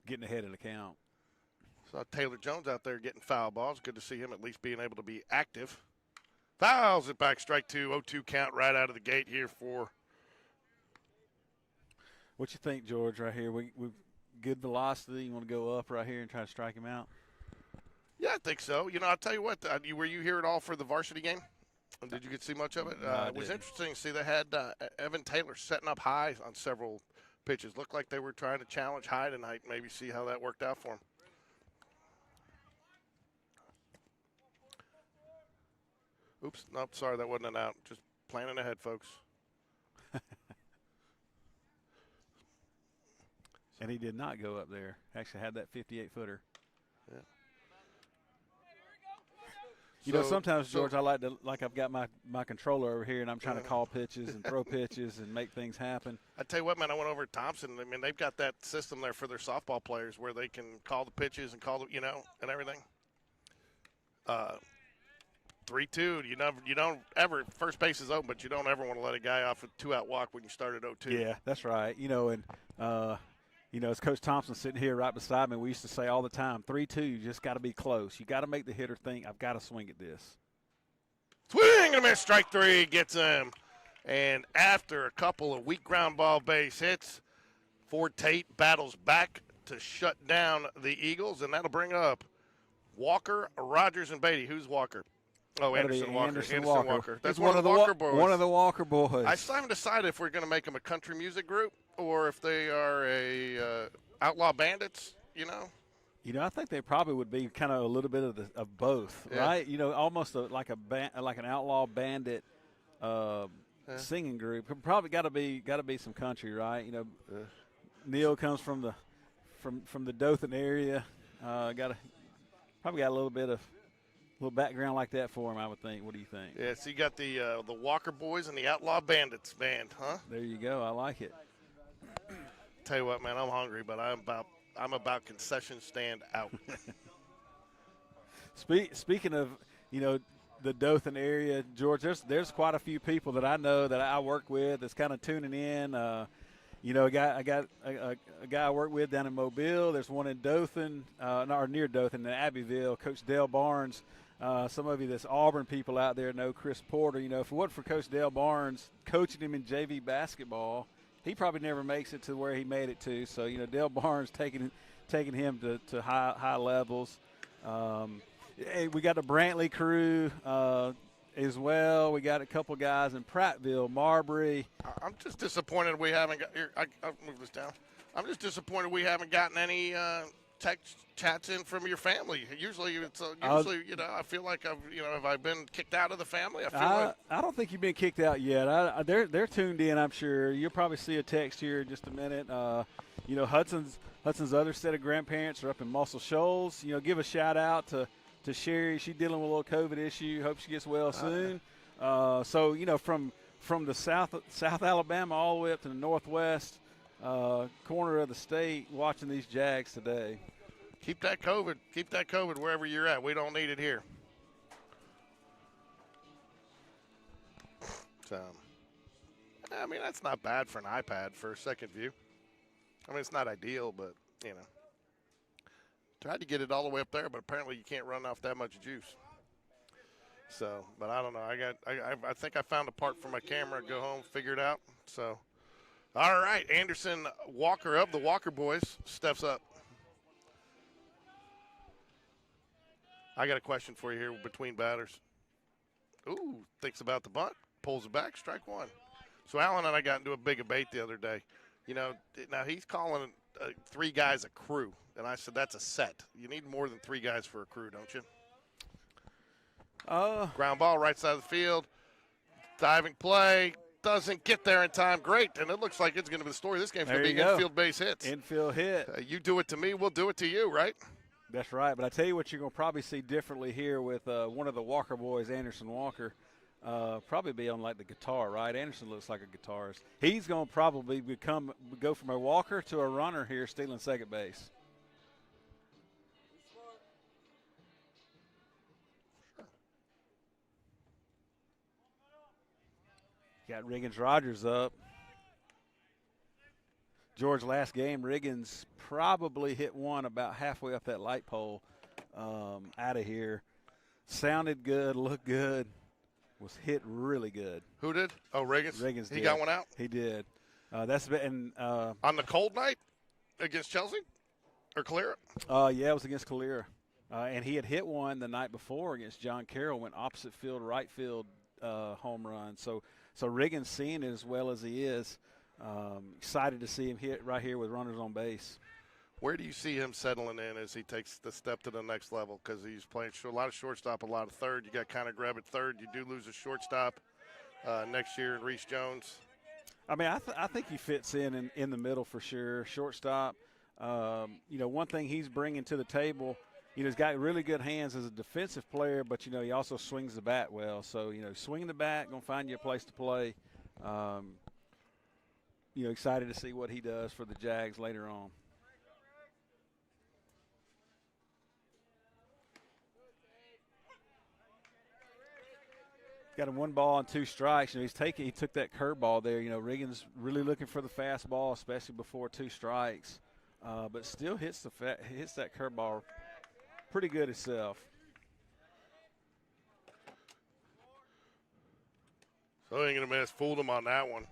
getting ahead of the count. Saw Taylor Jones out there getting foul balls. Good to see him at least being able to be active. Fouls it back, strike 2, 0-2 count right out of the gate here for. What you think, George, right here? We good velocity. You want to go up right here and try to strike him out? Yeah, I think so. I'll tell you what, were you here at all for the varsity game? Did you get to see much of it? It was interesting to see they had Evan Taylor setting up high on several pitches. Looked like they were trying to challenge high tonight, maybe see how that worked out for him. Oops, nope, sorry, that wasn't an out. Just planning ahead, folks. And he did not go up there. Actually had that 58-footer. Yeah. Sometimes, George, I I've got my controller over here, and I'm trying to call pitches and throw pitches and make things happen. I tell you what, man, I went over to Thompson. I mean, they've got that system there for their softball players where they can call the pitches and call the, and everything. 3-2. You don't ever, first base is open, but you don't ever want to let a guy off a 2-out walk when you start at 0-2. Yeah, that's right. As Coach Thompson sitting here right beside me, we used to say all the time, 3-2, you just got to be close. You got to make the hitter think, I've got to swing at this. Swing and a miss, strike 3, gets him. And after a couple of weak ground ball base hits, Ford Tate battles back to shut down the Eagles, and that'll bring up Walker, Rogers, and Beatty. Who's Walker? Oh, Anderson Walker. Anderson Walker. That's one of the Walker boys. One of the Walker boys. I still haven't decided if we're going to make them a country music group or if they are a outlaw bandits, I think they probably would be kind of a little bit of both, yeah. Right? Almost like an outlaw bandit singing group. Probably got to be some country, right? Neil comes from the Dothan area. Probably got a little bit of background like that for him, I would think. What do you think? Yeah, so you got the Walker Boys and the Outlaw Bandits band, huh? There you go. I like it. Tell you what, man, I'm hungry, but I'm about concession stand out. Speaking of, the Dothan area, George, there's quite a few people that I know that I work with that's kind of tuning in. I got a guy I work with down in Mobile. There's one in Dothan, or near Dothan, in Abbeville. Coach Dale Barnes. Some of you that's Auburn people out there know Chris Porter. If it wasn't for Coach Dale Barnes coaching him in JV basketball, he probably never makes it to where he made it to. So, Dale Barnes taking him to high levels. We got the Brantley crew as well. We got a couple guys in Prattville, Marbury. I'm just disappointed we haven't got here. I'll move this down. I'm just disappointed we haven't gotten any text chats in from your family? Usually, I feel like have I been kicked out of the family? I feel like I don't think you've been kicked out yet. They're tuned in, I'm sure. You'll probably see a text here in just a minute. Hudson's other set of grandparents are up in Muscle Shoals. Give a shout out to Sherry. She's dealing with a little COVID issue. Hope she gets well soon. From the South Alabama all the way up to the northwest corner of the state, watching these Jags today. Keep that COVID wherever you're at. We don't need it here. So, I mean, that's not bad for an iPad for a second view. I mean, it's not ideal, but, tried to get it all the way up there, but apparently you can't run off that much juice. So, but I don't know. I think I found a part for my camera. Go home, figure it out. So, all right, Anderson Walker of the Walker boys steps up. I got a question for you here between batters. Ooh, thinks about the bunt, pulls it back, strike one. So Alan and I got into a big debate the other day. Now he's calling 3 guys a crew, and I said that's a set. You need more than 3 guys for a crew, don't you? Ground ball right side of the field, diving play, doesn't get there in time. Great, and it looks like it's going to be the story. This game's going to be infield base hits. Infield hit. You do it to me, we'll do it to you, right? That's right, but I tell you what, you're going to probably see differently here with one of the Walker boys, Anderson Walker. Probably be on like the guitar, right? Anderson looks like a guitarist. He's going to probably go from a walker to a runner here, stealing second base. Got Riggins Rogers up. George, last game, Riggins probably hit one about halfway up that light pole out of here. Sounded good, looked good. Was hit really good. Who did? Oh, Riggins? Riggins did. He got one out? He did. That's been on the cold night against Chelsea or Calera? Yeah, it was against Calera. And he had hit one the night before against John Carroll, went opposite field, right field home run. So Riggins seeing it as well as he is. Excited to see him hit right here with runners on base. Where do you see him settling in as he takes the step to the next level? Because he's playing a lot of shortstop, a lot of third. You got kind of grab at third. You do lose a shortstop next year in Reese Jones. I mean, I think he fits in the middle for sure. Shortstop. One thing he's bringing to the table, he's got really good hands as a defensive player, but, he also swings the bat well. So, swinging the bat, going to find you a place to play. Excited to see what he does for the Jags later on. Got him 1 ball and 2 strikes. He took that curveball there. Riggins really looking for the fastball, especially before 2 strikes, but still hits that curveball pretty good itself. So ain't gonna miss. Fooled him on that one.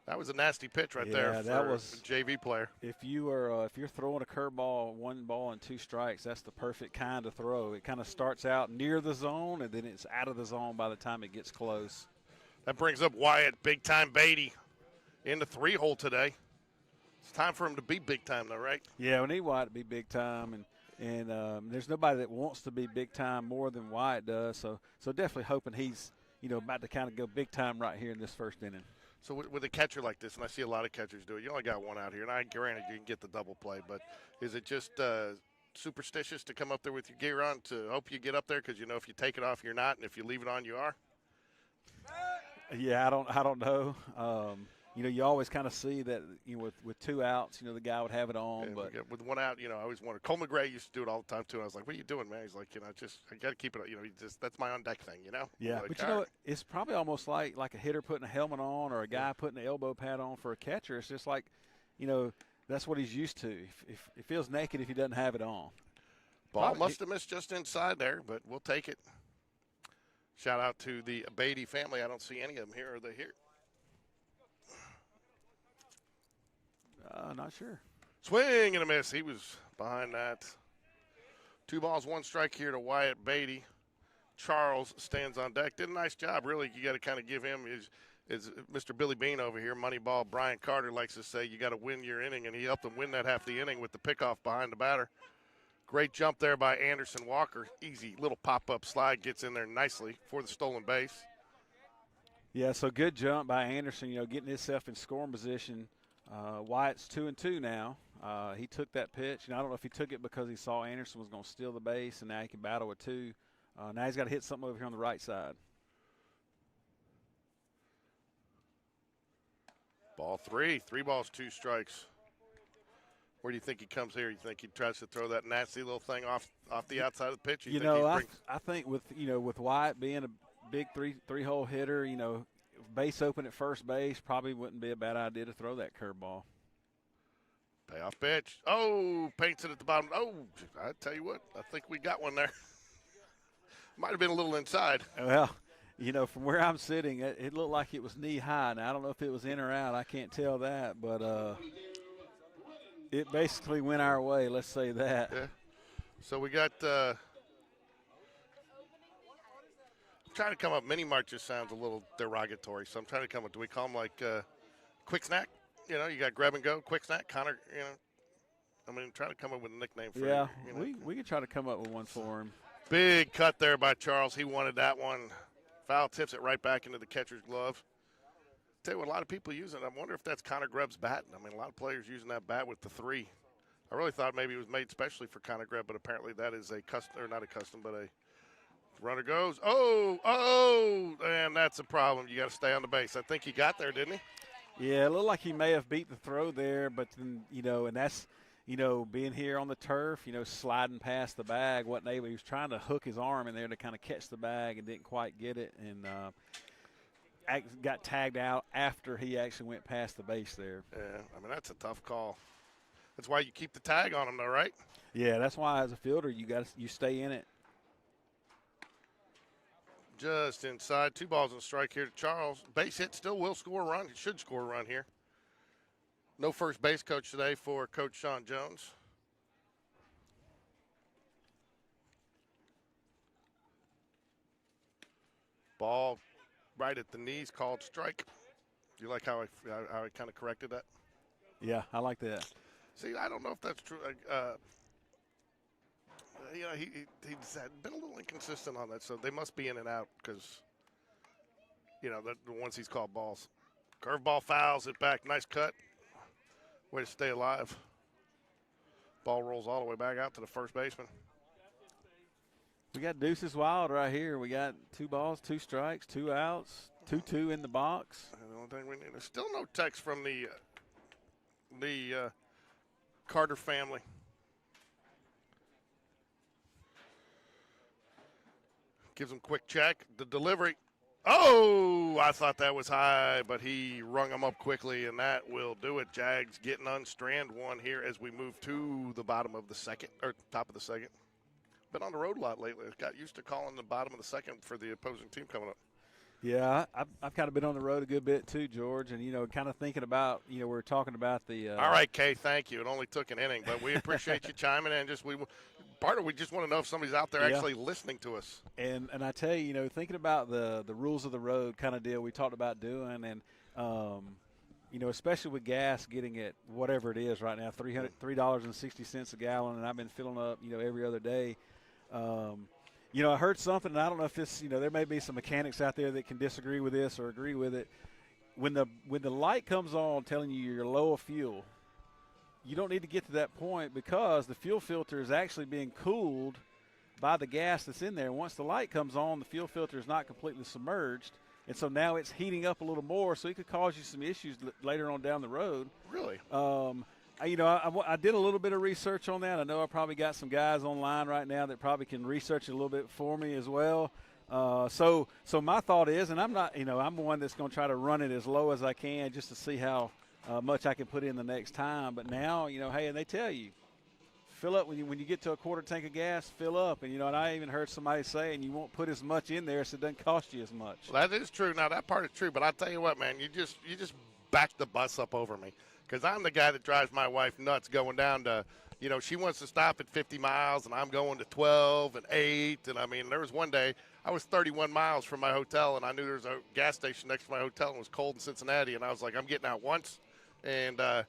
That was a nasty pitch right there for that was a JV player. If you're throwing a curveball, 1 ball and 2 strikes, that's the perfect kind of throw. It kind of starts out near the zone, and then it's out of the zone by the time it gets close. That brings up Wyatt, big-time Beatty, in the 3-hole today. It's time for him to be big-time, though, right? Yeah, we need Wyatt to be big-time, and there's nobody that wants to be big-time more than Wyatt does. So definitely hoping he's about to kind of go big-time right here in this first inning. So with a catcher like this, and I see a lot of catchers do it, you only got one out here, and I granted you can get the double play, but is it just superstitious to come up there with your gear on to hope you get up there because if you take it off, you're not, and if you leave it on, you are? Yeah, I don't know. You always kind of see that with 2 outs, the guy would have it on. And but with 1 out, I always wondered. Cole McGray used to do it all the time too. And I was like, "What are you doing, man?" He's like, I got to keep it. That's my on deck thing, Yeah, like, but it's probably almost like a hitter putting a helmet on or a guy putting an elbow pad on for a catcher. It's just like, that's what he's used to. If he feels naked if he doesn't have it on. Ball must have missed just inside there, but we'll take it. Shout out to the Beatty family. I don't see any of them here. Are they here? Not sure. Swing and a miss. He was behind that. 2 balls, 1 strike here to Wyatt Beatty. Charles stands on deck. Did a nice job, really. You got to kind of give him is Mr. Billy Bean over here, Moneyball Brian Carter, likes to say you got to win your inning, and he helped him win that half the inning with the pickoff behind the batter. Great jump there by Anderson Walker. Easy little pop-up slide, gets in there nicely for the stolen base. Yeah, so good jump by Anderson, getting himself in scoring position. Wyatt's 2-2 now. He took that pitch. I don't know if he took it because he saw Anderson was going to steal the base, and now he can battle with two. Now he's got to hit something over here on the right side. Ball 3. 3 balls, 2 strikes. Where do you think he comes here? You think he tries to throw that nasty little thing off the outside of the pitch? I think with Wyatt being a big three-hole hitter, base open at first base, probably wouldn't be a bad idea to throw that curveball. Payoff pitch. Oh, paints it at the bottom. Oh, I tell you what, I think we got one there. Might have been a little inside. Well, from where I'm sitting, it looked like it was knee high. Now, I don't know if it was in or out. I can't tell that, but it basically went our way. Let's say that. Yeah. So we got. I'm trying to come up. Mini Mart just sounds a little derogatory, so I'm trying to come up. Do we call them like quick snack? You got grab and go, quick snack, Connor. I'm trying to come up with a nickname for yeah. him. We could try to come up with one for him. Big cut there by Charles. He wanted that one. Foul tips it right back into the catcher's glove. Tell you what, a lot of people use it. I wonder if that's Connor Grebb's bat. A lot of players using that bat with the 3. I really thought maybe it was made specially for Connor Grebb, but apparently that is a custom, or not a custom, but a runner goes. Oh, and that's a problem. You got to stay on the base. I think he got there, didn't he? Yeah, it looked like he may have beat the throw there, but then, and that's, being here on the turf, sliding past the bag, wasn't able. He was trying to hook his arm in there to kind of catch the bag and didn't quite get it, and got tagged out after he actually went past the base there. Yeah, that's a tough call. That's why you keep the tag on him, though, right? Yeah, that's why as a fielder you stay in it. Just inside, 2 balls and a strike here to Charles. Base hit, still will score a run. He should score a run here. No first base coach today for Coach Sean Jones. Ball right at the knees, called strike. Do you like how I kind of corrected that? Yeah, I like that. See, I don't know if that's true. He's been a little inconsistent on that, so they must be in and out because, the ones he's called balls. Curveball fouls it back. Nice cut. Way to stay alive. Ball rolls all the way back out to the first baseman. We got Deuces Wild right here. We got 2 balls, 2 strikes, 2 outs, 2-2 in the box. The only thing we need. There's still no text from the Carter family. Gives him a quick check. The delivery. Oh, I thought that was high, but he rung him up quickly, and that will do it. Jags getting unstrand one here as we move to the bottom of the second, or top of the second. Been on the road a lot lately. Got used to calling the bottom of the second for the opposing team coming up. Yeah, I've kind of been on the road a good bit too, George, and kind of thinking about, we were talking about the. All right, Kay, thank you. It only took an inning, but we appreciate you chiming in. We just want to know if somebody's out there actually listening to us. And I tell you, thinking about the rules of the road kind of deal we talked about doing, and especially with gas getting at whatever it is right now, $3.60 a gallon, and I've been filling up, every other day. I heard something, and I don't know if this, there may be some mechanics out there that can disagree with this or agree with it. When the light comes on telling you you're low of fuel, you don't need to get to that point because the fuel filter is actually being cooled by the gas that's in there. Once the light comes on, the fuel filter is not completely submerged, and so now it's heating up a little more, so it could cause you some issues later on down the road. Really? I did a little bit of research on that. I know I probably got some guys online right now that probably can research it a little bit for me as well. So my thought is, and I'm not, I'm the one that's going to try to run it as low as I can just to see how much I can put in the next time. But now, hey, and they tell you, fill up when you get to a quarter tank of gas, fill up. And, and I even heard somebody saying you won't put as much in there so it doesn't cost you as much. Well, that is true. Now, that part is true. But I tell you what, man, you just backed the bus up over me. Because I'm the guy that drives my wife nuts going down to, you know, she wants to stop at 50 miles, and I'm going to 12 and 8. And, I mean, there was one day I was 31 miles from my hotel, and I knew there was a gas station next to my hotel, and it was cold in Cincinnati. And I was like, I'm getting out once. And I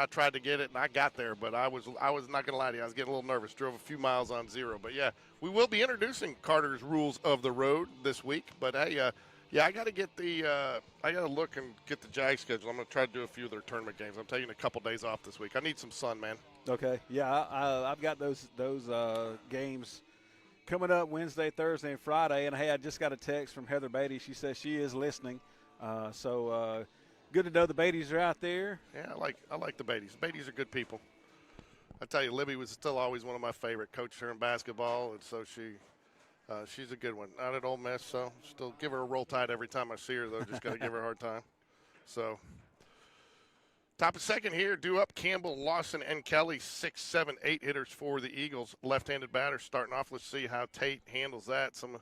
tried to get it, and I got there. But I was not going to lie to you. I was getting a little nervous. Drove a few miles on zero. But, yeah, we will be introducing Carter's Rules of the Road this week. But, hey, yeah, I got to get I got to look and get the Jag schedule. I'm going to try to do a few of their tournament games. I'm taking a couple days off this week. I need some sun, man. Okay. Yeah, I've got those games coming up Wednesday, Thursday, and Friday. And, hey, I just got a text from Heather Beatty. She says she is listening. So good to know the Beatties are out there. Yeah, I like the Beatties. The Beatties are good people. I tell you, Libby was still always one of my favorite. Coached her in basketball, and so she's a good one. Not at Ole Miss, so still give her a roll tide every time I see her, though. Just got to give her a hard time. So, top of second here, due up Campbell, Lawson, and Kelly, 6, 7, 8 hitters for the Eagles. Left-handed batter starting off. Let's see how Tate handles that. Some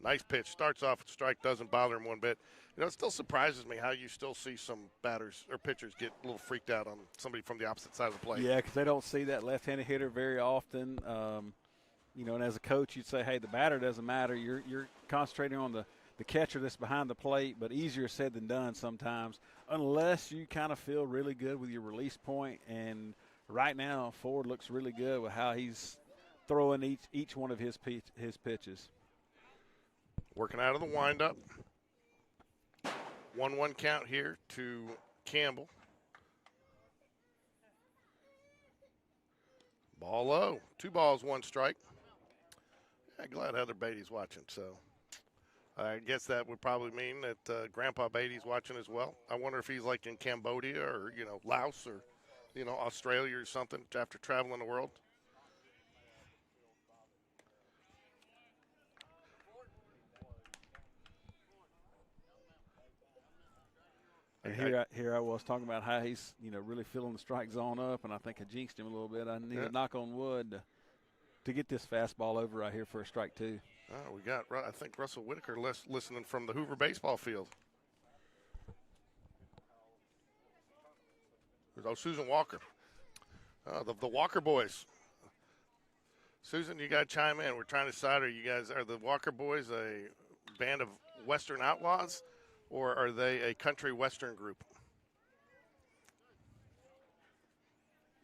nice pitch. Starts off with strike, doesn't bother him one bit. You know, it still surprises me how you still see some batters or pitchers get a little freaked out on somebody from the opposite side of the plate. Yeah, because they don't see that left-handed hitter very often. You know, and as a coach, you'd say, hey, the batter doesn't matter. You're concentrating on the catcher that's behind the plate, but easier said than done sometimes, unless you kind of feel really good with your release point. And right now, Ford looks really good with how he's throwing each one of his pitches. Working out of the windup. 1-1 count here to Campbell. Ball low. 2 balls, 1 strike. I'm glad Heather Beatty's watching, so I guess that would probably mean that Grandpa Beatty's watching as well. I wonder if he's like in Cambodia or, you know, Laos or, you know, Australia or something after traveling the world. And here I was talking about how he's, you know, really feeling the strike zone up, and I think I jinxed him a little bit. I need to knock on wood to get this fastball over right here for a strike 2. Oh, we got, I think, Russell Whitaker listening from the Hoover baseball field. There's Susan Walker. The Walker boys. Susan, you got to chime in. We're trying to decide, are the Walker boys a band of Western outlaws, or are they a country Western group?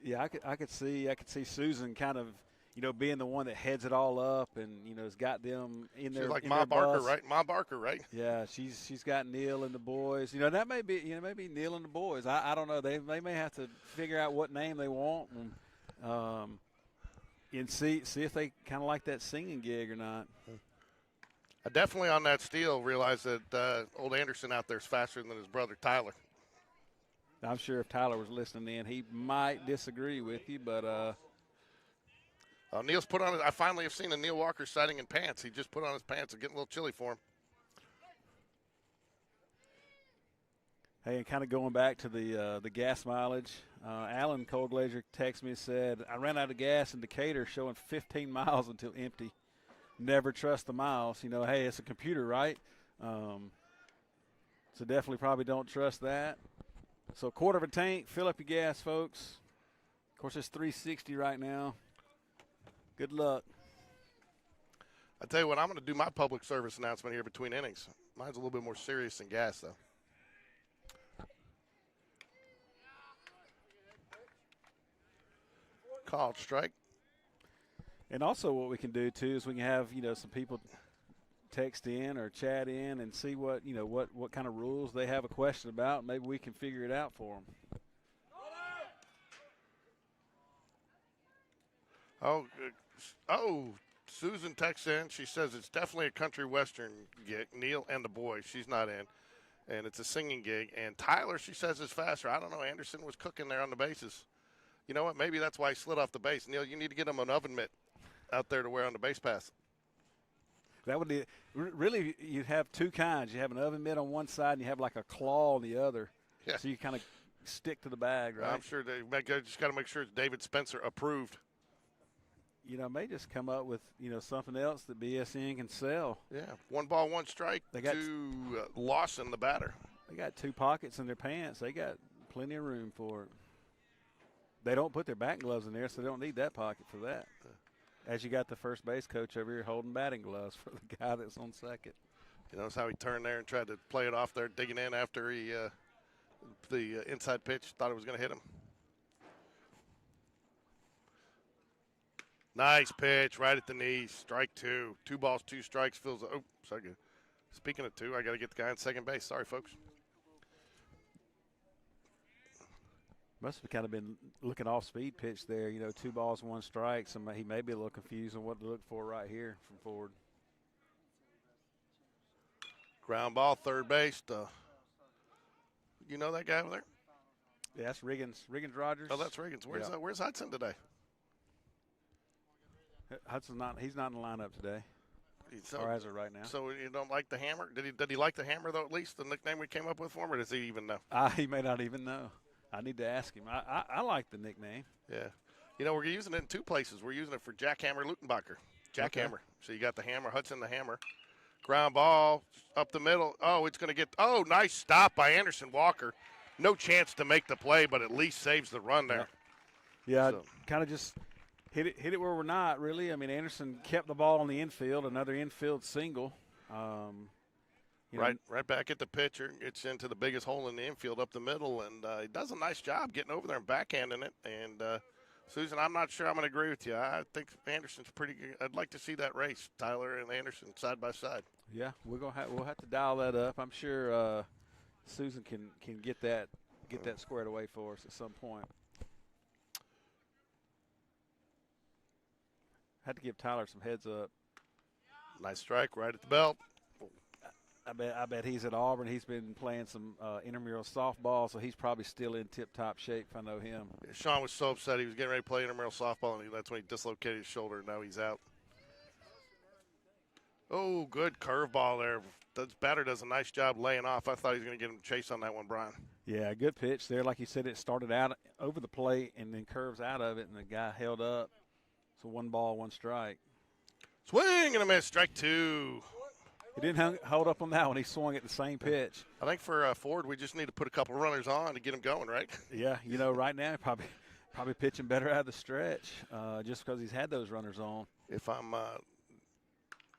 Yeah, I could see Susan kind of, you know, being the one that heads it all up and, you know, has got them in there. She's like in Ma their Barker, bus. right? Ma Barker, right? Yeah, she's got Neil and the boys. You know, that may be, you know, maybe Neil and the boys. I don't know. They may have to figure out what name they want and see if they kind of like that singing gig or not. I definitely on that steal realized that old Anderson out there is faster than his brother Tyler. I'm sure if Tyler was listening in, he might disagree with you, but Neil's put on. I finally have seen a Neil Walker sighting in pants. He just put on his pants and getting a little chilly for him. Hey, and kind of going back to the gas mileage, Alan Coldglazer texted me and said, I ran out of gas in Decatur showing 15 miles until empty. Never trust the miles. You know, hey, it's a computer, right? So definitely probably don't trust that. So a quarter of a tank, fill up your gas, folks. Of course, it's 360 right now. Good luck. I tell you what, I'm going to do my public service announcement here between innings. Mine's a little bit more serious than gas, though. Called strike. And also what we can do, too, is we can have, you know, some people text in or chat in and see what, you know, what kind of rules they have a question about. Maybe we can figure it out for them. Susan texts in. She says it's definitely a country western gig. Neil and the boys. She's not in. And it's a singing gig. And Tyler, she says, is faster. I don't know. Anderson was cooking there on the bases. You know what? Maybe that's why he slid off the base. Neil, you need to get him an oven mitt out there to wear on the base pass. That would be really, you have two kinds. You have an oven mitt on one side and you have like a claw on the other. Yeah. So you kind of stick to the bag, right? I'm sure they just got to make sure it's David Spencer approved. You know, may just come up with, you know, something else that BSN can sell. Yeah, 1 ball, 1 strike to Lawson, the batter. They got 2 pockets in their pants. They got plenty of room for it. They don't put their batting gloves in there, so they don't need that pocket for that. As you got the first base coach over here holding batting gloves for the guy that's on second. You notice how he turned there and tried to play it off there, digging in after he the inside pitch, thought it was going to hit him. Nice pitch, right at the knees. Strike 2. 2 balls, 2 strikes. Feels. Oh, sorry. Speaking of 2, I got to get the guy on second base. Sorry, folks. Must have kind of been looking off speed pitch there. 2 balls, 1 strike. So he may be a little confused on what to look for right here from Ford. Ground ball, third base. You know that guy over there? Yeah, that's Riggins Rogers. Oh, that's Riggins. Where's Hudson today? Hudson's not. He's not in the lineup today. So, or as of right now. So you don't like the hammer? Did he like the hammer though? At least the nickname we came up with for him, or does he even know? He may not even know. I need to ask him. I like the nickname. Yeah. We're using it in 2 places. We're using it for Jackhammer Lutenbacher. Jackhammer. Okay. So you got the hammer, Hudson the hammer. Ground ball up the middle. Oh, it's going to get – oh, nice stop by Anderson Walker. No chance to make the play, but at least saves the run there. Yeah, so. Kind of just hit it where we're not, really. I mean, Anderson kept the ball on the infield, another infield single. Right back at the pitcher. It's into the biggest hole in the infield up the middle, and he does a nice job getting over there and backhanding it. And, Susan, I'm not sure I'm going to agree with you. I think Anderson's pretty good. I'd like to see that race, Tyler and Anderson, side by side. Yeah, we'll have to dial that up. I'm sure Susan can get that squared away for us at some point. Had to give Tyler some heads up. Nice strike right at the belt. I bet he's at Auburn. He's been playing some intramural softball, so he's probably still in tip-top shape if I know him. Sean was so upset. He was getting ready to play intramural softball, and that's when he dislocated his shoulder, and now he's out. Oh, good curveball there. The batter does a nice job laying off. I thought he was going to get him chase on that one, Brian. Yeah, good pitch there. Like you said, it started out over the plate and then curves out of it, and the guy held up. So 1 ball, 1 strike. Swing and a miss. Strike 2. He didn't hold up on that one. He swung at the same pitch. I think for Ford, we just need to put a couple runners on to get him going, right? Yeah, right now probably pitching better out of the stretch just because he's had those runners on. If I'm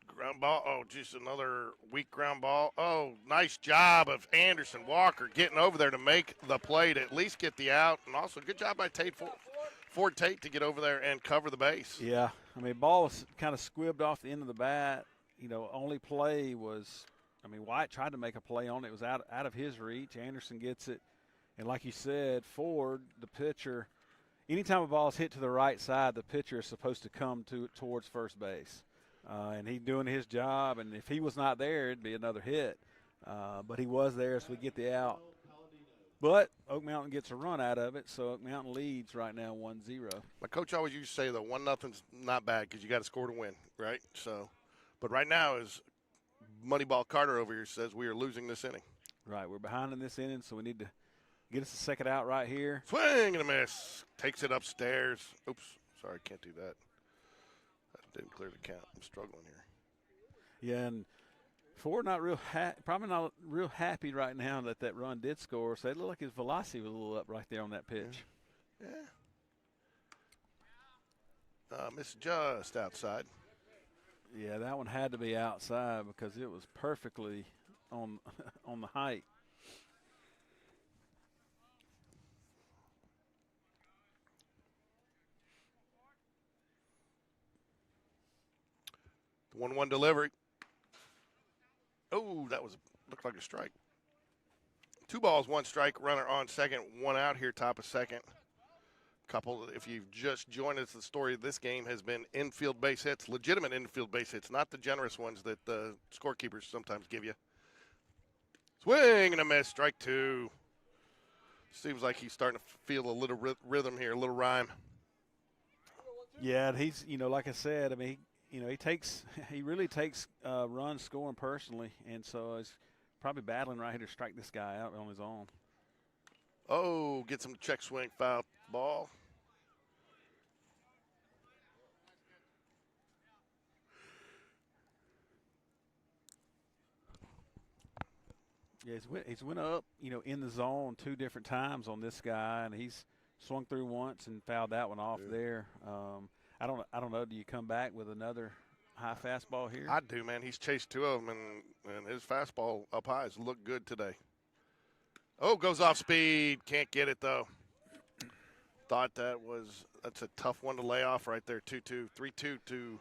ground ball, just another weak ground ball. Oh, nice job of Anderson Walker getting over there to make the play to at least get the out, and also good job by Ford Tate to get over there and cover the base. Yeah, I mean, ball was kind of squibbed off the end of the bat. Only play was, White tried to make a play on it. It was out of his reach. Anderson gets it. And like you said, Ford, the pitcher, anytime a ball is hit to the right side, the pitcher is supposed to come towards first base. And he's doing his job. And if he was not there, it'd be another hit. But he was there, so we get the out. But Oak Mountain gets a run out of it, so Oak Mountain leads right now 1-0. My coach always used to say, though, 1-0's not bad because you got to score to win, right? So. But right now, as Moneyball Carter over here says, we are losing this inning. Right, we're behind in this inning, so we need to get us a second out right here. Swing and a miss. Takes it upstairs. Oops, sorry, can't do that. That didn't clear the count. I'm struggling here. Yeah, and Ford probably not real happy right now that run did score. So it looked like his velocity was a little up right there on that pitch. Yeah. Missed just outside. Yeah, that one had to be outside because it was perfectly on the height. The 1-1 delivery. Oh, looked like a strike. 2 balls, 1 strike. Runner on second, 1 out here, top of second. If you've just joined us, the story of this game has been infield base hits, legitimate infield base hits, not the generous ones that the scorekeepers sometimes give you. Swing and a miss, strike 2. Seems like he's starting to feel a little rhythm here, a little rhyme. Yeah, and he's, like I said, he really takes runs scoring personally, and so he's probably battling right here to strike this guy out on his own. Oh, gets him check swing, foul ball. Yeah, he's went up, in the zone 2 different times on this guy, and he's swung through once and fouled that one off there. I don't know. Do you come back with another high fastball here? I do, man. He's chased 2 of them, and his fastball up high has looked good today. Oh, goes off speed. Can't get it, though. Thought that's a tough one to lay off right there. 2-2, 3-2 to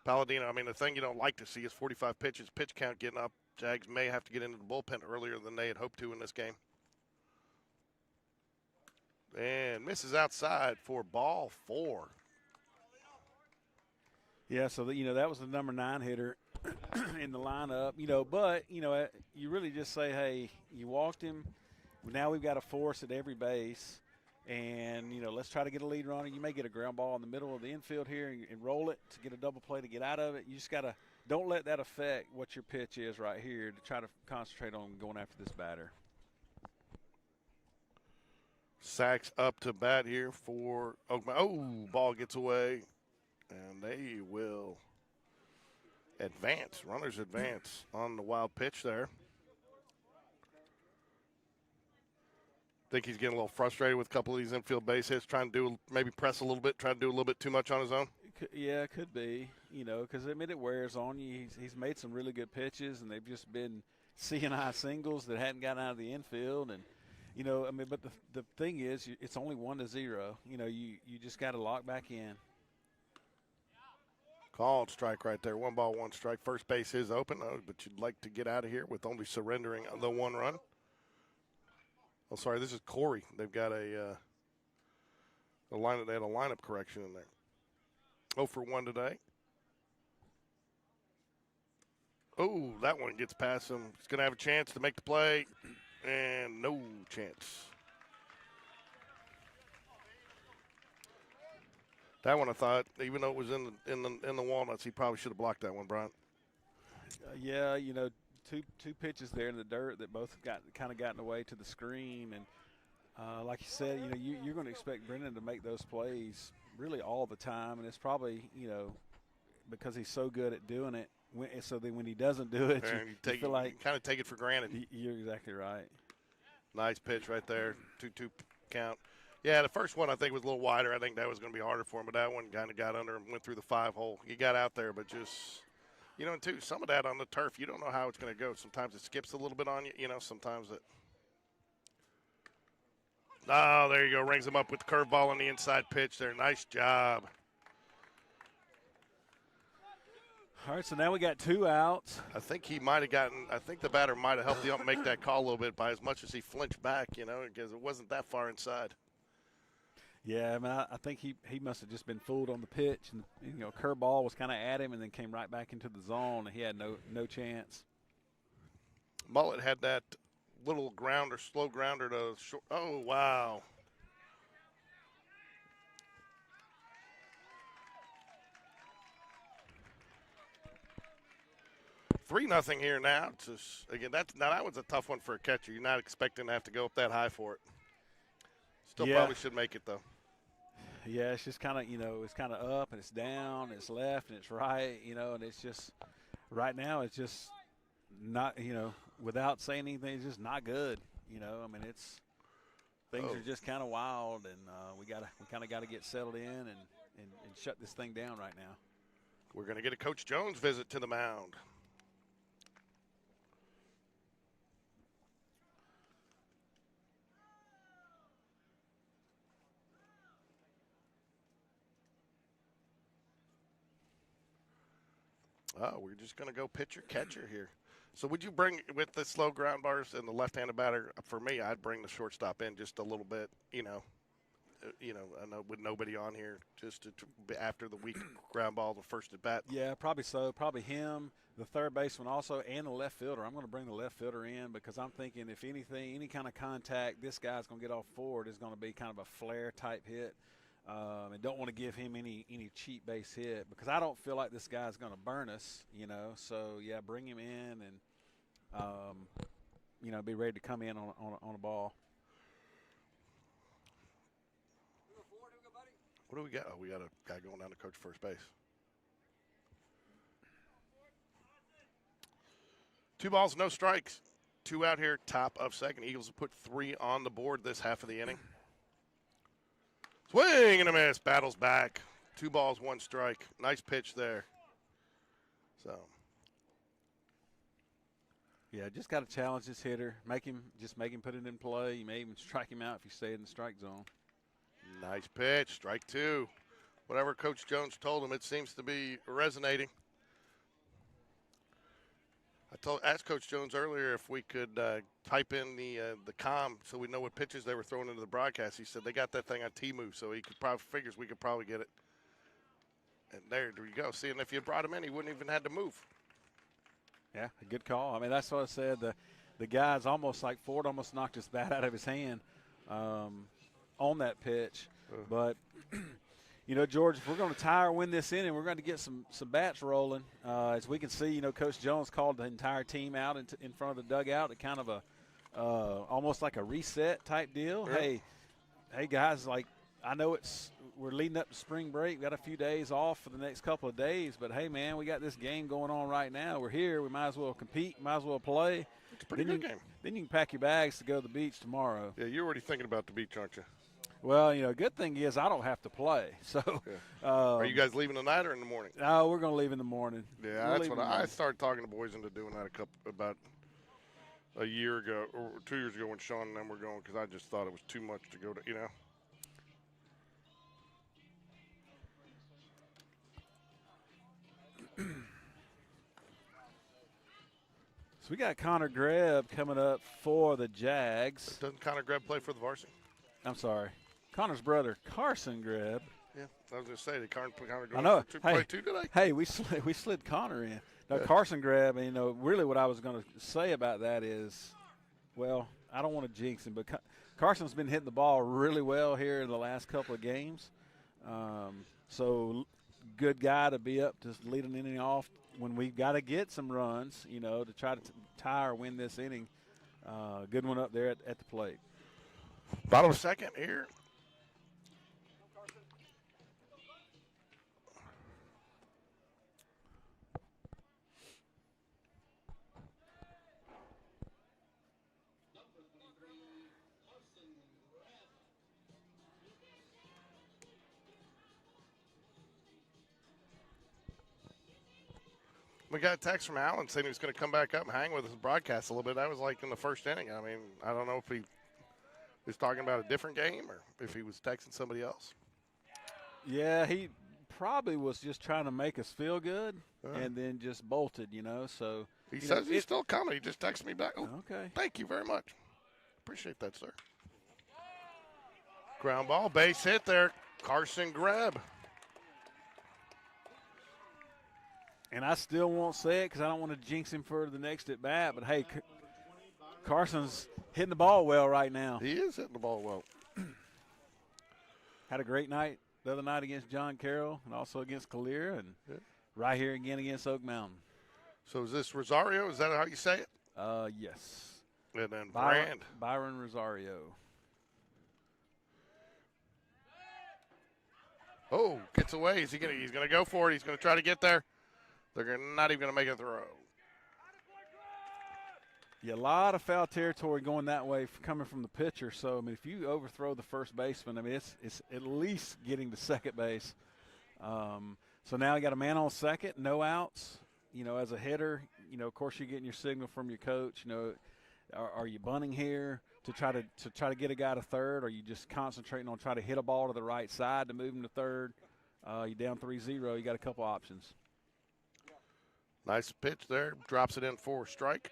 Palladino. I mean, the thing you don't like to see is 45 pitches, pitch count getting up. Jags may have to get into the bullpen earlier than they had hoped to in this game. And misses outside for ball 4. Yeah, so that was the number 9 hitter in the lineup. But you really just say, hey, you walked him. Now we've got to force at every base. And, let's try to get a lead runner. You may get a ground ball in the middle of the infield here and roll it to get a double play to get out of it. You just got to – don't let that affect what your pitch is right here to try to concentrate on going after this batter. Sacks up to bat here for Oakman. Oh, ball gets away, and they will advance. Runners advance on the wild pitch there. Think he's getting a little frustrated with a couple of these infield base hits, trying to maybe press a little bit, trying to do a little bit too much on his own. Yeah, it could be, because it wears on you. He's made some really good pitches, and they've just been CNI singles that hadn't gotten out of the infield. And, but the thing is, it's only 1-0. You just got to lock back in. Called strike right there. 1 ball, 1 strike. First base is open, but you'd like to get out of here with only surrendering the 1 run. Oh, sorry, this is Corey. They've got a lineup. They had a lineup correction in there. 0 for 1 today. Oh, that one gets past him. He's going to have a chance to make the play, and no chance. That one, I thought, even though it was in the walnuts, he probably should have blocked that one, Brian. Yeah, two pitches there in the dirt that both kind of gotten away to the screen, and like you said, you're going to expect Brendan to make those plays really all the time, and it's probably because he's so good at doing it. So then when he doesn't do it, you feel like kind of take it for granted. You're exactly right. Nice pitch right there, 2-2 count. Yeah, the first one I think was a little wider. I think that was going to be harder for him, but that one kind of got under and went through the 5-hole. He got out there, but just. And too, some of that on the turf, you don't know how it's going to go. Sometimes it skips a little bit on you, sometimes it. Oh, there you go. Rings him up with the curveball on the inside pitch there. Nice job. All right, so now we got 2 outs. I think the batter might have helped the ump make that call a little bit by as much as he flinched back, because it wasn't that far inside. Yeah, I mean, I think he must have just been fooled on the pitch, and curveball was kind of at him, and then came right back into the zone, and he had no chance. Mullet had that little slow grounder to short. Oh wow! 3-0 here now. That one's a tough one for a catcher. You're not expecting to have to go up that high for it. Still probably should make it, though. Yeah, it's just kind of, it's kind of up and it's down, it's left and it's right, and it's just right now it's just not, without saying anything, it's just not good. I mean, things are just kind of wild, and we kind of got to get settled in and shut this thing down right now. We're going to get a Coach Jones visit to the mound. Oh, we're just going to go pitcher-catcher here. So would you bring, with the slow ground bars and the left-handed batter, for me, I'd bring the shortstop in just a little bit, I know with nobody on here, just after the weak ground ball, the first at bat. Yeah, probably so. Probably him, the third baseman also, and the left fielder. I'm going to bring the left fielder in because I'm thinking if anything, any kind of contact, this guy's going to get off forward is going to be kind of a flare-type hit. And don't want to give him any cheap base hit because I don't feel like this guy's going to burn us, So, yeah, bring him in and, be ready to come in on a ball. What do we got? Oh, we got a guy going down to coach first base. 2 balls, no strikes. 2 out here, top of second. Eagles have put 3 on the board this half of the inning. Swing and a miss. Battles back. 2 balls, 1 strike. Nice pitch there. So. Yeah, just got to challenge this hitter. Make him put it in play. You may even strike him out if you stay in the strike zone. Nice pitch. Strike 2. Whatever Coach Jones told him, it seems to be resonating. Asked Coach Jones earlier if we could type in the comm so we know what pitches they were throwing into the broadcast. He said they got that thing on Temu, so he figures we could probably get it. And there you go. See, and if you brought him in, he wouldn't even had to move. Yeah, a good call. I mean, that's what I said. The guy's almost like Ford almost knocked his bat out of his hand on that pitch. But, you know, George, if we're going to tie or win this inning, we're going to get some bats rolling. As we can see, you know, Coach Jones called the entire team out in front of the dugout, kind of a almost like a reset type deal. Yeah. Hey, guys, like I know we're leading up to spring break. We got a few days off for the next couple of days, but hey, man, we got this game going on right now. We're here. We might as well compete. Might as well play. It's a pretty good game. Then you can pack your bags to go to the beach tomorrow. Yeah, you're already thinking about the beach, aren't you? Well, you know, good thing is I don't have to play. So, yeah. Are you guys leaving tonight or in the morning? No, we're going to leave in the morning. Yeah, that's what I started talking to boys into doing that about a year ago or 2 years ago when Sean and them were going because I just thought it was too much to go to, you know. So we got Connor Grebb coming up for the Jags. Doesn't Connor Grebb play for the varsity? I'm sorry. Connor's brother, Carson Grebb. Yeah, I was going to say, did Connor Grebb I know. play too today? Hey, we slid Connor in. Now, yeah. Carson Grebb, you know, really what I was going to say about that is, well, I don't want to jinx him, but Carson's been hitting the ball really well here in the last couple of games. So good guy to be up to lead an inning off when we've got to get some runs, you know, to try to tie or win this inning. Good one up there at the plate. Bottom of second here. We got a text from Alan saying he was going to come back up and hang with us broadcast a little bit. That was like in the first inning. I mean, I don't know if he was talking about a different game or if he was texting somebody else. Yeah, he probably was just trying to make us feel good and then just bolted, you know. So he says he's still coming. He just texted me back. Oh, okay. Thank you very much. Appreciate that, sir. Ground ball, base hit there. Carson Grebb. And I still won't say it because I don't want to jinx him for the next at bat. But hey, Carson's hitting the ball well right now. He is hitting the ball well. Had a great night the other night against John Carroll and also against Calera and right here again against Oak Mountain. So is this Rosario? Is that how you say it? Yes. And then Brand. Byron Rosario. Oh, gets away. He's gonna go for it. He's gonna try to get there. They're not even going to make a throw. Yeah, a lot of foul territory going that way coming from the pitcher. So, I mean, if you overthrow the first baseman, I mean, it's at least getting to second base. So now you got a man on second, no outs. You know, as a hitter, you know, of course you're getting your signal from your coach. You know, are you bunting here to try to get a guy to third? Or are you just concentrating on trying to hit a ball to the right side to move him to third? You're down 3-0. You got a couple options. Nice pitch there. Drops it in for a strike.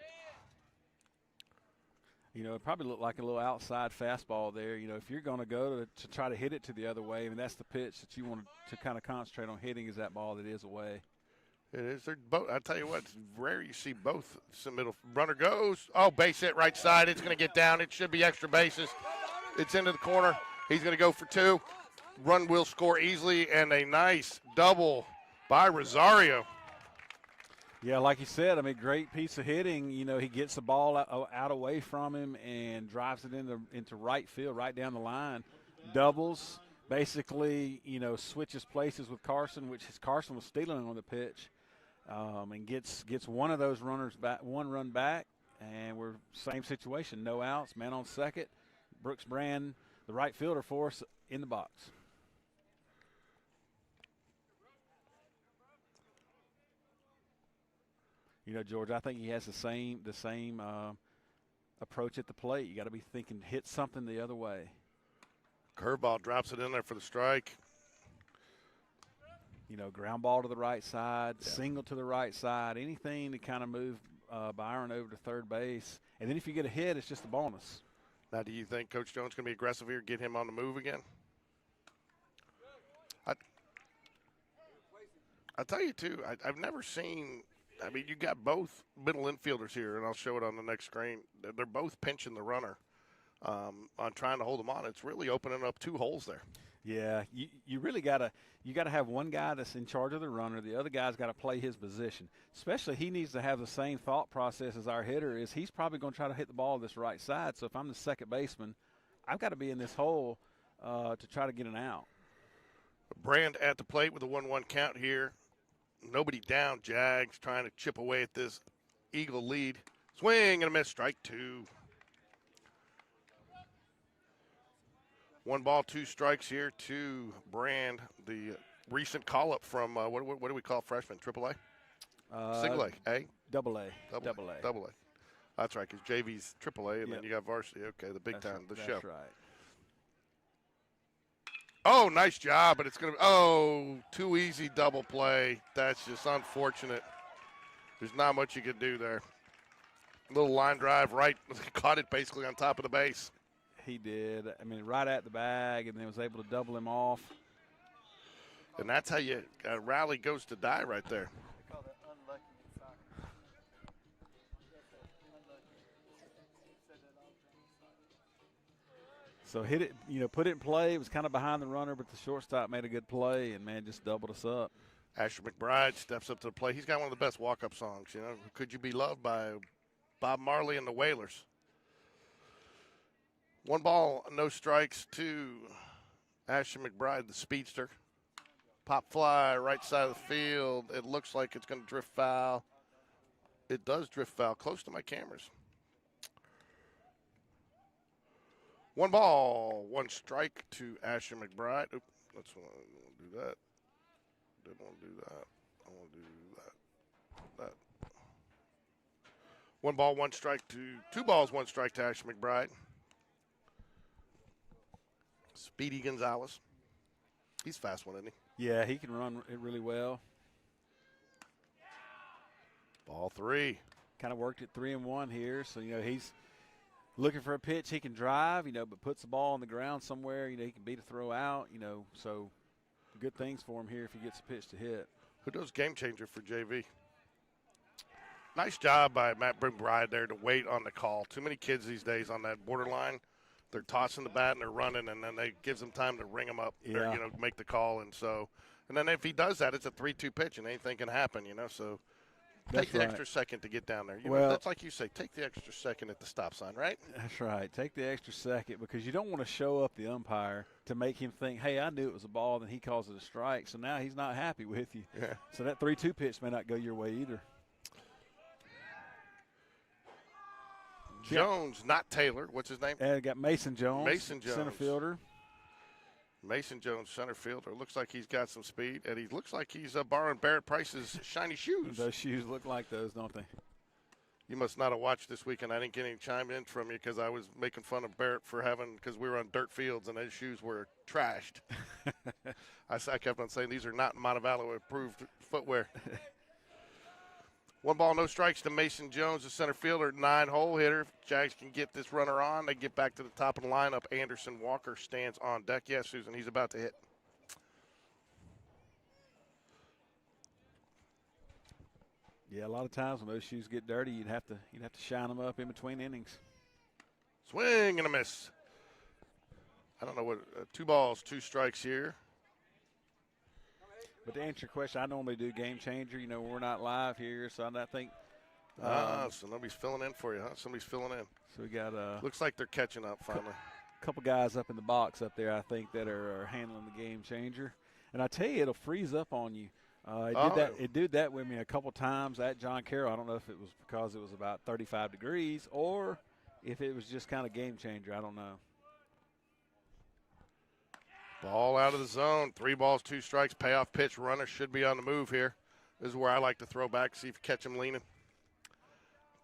You know, it probably looked like a little outside fastball there. You know, if you're going to go to try to hit it to the other way, I mean, that's the pitch that you want to kind of concentrate on hitting is that ball that is away. It is. They're both. I tell you what, it's rare you see both. Some middle runner goes. Oh, base hit right side. It's going to get down. It should be extra bases. It's into the corner. He's going to go for 2. Run will score easily, and a nice double by Rosario. Yeah, like you said, I mean, great piece of hitting. You know, he gets the ball out away from him and drives it into right field, right down the line. Doubles, basically, you know, switches places with Carson, which Carson was stealing on the pitch, and gets one of those runners back, one run back, and we're same situation, no outs, man on second. Brooks Brand, the right fielder for us, in the box. You know, George, I think he has the same approach at the plate. You got to be thinking, hit something the other way. Curveball drops it in there for the strike. You know, ground ball to the right side, single to the right side, anything to kind of move Byron over to third base. And then if you get a hit, it's just a bonus. Now, do you think Coach Jones going to be aggressive here, get him on the move again? I'll tell you, too, I've never seen – I mean, you got both middle infielders here, and I'll show it on the next screen. They're both pinching the runner on trying to hold him on. It's really opening up 2 holes there. Yeah, you really gotta have one guy that's in charge of the runner. The other guy's got to play his position. Especially, he needs to have the same thought process as our hitter is. He's probably going to try to hit the ball this right side. So if I'm the second baseman, I've got to be in this hole to try to get an out. Brand at the plate with a 1-1 count here. Nobody down. Jags trying to chip away at this Eagle lead. Swing and a miss. Strike 2. 1 ball, 2 strikes here to Brand, the recent call-up from, what do we call freshmen, AAA? Single A? Double A. Double A. That's right, because JV's AAA, and then you got varsity. Okay, the big time, the show. That's right. Oh, nice job, but it's going to – too easy double play. That's just unfortunate. There's not much you can do there. Little line drive right, caught it basically on top of the base. He did. I mean, right at the bag, and then was able to double him off. And that's how you rally goes to die right there. So hit it, put it in play. It was kind of behind the runner, but the shortstop made a good play, and, man, just doubled us up. Asher McBride steps up to the plate. He's got one of the best walk-up songs, Could You Be Loved by Bob Marley and the Wailers. 1 ball, no strikes to Asher McBride, the speedster. Pop fly, right side of the field. It looks like it's going to drift foul. It does drift foul, close to my cameras. 1 ball, 1 strike to Asher McBride. Oop, that's one. I want to do that. Didn't want to do that. I want to do that. 1 ball, 1 strike to 2 balls, 1 strike to Asher McBride. Speedy Gonzalez. He's a fast one, isn't he? Yeah, he can run it really well. Ball 3. Kind of worked at 3-1 here. So, he's looking for a pitch he can drive, but puts the ball on the ground somewhere. He can beat a throw out, So good things for him here if he gets a pitch to hit. Who does game changer for JV? Nice job by Matt McBride there to wait on the call. Too many kids these days on that borderline. They're tossing the bat and they're running, and then they gives them time to ring them up, or, make the call. And then if he does that, it's a 3-2 pitch, and anything can happen, So take the extra second to get down there. That's like you say, take the extra second at the stop sign, right? That's right. Take the extra second because you don't want to show up the umpire to make him think, hey, I knew it was a ball, then he calls it a strike. So now he's not happy with you. Yeah. So that 3-2 pitch may not go your way either. Jones, not Taylor. What's his name? And got Mason Jones. Mason Jones. Center fielder. Mason Jones, center fielder. Looks like he's got some speed, and he looks like he's borrowing Barrett Price's shiny shoes. Those shoes look like those, don't they? You must not have watched this weekend. I didn't get any chime in from you because I was making fun of Barrett for because we were on dirt fields and his shoes were trashed. I kept on saying these are not Montevallo approved footwear. 1 ball, no strikes to Mason Jones, the center fielder, 9-hole hitter. If Jags can get this runner on, they get back to the top of the lineup. Anderson Walker stands on deck. Yes, Susan, he's about to hit. Yeah, a lot of times when those shoes get dirty, you'd have to shine them up in between innings. Swing and a miss. I don't know what 2 balls, 2 strikes here. But to answer your question, I normally do game changer. We're not live here, so I think. So nobody's filling in for you, huh? Somebody's filling in. So we got looks like they're catching up finally. A couple guys up in the box up there, I think, that are handling the game changer. And I tell you, it'll freeze up on you. It did that with me a couple times at John Carroll. I don't know if it was because it was about 35 degrees or if it was just kind of game changer. I don't know. Ball out of the zone. 3 balls, 2 strikes. Payoff pitch. Runner should be on the move here. This is where I like to throw back, see if you catch him leaning.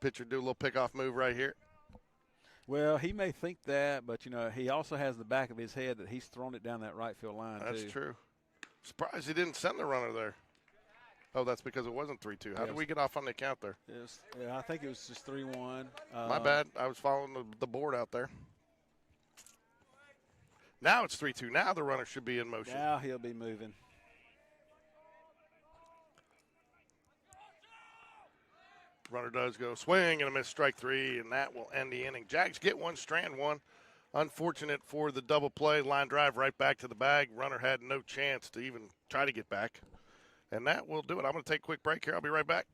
pitcher do a little pickoff move right here. Well, he may think that, but, you know, he also has the back of his head that he's thrown it down that right field line, That's too. true. Surprised he didn't send the runner there. Oh, that's because it wasn't 3-2. How Yes. did we get off on the count there? Yeah, I think it was just 3-1. My bad. I was following the board out there. Now it's 3-2. Now the runner should be in motion. Now he'll be moving. Runner does go swing and a miss, strike 3, and that will end the inning. Jags get one, Strand one. Unfortunate for the double play. Line drive right back to the bag. Runner had no chance to even try to get back. And that will do it. I'm going to take a quick break here. I'll be right back.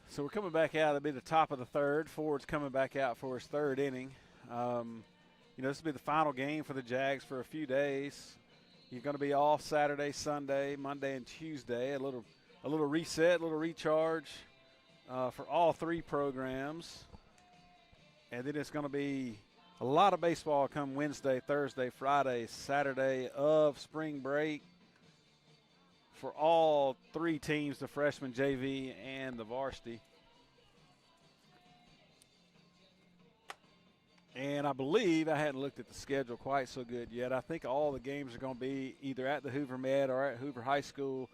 So we're coming back out. It'll be the top of the third. Ford's coming back out for his third inning. You know, this will be the final game for the Jags for a few days. You're going to be off Saturday, Sunday, Monday, and Tuesday. A little reset, a little recharge for all three programs. And then it's going to be a lot of baseball come Wednesday, Thursday, Friday, Saturday of spring break for all three teams, the freshman, JV, and the varsity. And I believe, I hadn't looked at the schedule quite so good yet, I think all the games are going to be either at the Hoover Med or at Hoover High School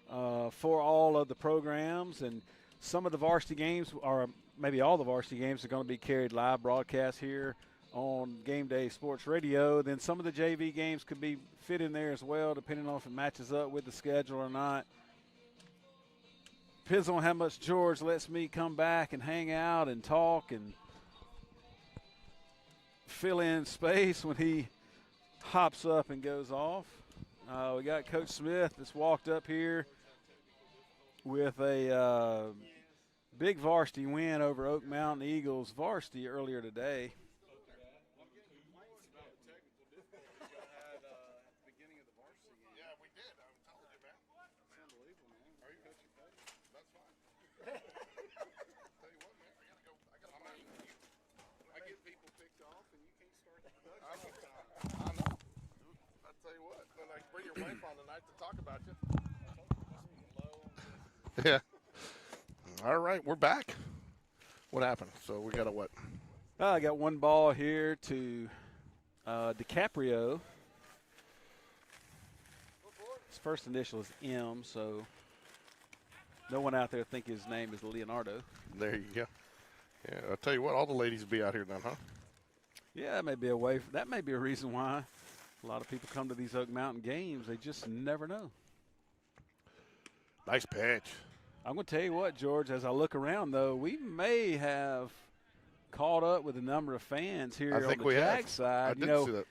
for all of the programs. And some of the varsity games, or maybe all the varsity games, are going to be carried live broadcast here on Game Day Sports Radio. Then some of the JV games could be fit in there as well, depending on if it matches up with the schedule or not. Depends on how much George lets me come back and hang out and talk and fill in space when he hops up and goes off. We got Coach Smith that's walked up here with a big varsity win over Oak Mountain Eagles varsity earlier today. Yeah. All right, we're back. What happened? So we got a what? I got one ball here to DiCaprio. His first initial is M, so no one out there think his name is Leonardo. There you go. Yeah, I'll tell you what, all the ladies will be out here then, huh? Yeah, that may be a way. That may be a reason why a lot of people come to these Oak Mountain games. They just never know. Nice pitch. I'm going to tell you what, George, as I look around, though, we may have caught up with a number of fans here on the Jag side. I did see that.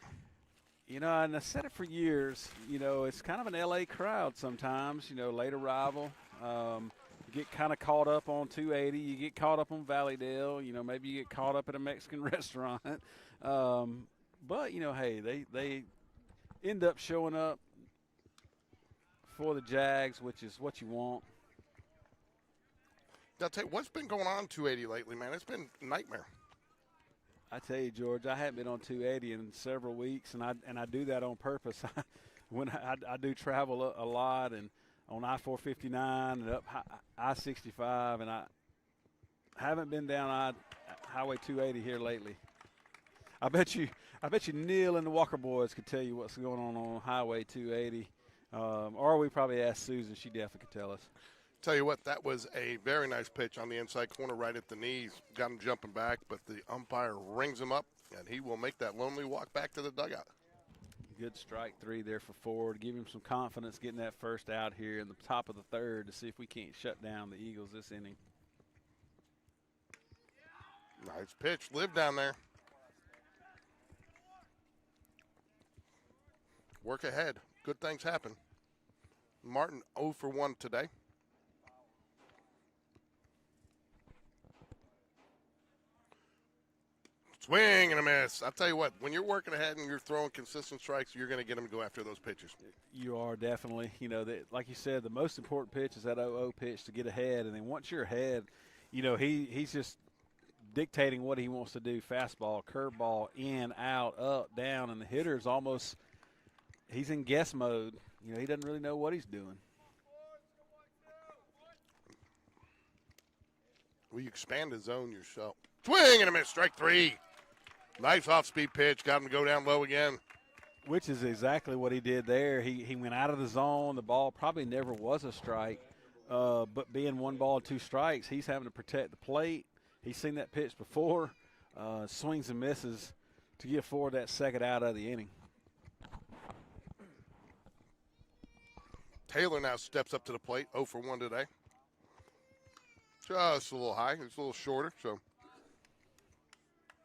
You know, and I said it for years, you know, it's kind of an L.A. crowd sometimes, you know, late arrival. You get kind of caught up on 280. You get caught up on Valleydale. You know, maybe you get caught up at a Mexican restaurant. But, you know, hey, they end up showing up for the Jags, which is what you want. I'll tell you, what's been going on 280 lately, man? It's been a nightmare. I tell you, George, I haven't been on 280 in several weeks, and I do that on purpose. When I do travel a lot, and on I-459 and up I-65, and I haven't been down Highway 280 here lately. I bet you Neil and the Walker boys could tell you what's going on Highway 280. Or we probably asked Susan. She definitely could tell us. Tell you what, that was a very nice pitch on the inside corner right at the knees. Got him jumping back, but the umpire rings him up, and he will make that lonely walk back to the dugout. Good strike three there for Ford. Give him some confidence getting that first out here in the top of the third to see if we can't shut down the Eagles this inning. Nice pitch. Live down there. Work ahead. Good things happen. Martin 0 for 1 today. Swing and a miss. I'll tell you what, when you're working ahead and you're throwing consistent strikes, you're going to get them to go after those pitches. You are definitely. Like you said, the most important pitch is that 0-0 pitch to get ahead. And then once you're ahead, he's just dictating what he wants to do. Fastball, curveball, in, out, up, down. And the hitter is almost – he's in guess mode. He doesn't really know what he's doing. Well, you expand the zone yourself. Swing and a miss, strike 3. Nice off-speed pitch, got him to go down low again. Which is exactly what he did there. He went out of the zone. The ball probably never was a strike, but being 1 ball, 2 strikes, he's having to protect the plate. He's seen that pitch before, swings and misses to get forward that second out of the inning. Taylor now steps up to the plate, 0 for 1 today. Just a little high. It's a little shorter, so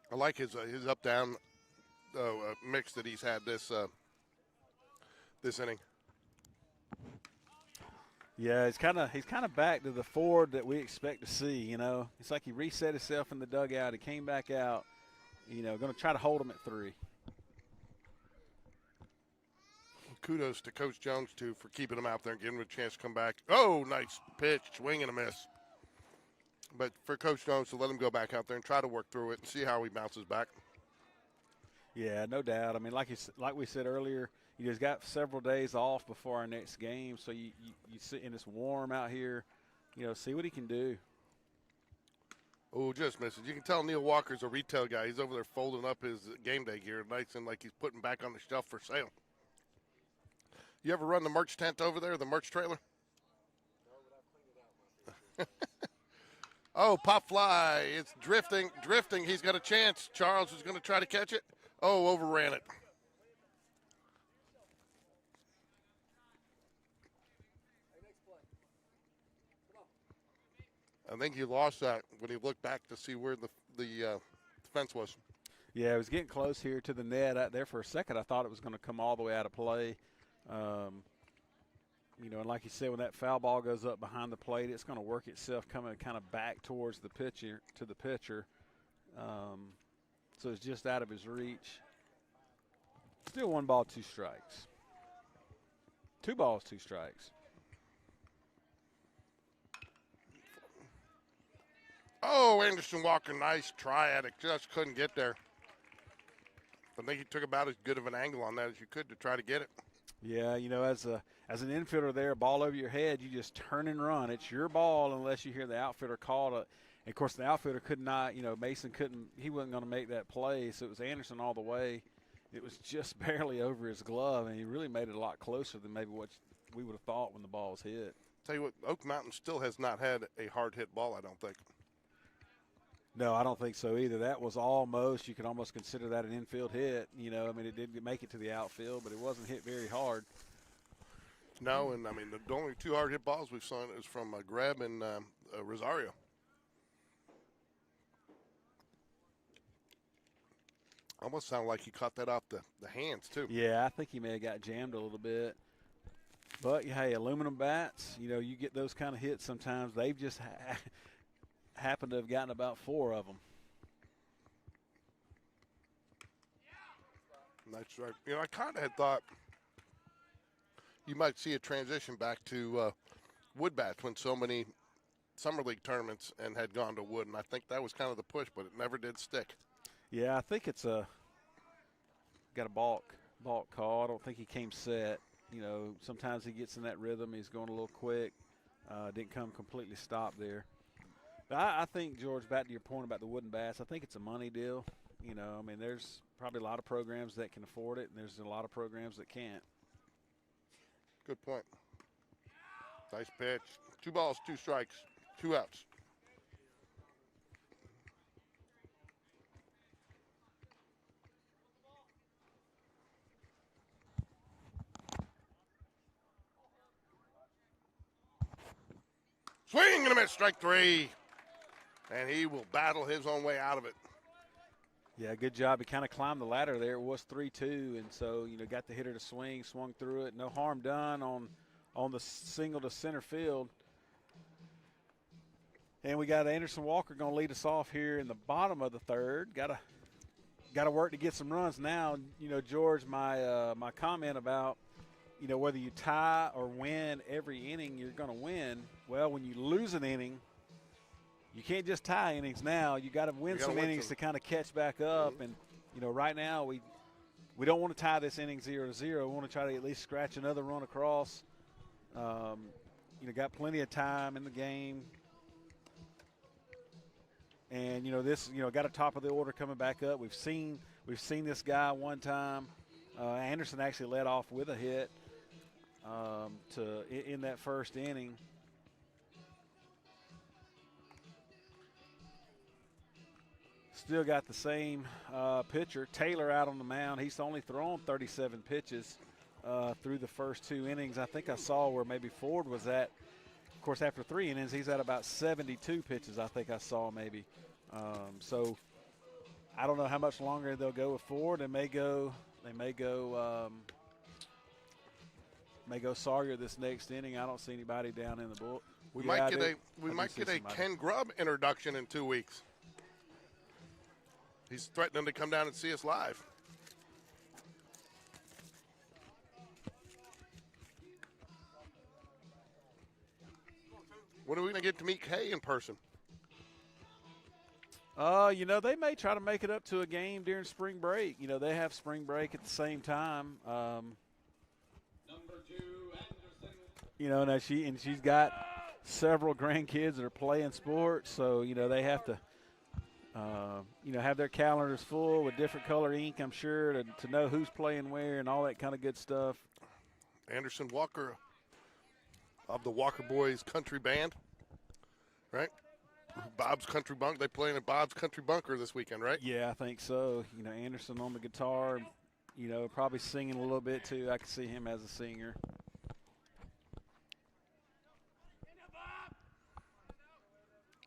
I like his up-down mix that he's had this inning. Yeah, he's kind of back to the Ford that we expect to see. It's like he reset himself in the dugout. He came back out. Going to try to hold him at 3. Kudos to Coach Jones too for keeping him out there and giving him a chance to come back. Oh, nice pitch, swing and a miss. But for Coach Jones to let him go back out there and try to work through it and see how he bounces back. Yeah, no doubt. I mean, like we said earlier, he's got several days off before our next game, so you sit and it's warm out here. See what he can do. Oh, just misses. You can tell Neil Walker's a retail guy. He's over there folding up his game day gear, nice and like he's putting back on the shelf for sale. You ever run the merch tent over there, the merch trailer? Oh, pop fly. It's drifting. He's got a chance. Charles is going to try to catch it. Oh, overran it. I think he lost that when he looked back to see where the fence was. Yeah, it was getting close here to the net. Out there for a second, I thought it was going to come all the way out of play. And like you said, when that foul ball goes up behind the plate, it's going to work itself coming kind of back towards the pitcher. So it's just out of his reach. Still 1 ball, 2 strikes. 2 balls, 2 strikes. Oh, Anderson Walker, nice try at it. Just couldn't get there. I think he took about as good of an angle on that as you could to try to get it. Yeah, as an infielder there, ball over your head, you just turn and run. It's your ball unless you hear the outfielder call it. And, of course, the outfielder could not, Mason couldn't – he wasn't going to make that play, so it was Anderson all the way. It was just barely over his glove, and he really made it a lot closer than maybe what we would have thought when the ball was hit. Tell you what, Oak Mountain still has not had a hard-hit ball, I don't think. No, I don't think so either. That was almost – you could almost consider that an infield hit. It did make it to the outfield, but it wasn't hit very hard. No, and, the only 2 hard-hit balls we've seen is from Greb and Rosario. Almost sounded like he caught that off the hands, too. Yeah, I think he may have got jammed a little bit. But, hey, aluminum bats, you get those kind of hits sometimes. They've just happened to have gotten about 4 of them. That's right. I kind of had thought you might see a transition back to wood bats when so many summer league tournaments and had gone to wood, and I think that was kind of the push, but it never did stick. Yeah, I think it's got a balk call. I don't think he came set. Sometimes he gets in that rhythm. He's going a little quick. Didn't come completely stopped there. But I think, George, back to your point about the wooden bats, I think it's a money deal. There's probably a lot of programs that can afford it, and there's a lot of programs that can't. Good point. Nice pitch. 2 balls, 2 strikes, 2 outs. Swing and a miss, strike 3. And he will battle his own way out of it. Yeah, good job. He kind of climbed the ladder there. It was 3-2, and so, got the hitter to swing, swung through it. No harm done on the single to center field. And we got Anderson Walker going to lead us off here in the bottom of the third. Got a got to work to get some runs now. You know, George, my comment about, you know, whether you tie or win every inning, you're going to win. Well, when you lose an inning, you can't just tie innings now. You got to win some innings to kind of catch back up. And, you know, right now we don't want to tie this inning 0-0. We want to try to at least scratch another run across. You know, got plenty of time in the game. And, you know, this, you know, got a top of the order coming back up. We've seen this guy one time. Anderson actually led off with a hit in that first inning. Still got the same pitcher, Taylor, out on the mound. He's only thrown 37 pitches through the first 2 innings. I think I saw where maybe Ford was at. Of course, after 3 innings, he's at about 72 pitches, I think I saw maybe. So I don't know how much longer they'll go with Ford. They may go Sawyer this next inning. I don't see anybody down in the bull. We might get a Ken Grubb introduction in 2 weeks. He's threatening to come down and see us live. When are we going to get to meet Kay in person? You know, they may try to make it up to a game during spring break. You know, they have spring break at the same time. You know, now she's got several grandkids that are playing sports, so, you know, they have to, you know, have their calendars full with different color ink, I'm sure, to know who's playing where and all that kind of good stuff. Anderson Walker of the Walker Boys Country Band, right? Bob's Country Bunker. They playing at Bob's Country Bunker this weekend, right? Yeah, I think so. You know, Anderson on the guitar, you know, probably singing a little bit too. I can see him as a singer.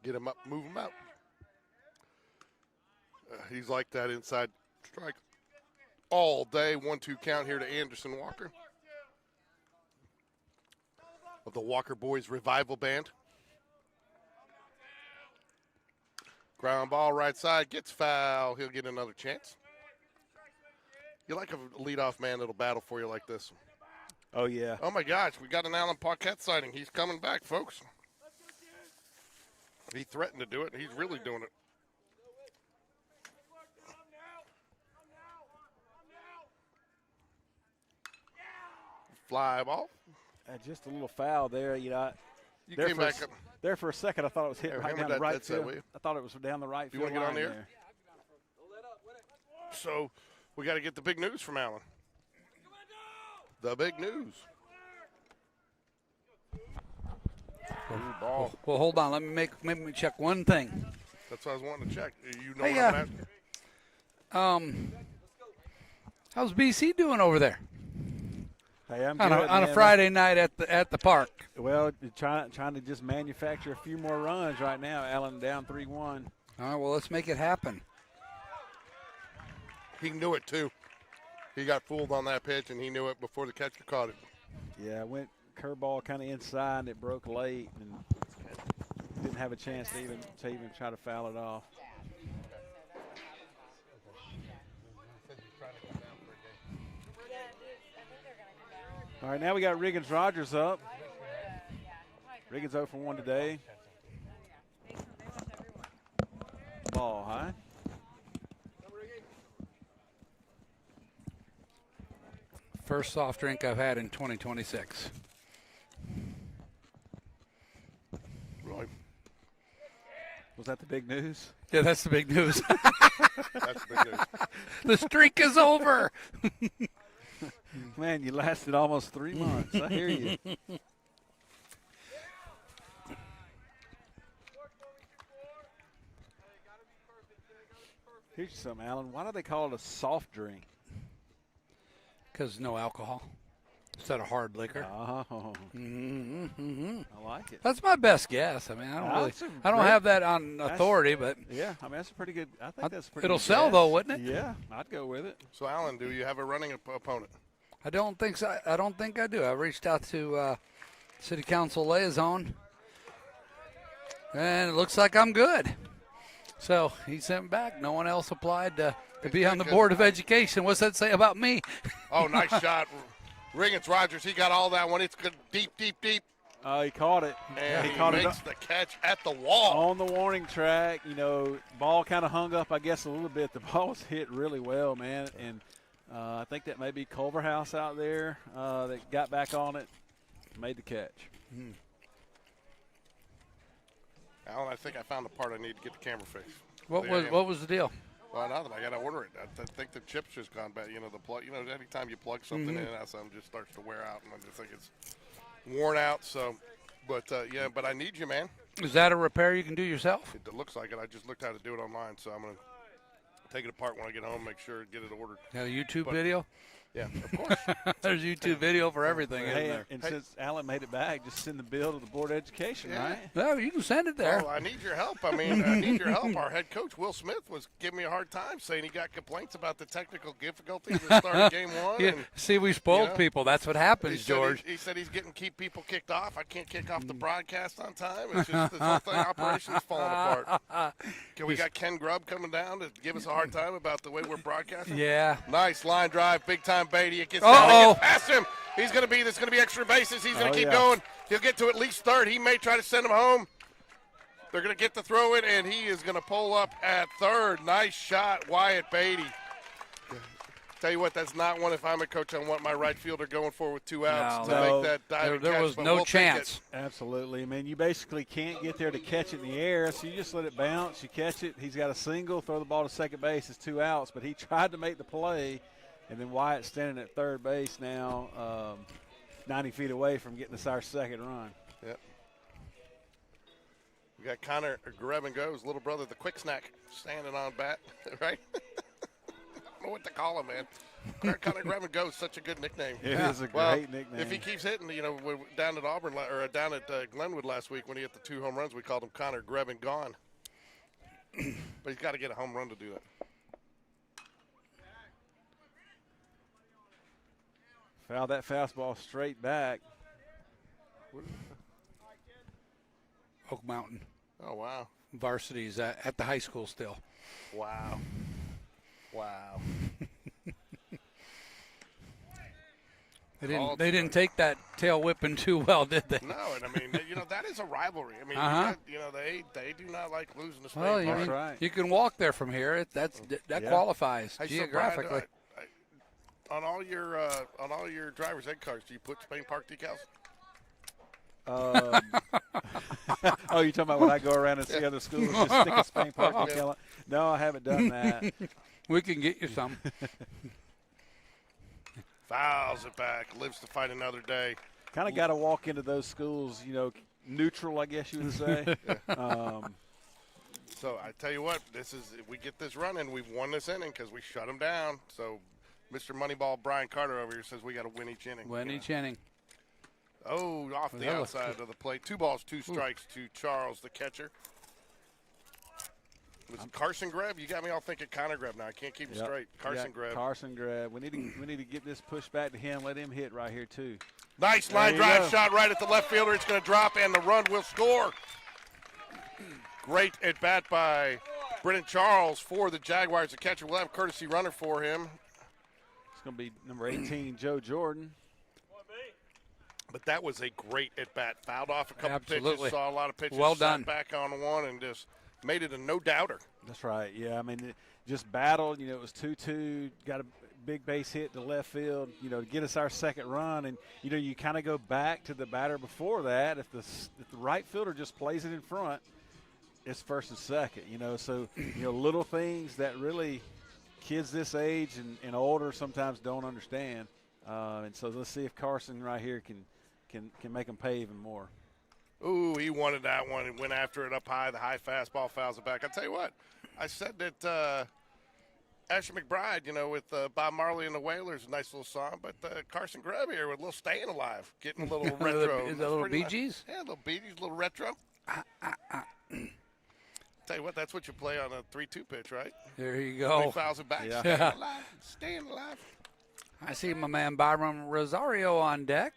Get him up, move him out. He's like that inside strike all day. 1-2 count here to Anderson Walker of the Walker Boys Revival Band. Ground ball right side, gets foul. He'll get another chance. You like a leadoff man that'll battle for you like this. Oh, yeah. Oh, my gosh, we got an Alan Paquette sighting. He's coming back, folks. He threatened to do it, and he's really doing it. Fly ball. Just a little foul there. You know, You came back up. there for a second. I thought it was hit right down the right field. I thought it was down the right You field want to get on line there? there. So we got to get the big news from Alan. The big news. Ball. Well, hold on. Let me check one thing. That's what I was wanting to check. You know Hey, what I'm asking? How's BC doing over there Hey, I'm on good, a man. Friday night at the park? Well, trying to just manufacture a few more runs right now. Allen down 3-1. All right, well, let's make it happen. He knew it, too. He got fooled on that pitch, and he knew it before the catcher caught it. Yeah, went curveball kind of inside, and it broke late, and didn't have a chance to even try to foul it off. All right, now we got Riggins Rogers up. Riggins 0 for 1 today. Ball high. First soft drink I've had in 2026. Really? Was that the big news? Yeah, that's the big news. That's the big news. The streak is over. Man, you lasted almost 3 months. I hear you. Here's something, Alan. Why do they call it a soft drink? Because no alcohol. Instead of hard liquor. Oh, I like it. That's my best guess. I mean, I don't have that on authority, but Yeah, I mean, that's a pretty good. I think that's a pretty. it'll good sell guess. though, wouldn't it? Yeah, I'd go with it. So, Alan, do you have a running opponent? I don't think so. I don't think I do. I reached out to City Council liaison, and it looks like I'm good. So he sent back. No one else applied to to be on the Board of Education. What's that say about me? Oh, nice shot. Riggins Rogers, he got all that one. It's good, deep. He caught it. And he he caught makes the catch at the wall. on the warning track. Ball kind of hung up, I guess, a little bit. The ball was hit really well, man. And I think that may be Culverhouse out there that got back on it, made the catch. Alan, I think I found the part I need to get the camera fixed. What was the deal? Well, nothing. I got to order it. I think the chip's just gone bad. The plug. Anytime you plug something in, something just starts to wear out, and I just think it's worn out. So, but I need you, man. Is that a repair you can do yourself? It looks like it. I just looked how to do it online, so I'm gonna take it apart when I get home, make sure get it ordered. Got a YouTube video? Yeah, of course. There's YouTube video for everything in Hey, there. and since Alan made it back, just send the bill to the Board of Education, right? No, you can send it there. Well, I need your help. I need your help. Our head coach, Will Smith, was giving me a hard time saying he got complaints about the technical difficulties at the start of game one. Yeah, And see, we spoiled people. That's what happens, he George. said he's getting people kicked off. I can't kick off the broadcast on time. It's just this whole thing, operation's falling apart. We got Ken Grubb coming down to give us a hard time about the way we're broadcasting? Yeah. Nice line drive, big time Beatty. It gets down, it gets past him. There's going to be extra bases. He's going to keep going. He'll get to at least third. He may try to send him home. They're going to get the throw it, and he is going to pull up at third. Nice shot, Wyatt Beatty. Tell you what, that's not one if I'm a coach I want my right fielder going for with 2 outs to make that diving there catch, was but no we'll take chance. it. Absolutely. I mean, you basically can't get there to catch it in the air, so you just let it bounce. You catch it. He's got a single, throw the ball to second base. It's 2 outs, but he tried to make the play, and then Wyatt's standing at third base now, 90 feet away from getting us our second run. Yep. We got Connor Grab-and-Go's little brother, the Quick Snack, standing on bat, right? I don't know what to call him, man. Connor Grab-and-Go is such a good nickname. It is a great nickname. If he keeps hitting, we're down at Auburn or down at Glenwood last week when he hit the 2 home runs, we called him Connor Grab-and-Gone. But he's got to get a home run to do that. Fouled that fastball straight back. Oak Mountain. Oh, wow. Varsity's at the high school still. Wow. Wow. They didn't take that tail whipping too well, did they? No, and I mean, that is a rivalry. I mean, they do not like losing to Spain Well, Park. That's right. you can walk there from here. That qualifies Hey, so geographically. Brian, on all your driver's ed cards, do you put Spain Park decals? Oh, you're talking about when I go around and see other schools just stick a Spain Park decal on? No, I haven't done that. We can get you some. Fouls it back, lives to fight another day. Kind of got to walk into those schools, neutral, I guess you would say. So I tell you what, if we get this running, we've won this inning because we shut them down. So Mr. Moneyball Brian Carter over here says we got to win each inning. Win each inning. Oh, off the outside of the plate. 2 balls, 2 strikes to Charles, the catcher. Was it Carson Greb? You got me all thinking Connor Greb now. I can't keep him straight. Carson Greb. Carson Greb. We need to get this pushed back to him. Let him hit right here too. Nice line drive shot right at the left fielder. It's going to drop, and the run will score. Great at bat by Brennan Charles for the Jaguars. The catcher will have a courtesy runner for him. It's going to be number 18, Joe Jordan. But that was a great at bat. Fouled off a couple Absolutely. pitches. Saw a lot of pitches. Well done. Sat back on one and just made it a no doubter. That's right. Yeah, I mean, just battled. It was 2-2. Got a big base hit to left field. To get us our second run, and you kind of go back to the batter before that. If the right fielder just plays it in front, it's first and second. So little things that really kids this age and older sometimes don't understand. And so let's see if Carson right here can make them pay even more. Ooh, he wanted that one and went after it up high. The high fastball fouls it back. I tell you what, I said that Asher McBride, with Bob Marley and the Wailers, a nice little song, but Carson Greb here with a little Staying Alive, getting a little retro. Is that a little Bee Gees? Yeah, a little Bee Gees, a little retro. Tell you what, that's what you play on a 3-2 pitch, right? There you He go. fouls it back. Yeah. Staying alive, staying alive. I see my man Byron Rosario on deck.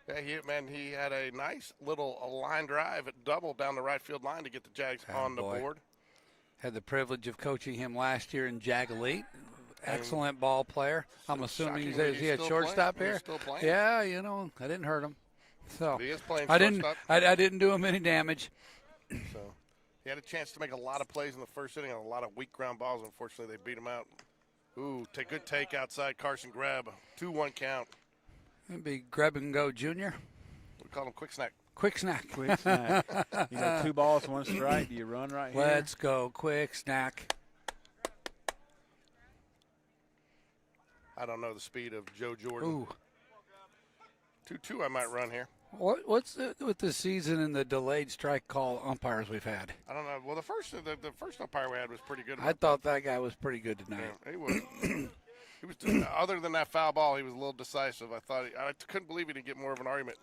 Yeah, he had a nice little line drive at double down the right field line to get the Jags on the board. Had the privilege of coaching him last year in Jag Elite. Excellent ball player. I'm assuming shockingly, is he at still shortstop playing. here? He's still playing. Yeah, you know, I didn't hurt him. So He is playing I didn't. shortstop. I didn't do him any damage. So he had a chance to make a lot of plays in the first inning on a lot of weak ground balls. Unfortunately, they beat him out. Ooh, good take outside. Carson grab. 2-1 count. It'd be grab and go, Junior. We call him quick snack. Quick snack. Quick snack. 2 balls, 1 strike. Do you run right here? Let's go, quick snack. I don't know the speed of Joe Jordan. Ooh, 2-2 I might run here. what's with the season and the delayed strike call umpires we've had? I don't know. Well, the first umpire we had was pretty good. I thought that guy was pretty good tonight. Yeah, he was. He was. Other than that foul ball, he was a little decisive. I couldn't believe he didn't get more of an argument.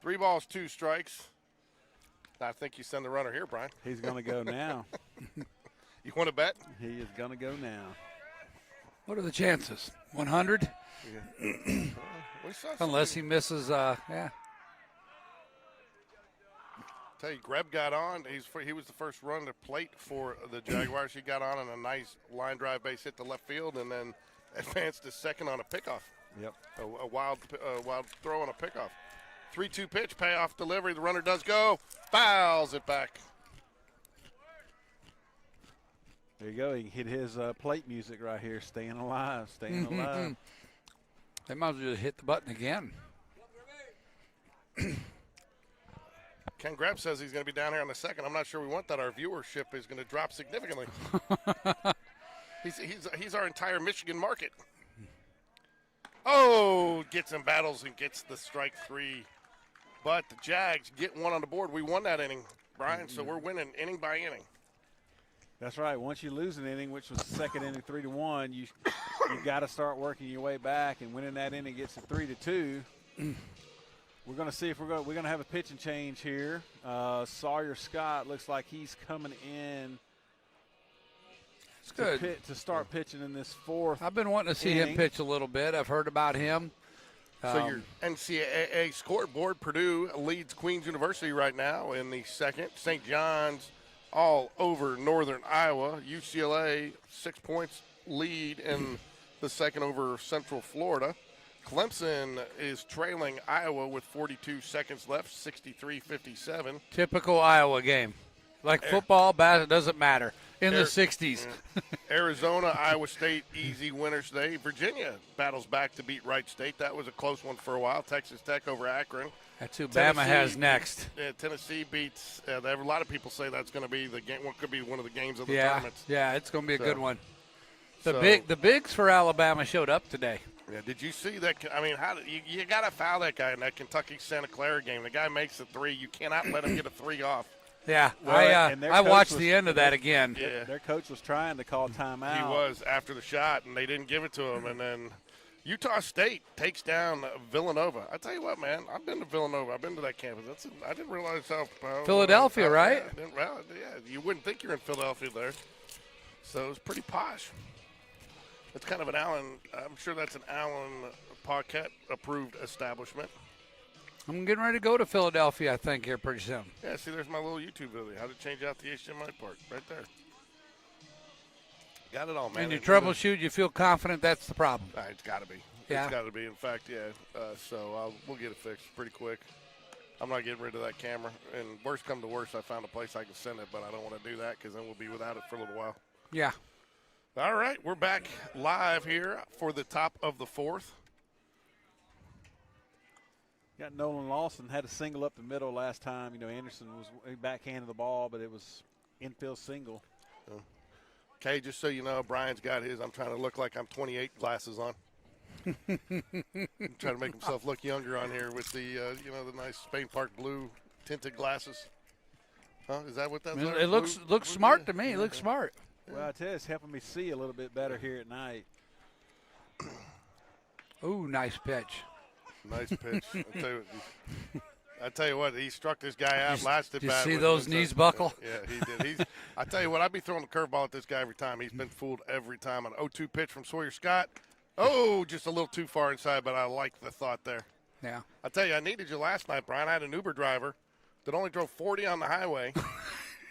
3 balls, 2 strikes. I think you send the runner here, Brian. He's going to go now. You want to bet? He is going to go now. What are the chances? 100? We saw some- Unless he misses. Yeah. Tell you, Greb got on. He was the first run to plate for the Jaguars. He got on a nice line drive base hit to left field, and then advanced to second on a pickoff. Yep. A wild throw on a pickoff. 3-2 pitch, payoff delivery. The runner does go, fouls it back. There you go. He can hit his plate music right here. Staying alive. Staying alive. They might as well just hit the button again. Ken Greb says he's going to be down here on the second. I'm not sure we want that. Our viewership is going to drop significantly. He's our entire Michigan market. Oh, gets in battles and gets the strike 3. But the Jags get 1 on the board. We won that inning, Brian, so we're winning inning by inning. That's right. Once you lose an inning, which was the second inning, 3-1, you got to start working your way back. And winning that inning gets it 3-2. We're going to see if we're going to have a pitching change here. Sawyer Scott looks like he's coming in. It's good. To start pitching in this 4th. I've been wanting to see him pitch a little bit. I've heard about him. So your NCAA scoreboard, Purdue leads Queens University right now in the second. St. John's all over northern Iowa. UCLA 6 points lead in the second over Central Florida. Clemson is trailing Iowa with 42 seconds left, 63-57. Typical Iowa game. Like football, it doesn't matter. In the 60s. Arizona, Iowa State, easy winners today. Virginia battles back to beat Wright State. That was a close one for a while. Texas Tech over Akron. That's who Bama has next. Tennessee beats. A lot of people say that's going to be the game. What could be one of the games of the tournaments. Yeah, it's going to be a good one. The bigs for Alabama showed up today. Yeah, did you see that? I mean, you got to foul that guy in that Kentucky Santa Clara game. The guy makes a 3. You cannot let him get a 3 off. Yeah, Well, I watched the end of that again. Yeah. Their coach was trying to call timeout. He was after the shot, and they didn't give it to him. And then Utah State takes down Villanova. I tell you what, man, I've been to Villanova. I've been to that campus. I didn't realize how Philadelphia, right? Yeah, you wouldn't think you're in Philadelphia there. So it was pretty posh. It's kind of an I'm sure that's an Allen Paquette-approved establishment. I'm getting ready to go to Philadelphia, I think, here pretty soon. Yeah, see, there's my little YouTube video. How to change out the HDMI part right there. Got it all, man. And you troubleshoot, you feel confident that's the problem. It's got to be. Yeah. It's got to be. In fact, yeah. So we'll get it fixed pretty quick. I'm not getting rid of that camera. And worst come to worst, I found a place I can send it, but I don't want to do that because then we'll be without it for a little while. Yeah. All right, we're back live here for the top of the 4th. Got Nolan Lawson, had a single up the middle last time. Anderson was backhanded the ball, but it was infield single. Okay, just so you know, Brian's got his I'm trying to look like I'm 28 glasses on. Trying to make himself look younger on here with the, the nice Spain Park blue tinted glasses. Huh? Is that what that's? It looks smart to me. It looks smart. Well, I tell you, it's helping me see a little bit better here at night. Ooh, nice pitch. Nice pitch. I tell you what, he struck this guy out last at bat. You see those knees buckle? Yeah, he did. I tell you what, I'd be throwing the curveball at this guy every time. He's been fooled every time. An 0-2 pitch from Sawyer Scott. Oh, just a little too far inside, but I like the thought there. Yeah. I tell you, I needed you last night, Brian. I had an Uber driver that only drove 40 on the highway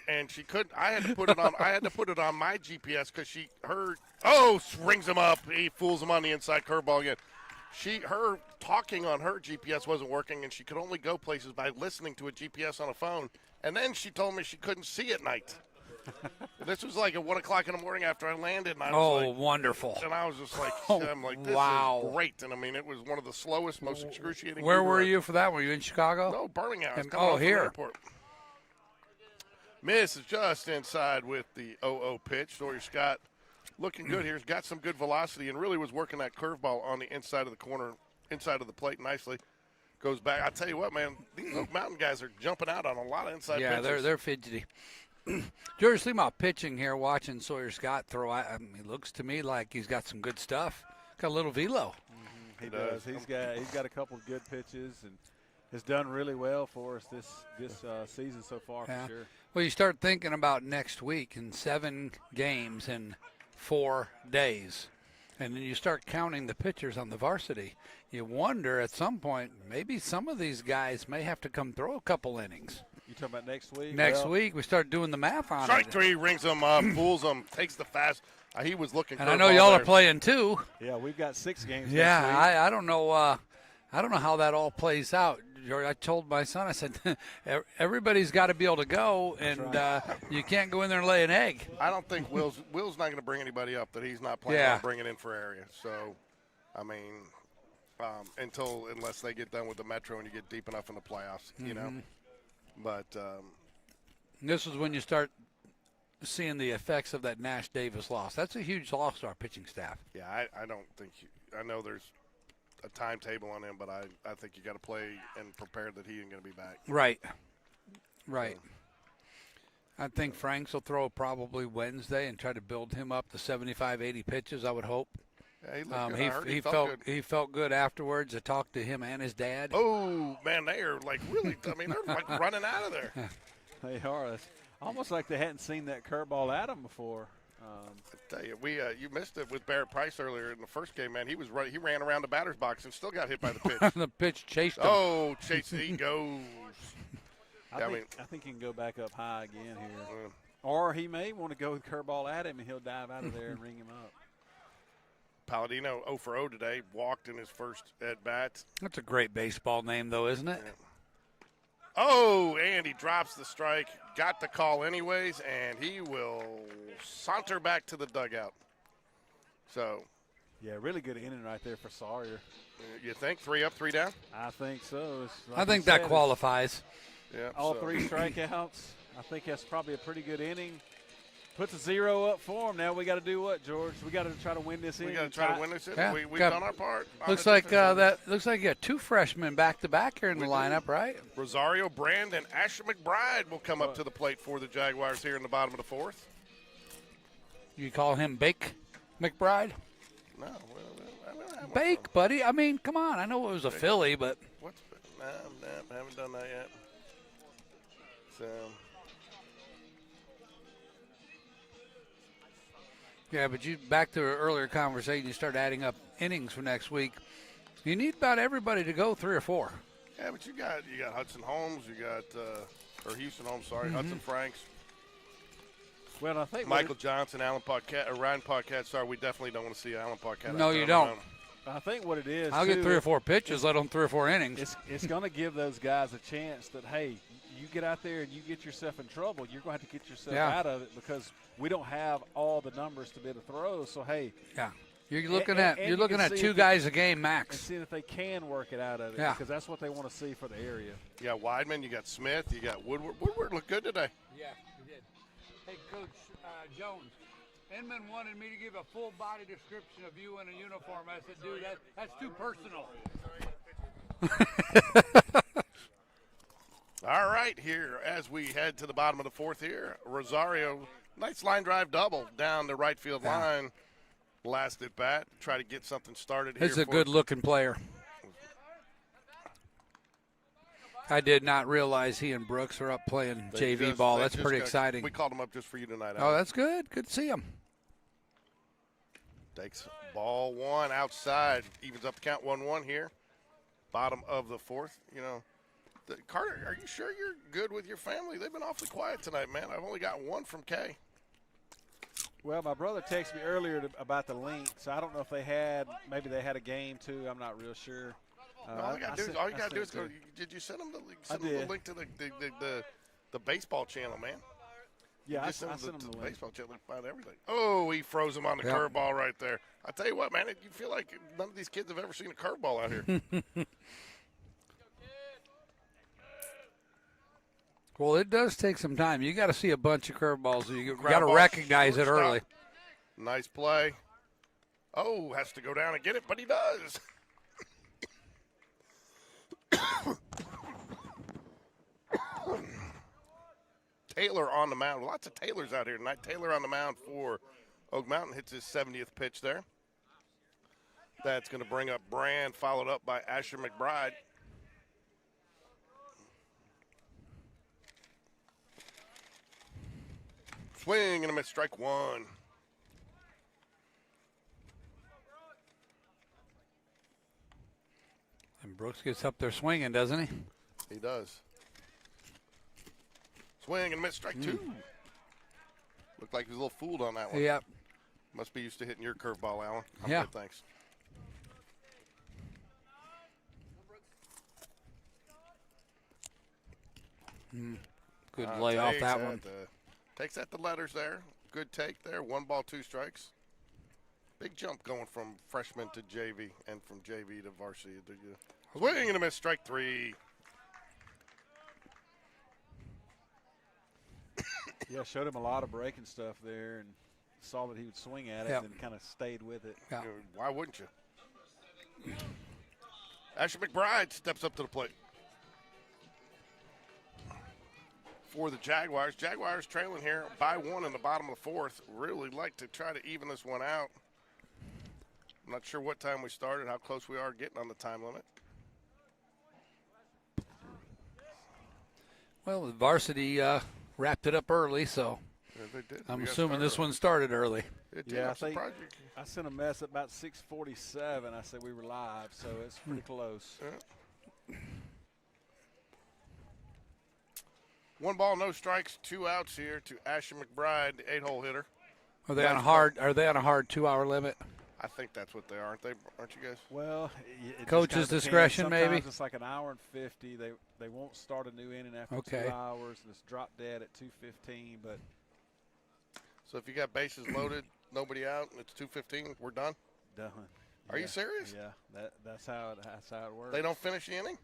and she couldn't. I had to put it on. I had to put it on my GPS because she heard. Oh, rings him up. He fools him on the inside curveball again. Her talking on her GPS wasn't working, and she could only go places by listening to a GPS on a phone. And then she told me she couldn't see at night. This was like at 1 o'clock in the morning after I landed. And I was like, wonderful. And I was just like, I'm like, this is great. And I mean, it was one of the slowest, most excruciating. Where were you for that? Were you in Chicago? No, Birmingham. I was And- coming off from the here. airport. Miss is just inside with the 0-0 pitch. Sawyer Scott looking good here. He's got some good velocity and really was working that curveball on the inside of the corner, inside of the plate nicely. Goes back. I tell you what, man, these Oak Mountain guys are jumping out on a lot of inside pitches. Yeah, they're fidgety. George, see my pitching here, watching Sawyer Scott throw. I mean, it looks to me like he's got some good stuff. Got a little velo. He does. He's got a couple of good pitches and has done really well for us this season so far, Yeah. for sure. Well, you start thinking about next week and 7 games in 4 days. And then you start counting the pitchers on the varsity. You wonder at some point, maybe some of these guys may have to come throw a couple innings. You talking about next week? Next week, we start doing the math on Strike it. 3, rings him up, fools him, takes the fast. He was looking. And I know y'all there. are playing too. Yeah, we've got 6 games Yeah, next week. I don't know. I don't know how that all plays out. I told my son, I said, everybody's got to be able to go, and you can't go in there and lay an egg. I don't think Will's not going to bring anybody up that he's not planning on bringing in for area. So, I mean, unless they get done with the Metro and you get deep enough in the playoffs, you know. But this is when you start seeing the effects of that Nash Davis loss. That's a huge loss to our pitching staff. yeah, I don't think I know there's a timetable on him, but I think you got to play and prepare that he ain't going to be back. Right. I think Franks will throw probably Wednesday and try to build him up to 75, 80 pitches, I would hope. Yeah, he looked good. I heard he felt good. He felt good afterwards. I talked to him and his dad. Oh, man, they are like really – I mean, they're like running out of there. They are. It's almost like they hadn't seen that curveball at them before. I tell you, you missed it with Barrett Price earlier in the first game, man. He ran around the batter's box and still got hit by the pitch. The pitch chased him. Oh, chase, he goes. I think he can go back up high again here. Or he may want to go with curveball at him, and he'll dive out of there and ring him up. Palladino 0 for 0 today, walked in his first at-bat. That's a great baseball name, though, isn't it? Yeah. Oh, and he drops the strike. Got the call anyways, and he will saunter back to the dugout. So. Yeah, really good inning right there for Sawyer. You think 3 up, 3 down? I think so. I think that qualifies. Yeah. All 3 strikeouts. I think that's probably a pretty good inning. Puts a 0 up for him. Now we got to do what, George? We got to try to win this inning. We got to try to win this inning. Yeah. We've done our part. Looks like you got 2 freshmen back to back here in the lineup, right? Rosario Brand and Asher McBride will come up to the plate for the Jaguars here in the bottom of the 4th. You call him Bake McBride? No, I don't have Bake, buddy. I mean, come on. I know it was a Philly, but No, haven't done that yet. So. yeah, but back to our earlier conversation, you start adding up innings for next week. You need about everybody to go 3 or 4. Yeah, but you got Hudson Holmes, you got or Houston Holmes, sorry, Hudson Franks. Well, I think Michael Johnson, Alan Paquette, or Ryan Paquette. Sorry, we definitely don't want to see Alan Paquette. No, you don't. I think what it is, I'll get 3 or 4 pitches, let them 3 or 4 innings. It's going to give those guys a chance that, hey, you get out there and you get yourself in trouble, you're going to have to get yourself out of it because we don't have all the numbers to be able to throw. So, hey. Yeah. You're looking at 2 guys a game max. And seeing if they can work it out of it because that's what they want to see for the area. You got Weidman, you got Smith, you got Woodward. Woodward looked good today. Yeah, he did. Hey, Coach Jones, Inman wanted me to give a full body description of you in a uniform. I said, dude, that's too personal. All right, here as we head to the bottom of the 4th here, Rosario, nice line drive double down the right field line. Last at bat, try to get something started here. He's a good-looking player. I did not realize he and Brooks are up playing JV ball. That's pretty exciting. We called him up just for you tonight. Oh, that's good. Good to see him. Takes ball 1 outside, evens up the count 1-1 here. Bottom of the 4th, Carter, are you sure you're good with your family? They've been awfully quiet tonight, man. I've only got one from Kay. Well, my brother texted me earlier about the link, so I don't know if maybe they had a game too. I'm not real sure. All you got to do is go. Did you send them the link? Send them the link to the baseball channel, man. Yeah, I sent them them the the link. baseball channel. Find everything. Oh, he froze him on the curveball right there. I tell you what, man, you feel like none of these kids have ever seen a curveball out here. Well, it does take some time. You got to see a bunch of curveballs. You got to Ground ball, recognize it shortstop. early. Nice play. Oh, has to go down and get it, but he does. Taylor on the mound. Lots of Taylors out here tonight. Taylor on the mound for Oak Mountain. Hits his 70th pitch there. That's going to bring up Brand, followed up by Asher McBride. Swing and a miss, strike one. And Brooks gets up there swinging, doesn't he? He does. Swing and a miss, strike two. Looked like he was a little fooled on that one. Yep. Must be used to hitting your curveball, Alan. I'm Yeah. good, thanks. Good lay off that one. Takes at the letters there. Good take there. 1 ball, 2 strikes. Big jump going from freshman to JV and from JV to varsity. Swing and a miss, strike three. Yeah, showed him a lot of breaking stuff there and saw that he would swing at it and kind of stayed with it. Yeah. Why wouldn't you? Asher McBride steps up to the plate. For the Jaguars. Jaguars trailing here by 1 in the bottom of the 4th. Really like to try to even this one out. I'm not sure what time we started, how close we are getting on the time limit. Well, the varsity wrapped it up early, so Yeah, they did. I'm We got assuming this started one started early. early. It did. Yeah, I'm I think surprised I sent a mess at about 6:47. I said we were live, so it's pretty close. Yeah. 1 ball, no strikes, 2 outs here to Asher McBride, the 8-hole hitter. Are they on a hard 2-hour limit? I think that's what they are, aren't they? Aren't you guys? Well, it Coach's just kinda discretion, depends. Sometimes maybe? it's like an hour and 50. They won't start a new inning after Okay. 2 hours. And it's drop dead at 2:15. But So if you got bases loaded, nobody out, and it's 2:15, we're done? done. Are you serious? Yeah, that's how it works. They don't finish the inning?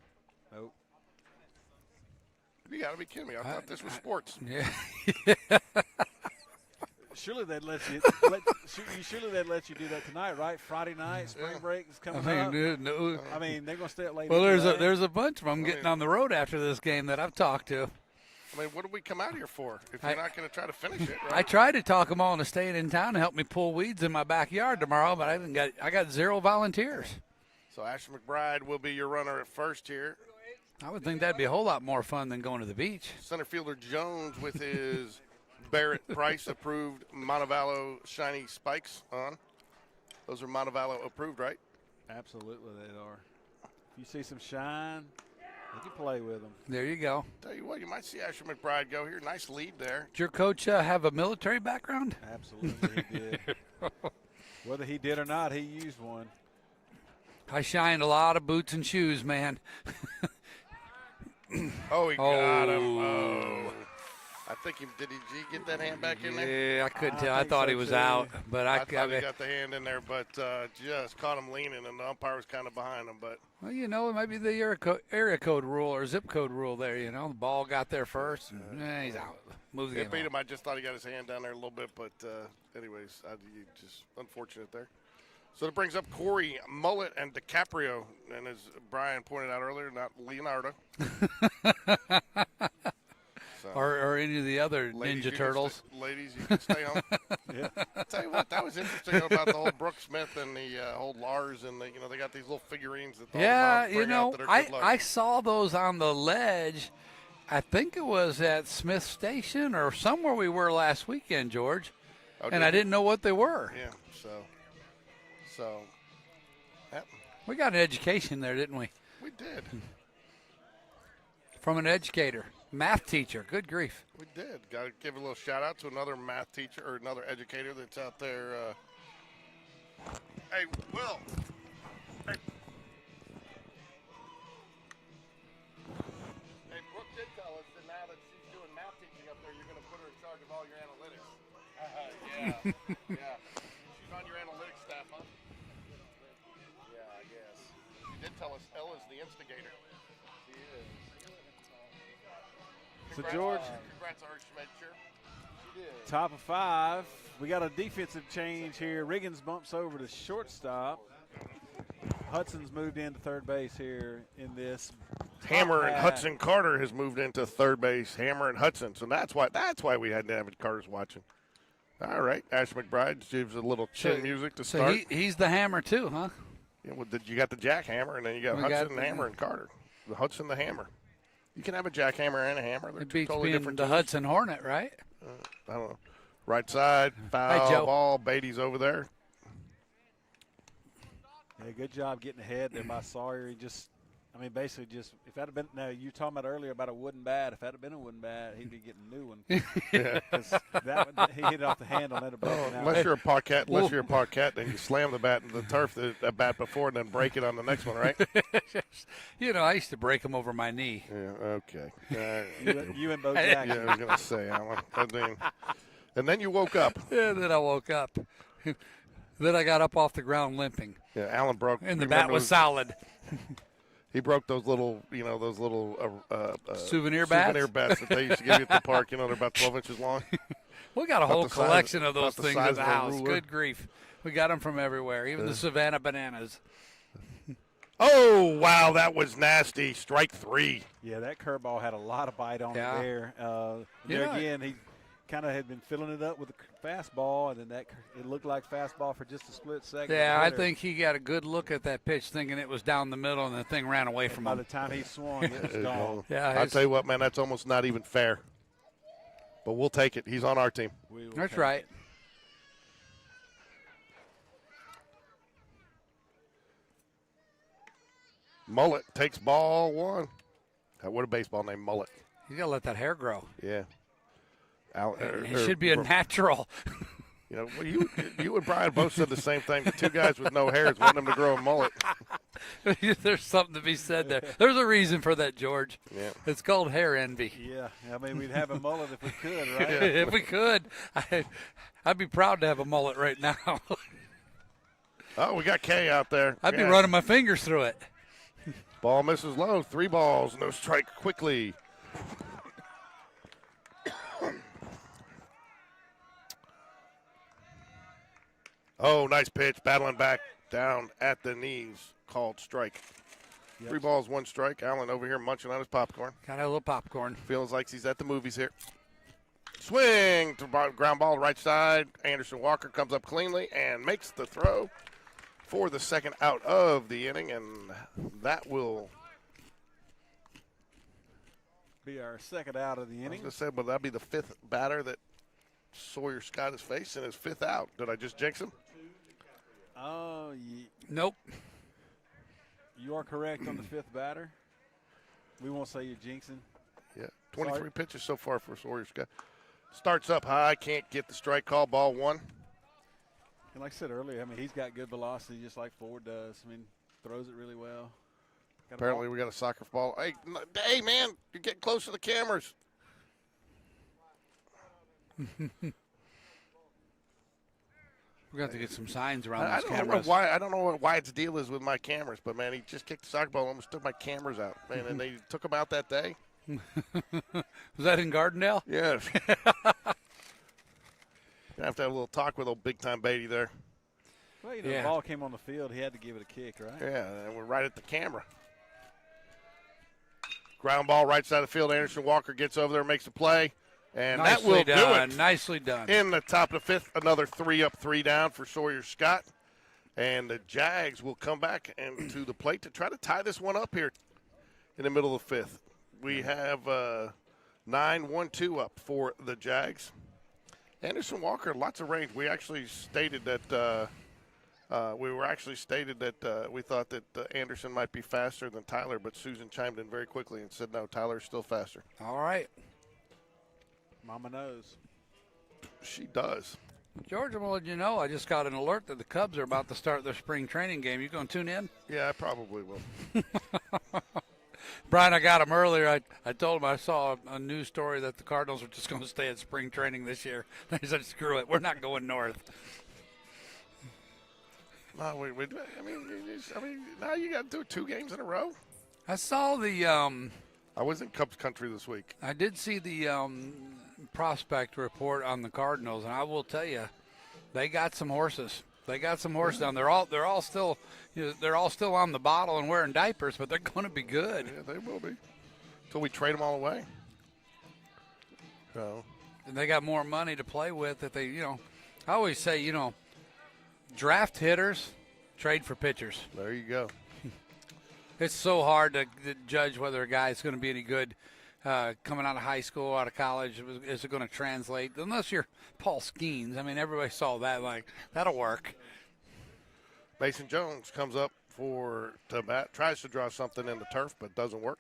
Nope. You got to be kidding me. I thought this was sports. Yeah. Surely they'd let you. Surely they'd let you do that tonight, right? Friday night, spring break is I coming mean, up. no. I mean, they're gonna stay up late. Well, anyway. there's a bunch of them getting on the road after this game that I've talked to. I mean, what did we come out here for if you're not going to try to finish it, right? I tried to talk them all into staying in town to help me pull weeds in my backyard tomorrow, but I got 0 volunteers. So Asher McBride will be your runner at first here. I would think that'd be a whole lot more fun than going to the beach. Center fielder Jones with his Barrett Price approved Montevallo shiny spikes on. Those are Montevallo approved, right? Absolutely, they are. If you see some shine, you can play with them. There you go. Tell you what, you might see Asher McBride go here. Nice lead there. Did your coach have a military background? Absolutely, he did. Whether he did or not, he used one. I shined a lot of boots and shoes, man. Oh, he got him. Oh. I think did he get that hand back in there? Yeah, I couldn't tell. I think thought so, he was too. out, but I thought he got the hand in there, but just caught him leaning, and the umpire was kind of behind him. But well, it might be the area code rule or zip code rule there. The ball got there first, and he's out. Move the it game beat on. him. I just thought he got his hand down there a little bit, but anyways, just unfortunate there. So that brings up Corey Mullet and DiCaprio, and as Brian pointed out earlier, not Leonardo. So, Or any of the other ladies, Ninja Turtles. Ladies, you can stay home. Yeah. Tell you what, that was interesting about the whole Brooke Smith and the whole Lars, and they got these little figurines that all the Yeah, moms bring out that are good luck. I saw those on the ledge. I think it was at Smith Station or somewhere we were last weekend, George. Oh, And I didn't know what they were. Yeah, so yeah, We got an education there, didn't we? we did. from an educator, math teacher. Good grief. We did. Got to give a little shout out to another math teacher or another educator that's out there. Hey, Will. Hey. Hey, Brooke did tell us that now that she's doing math teaching up there, you're going to put her in charge of all your analytics. Yeah. Yeah. She's on your analytics staff, huh? Yeah, I guess. She did tell us Ella's the instigator. She is. So, George, Congrats on her. She made sure. She did. top of 5. We got a defensive change here. Riggins bumps over to shortstop. Hudson's moved into third base here in this. Hammer top and half. Hudson Carter has moved into third base. Hammer and Hudson. So that's why we had David Carter's watching. All right. Ash McBride gives a little chin music to So start. he's the hammer too, huh? Yeah, well, you got the jackhammer, and then you got Hudson, Hammer, and Carter. The Hudson, the Hammer. You can have a jackhammer and a hammer. They're It two beats totally being different the teams. Hudson Hornet, right? I don't know. Right side, Hi, foul Joe. ball. Beatty's over there. Yeah, good job getting ahead there by Sawyer. He just, basically just, if that had been, now you were talking about earlier about a wooden bat. If that had been a wooden bat, he'd be getting a new one. Yeah. 'Cause he hit it off the handle and that'd have broken out. Unless you're a Paquette, then you slam the bat in the turf, the bat before, and then break it on the next one, right? I used to break them over my knee. Yeah, okay. You and Bo Yeah, Jackson. I was going to say, Alan. And then you woke up. Yeah, then I woke up. Then I got up off the ground limping, Yeah, Alan broke. and the you bat remember was those- solid. He broke those little, Souvenir bats? Souvenir bats that they used to give you at the park. They're about 12 inches long. We got a About whole the size- collection of those about the things size at the of a house. ruler. Good grief. We got them from everywhere, even the Savannah bananas. Oh, wow, that was nasty. Strike 3. Yeah, that curveball had a lot of bite on Yeah. it there. Yeah. Again, he kind of had been filling it up with a fastball, and then it looked like fastball for just a split second. Yeah, I Later, think he got a good look at that pitch thinking it was down the middle, and the thing ran away from by him. the time he swung, it was gone. Yeah, I'll tell you what, man, that's almost not even fair. But we'll take it. He's on our team. We will That's take right. it. Mullet takes ball 1. What a baseball name, Mullet. You got to let that hair grow. Yeah. It should be a natural. Well, you and Brian both said the same thing. The two guys with no hair is wanting them to grow a mullet. There's something to be said there. There's a reason for that, George. Yeah. It's called hair envy. Yeah, we'd have a mullet if we could, right? If we could, I'd be proud to have a mullet right now. Oh, we got Kay out there. I'd be Yeah. running my fingers through it. Ball misses low. 3 balls. No strike quickly. Oh, nice pitch. Battling back down at the knees. Called strike. Yep. 3 balls, 1 strike. Allen over here munching on his popcorn. Got a little popcorn. Feels like he's at the movies here. Swing to ground ball right side. Anderson Walker comes up cleanly and makes the throw for the second out of the inning, and that will Be our second out of the I was inning. going to say, but that'd be the 5th batter that Sawyer Scott is facing, his 5th out. Did I just jinx him? Oh, Nope. you are correct on the 5th batter. We won't say you're jinxing. Yeah. 23 Sorry. pitches so far for Sawyer Scott. Starts up high, can't get the strike call, ball 1. And like I said earlier, he's got good velocity just like Ford does. Throws it really well. Got a Apparently ball- we got a soccer ball. Hey, man, you're getting close to the cameras. We're going to have to get some signs around I those don't know cameras. why. I don't know why its deal is with my cameras, but man, he just kicked the soccer ball, almost took my cameras out, man, and they took them out that day. Was that in Gardendale? Yes. Gonna have to have a little talk with old big time Beatty there. Well, Yeah. the ball came on the field. He had to give it a kick, right? Yeah, and we're right at the camera. Ground ball right side of the field. Anderson Walker gets over there, makes a play, and that Nicely will done. do it. Nicely done. In the top of the 5th, another 3 up, 3 down for Sawyer Scott. And the Jags will come back and to the plate to try to tie this one up here in the middle of the 5th. We have 9-1-2 up for the Jags. Anderson Walker, lots of range. We actually stated that We were actually stated that we thought that Anderson might be faster than Tyler, but Susan chimed in very quickly and said, no, Tyler's still faster. All right. Mama knows. She does. George, I'm going to let you know, I just got an alert that the Cubs are about to start their spring training game. You going to tune in? Yeah, I probably will. Brian, I got him earlier. I told him I saw a news story that the Cardinals are just going to stay at spring training this year. They said, screw it. We're not going north. No, I mean, now you got to do 2 games in a row. I saw the I was in Cubs country this week. I did see the prospect report on the Cardinals, and I will tell you, they got some horses. They got some horses down. They're all still they're all still on the bottle and wearing diapers, but they're going to be good. Yeah, they will be. Until we trade them all away. So. And they got more money to play with. That they, I always say, draft hitters, trade for pitchers. There you go. It's so hard to judge whether a guy's going to be any good coming out of high school, out of college. Is it going to translate? Unless you're Paul Skeens. I mean, everybody saw that. Like, that'll work. Mason Jones comes up to bat, tries to draw something in the turf, but doesn't work.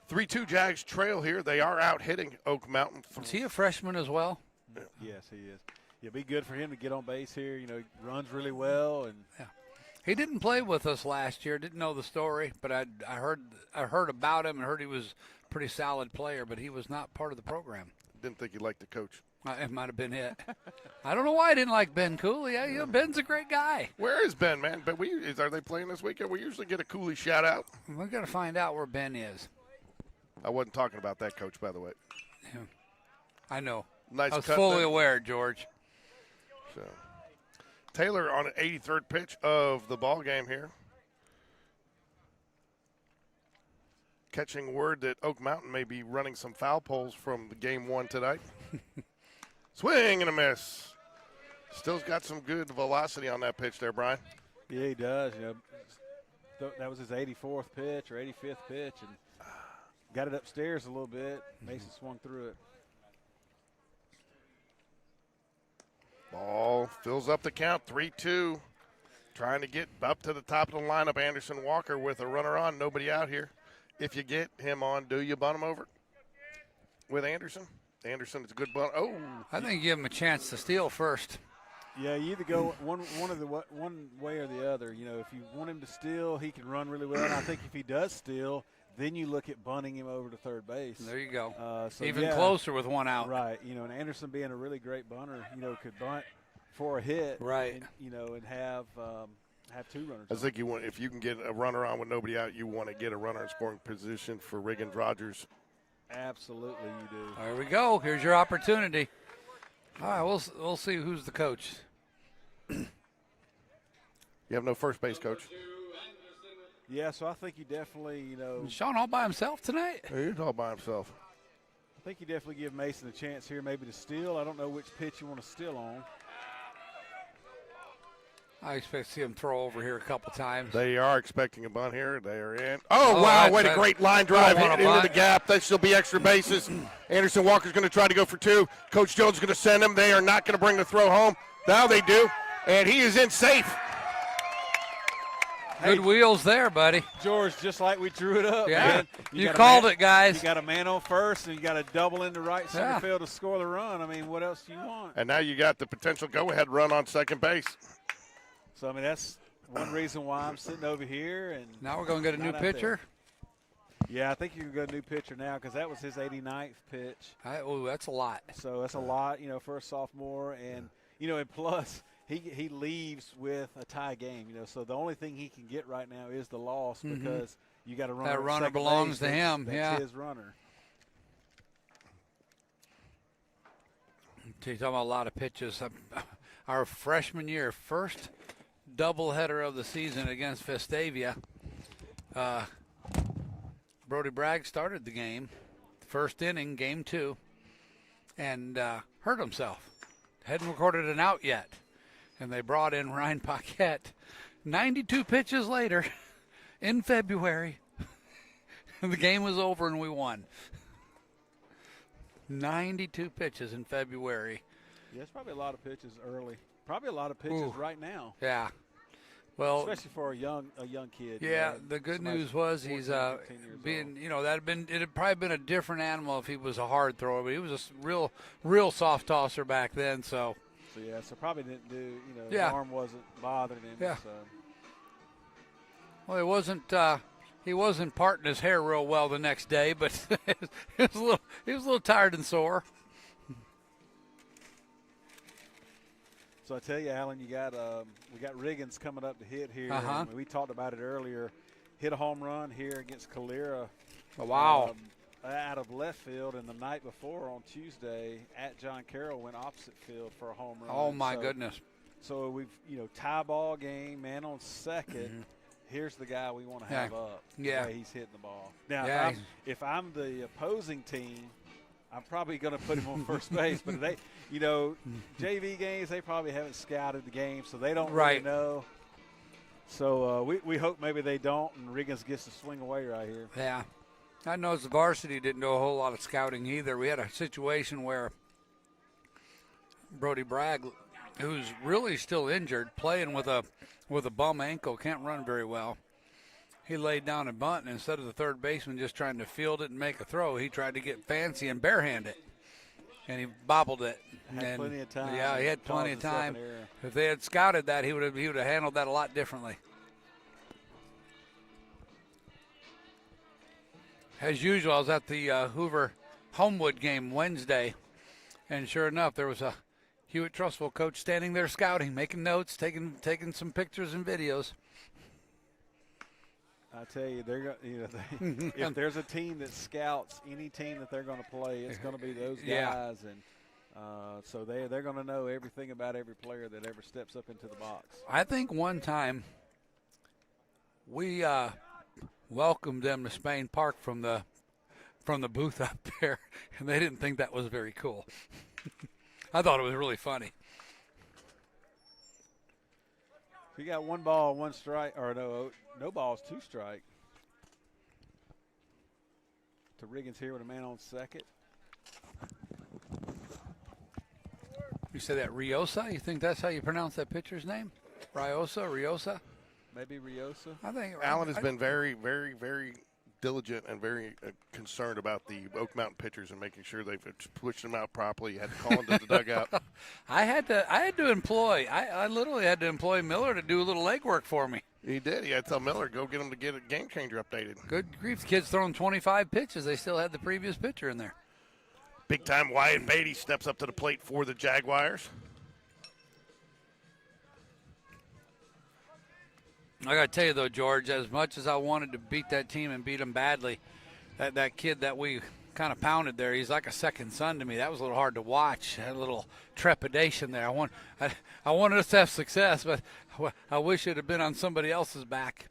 3-2 Jags trail here. They are out hitting Oak Mountain. Is he a freshman as well? Yes, he is. It'll be good for him to get on base here. He runs really well, and he didn't play with us last year. Didn't know the story, but I heard about him and heard he was a pretty solid player, but he was not part of the program. Didn't think he liked the coach. It might have been it. I don't know why I didn't like Ben Cooley. Ben's a great guy. Where is Ben, man? But are they playing this weekend? We usually get a Cooley shout out. We're going to find out where Ben is. I wasn't talking about that coach, by the way. Yeah. I know. Nice. I was cut fully there. aware, George. So, Taylor on an 83rd pitch of the ball game here. Catching word that Oak Mountain may be running some foul poles from the game 1 tonight. Swing and a miss. Still's got some good velocity on that pitch there, Brian. yeah, he does. That was his 84th pitch or 85th pitch, and got it upstairs a little bit. Mason swung through it. Ball fills up the count, 3-2. Trying to get up to the top of the lineup. Anderson Walker with a runner on, nobody out here. If you get him on, do you bunt him over with Anderson? Anderson is a good bunt. Oh, I think give him a chance to steal first. Yeah, you either go one way or the other. If you want him to steal, he can run really well. And I think if he does steal, then you look at bunting him over to third base. There you go. So Even closer with one out. Right. And Anderson being a really great bunter, could bunt for a hit. Right. And have 2 runners. I think if you can get a runner on with nobody out, you want to get a runner in scoring position for Riggins Rogers. Absolutely, you do. There we go. Here's your opportunity. All right, we'll see who's the coach. You have no first base coach. Yeah, so I think you definitely, Sean all by himself tonight? He's all by himself. I think you definitely give Mason a chance here maybe to steal. I don't know which pitch you want to steal on. I expect to see him throw over here a couple times. They are expecting a bunt here. They are in. Oh, wow, what a great line drive hit into the gap. That should be extra bases. Anderson Walker's going to try to go for 2. Coach Jones is going to send him. They are not going to bring the throw home. Now they do, and he is in safe. Good wheels there, buddy. George, just like we drew it up. Yeah, Man. you called it, guys. You got a man on first, and you got a double into right center field to score the run. I mean, what else do you want? And now you got the potential go-ahead run on second base. So, I mean, that's one reason why I'm sitting over here. And now we're going to get a new pitcher? Yeah, I think you can go new pitcher now because that was his 89th pitch. That's a lot. So that's a lot, for a sophomore. And, and plus he leaves with a tie game, So the only thing he can get right now is the loss because you got to run. That runner belongs to him. That's his runner. You're talking about a lot of pitches. Our freshman year, first doubleheader of the season against Vestavia. Brody Bragg started the game, first inning, game 2, and hurt himself. Hadn't recorded an out yet. And they brought in Ryan Paquette 92 pitches later in February. And the game was over and we won. 92 pitches in February. Yeah, there's probably a lot of pitches early. Probably a lot of pitches right now, Yeah. Well, especially for a young kid. yeah, the good news was he's 14, 15 years being, old. you know, it'd probably been a different animal if he was a hard thrower, but he was a real soft tosser back then. So So probably didn't do. You know, Yeah. his arm wasn't bothering him. Yeah. So. well, he wasn't parting his hair real well the next day, but he was a little tired and sore. So I tell you, Alan, we got Riggins coming up to hit here. Uh-huh. And we talked about it earlier. Hit a home run here against Calera. Oh, wow. Out of left field, and the night before on Tuesday at John Carroll went opposite field for a home run. Oh my goodness. So we've tie ball game, man on second. Here's the guy we want to have up. Yeah. The way he's hitting the ball. Now, Yeah. if I'm the opposing team, I'm probably going to put him on first base. But they, JV games, they probably haven't scouted the game, so they don't really know. So we hope maybe they don't, and Riggins gets to swing away right here. Yeah. I know the varsity didn't do a whole lot of scouting either. We had a situation where Brody Bragg, who's really still injured, playing with a bum ankle, can't run very well. He laid down a bunt, and instead of the third baseman just trying to field it and make a throw, he tried to get fancy and barehand it, and he bobbled it. Had plenty of time. Yeah, he had plenty of Caused himself time. an error. If they had scouted that, he would have handled that a lot differently. As usual, I was at the Hoover Homewood game Wednesday, and sure enough, there was a Hewitt Trustful coach standing there scouting, making notes, taking some pictures and videos. I tell you, if there's a team that scouts any team that they're going to play, it's going to be those guys, and so they're going to know everything about every player that ever steps up into the box. I think one time we welcomed them to Spain Park from the booth up there, and they didn't think that was very cool. I thought it was really funny. We got 1 ball, 1 strike, or no balls, 2 strike. To Riggins here with a man on second. You say that Riosa? You think that's how you pronounce that pitcher's name? Riosa? Maybe Riosa. I think Allen has been very, very, very diligent and very concerned about the Oak Mountain pitchers and making sure they've pushed them out properly. You had to call into the dugout. I literally had to employ Miller to do a little legwork for me. He did. He had to tell Miller, go get him to get a game changer updated. Good grief, the kid's thrown 25 pitches. They still had the previous pitcher in there. Big time Wyatt Beatty steps up to the plate for the Jaguars. I got to tell you, though, George, as much as I wanted to beat that team and beat them badly, that kid that we kind of pounded there, he's like a second son to me. That was a little hard to watch. I had a little trepidation there. I wanted us to have success, but I wish it had been on somebody else's back.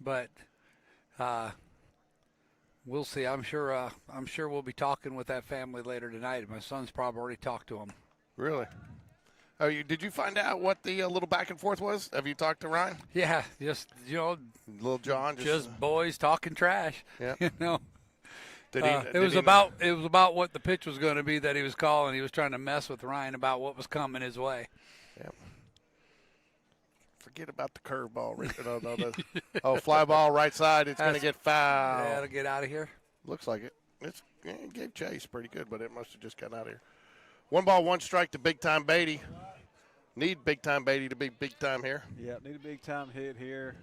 But we'll see. I'm sure we'll be talking with that family later tonight. My son's probably already talked to him. Really? Oh, did you find out what the little back and forth was? Have you talked to Ryan? Yeah, just Little John, just boys talking trash. Yeah. It was about what the pitch was going to be that he was calling. He was trying to mess with Ryan about what was coming his way. Yeah. Forget about the curveball. Fly ball right side. It's going to get fouled. Yeah, it'll get out of here. Looks like it. It gave chase pretty good, but it must have just gotten out of here. 1 ball, 1 strike to big time Beatty. Need big time Beatty to be big time here. Yeah, need a big time hit here.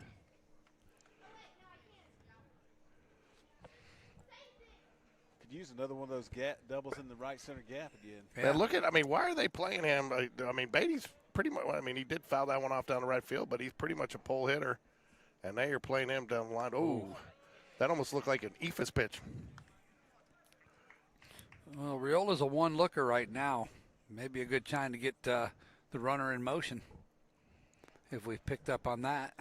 Could use another one of those doubles in the right center gap again. Yeah. Why are they playing him? Beatty's pretty much, he did foul that one off down the right field, but he's pretty much a pole hitter. And now you're playing him down the line. Oh, that almost looked like an Ephus pitch. Well, Riola's a one-looker right now. Maybe a good time to get the runner in motion if we picked up on that.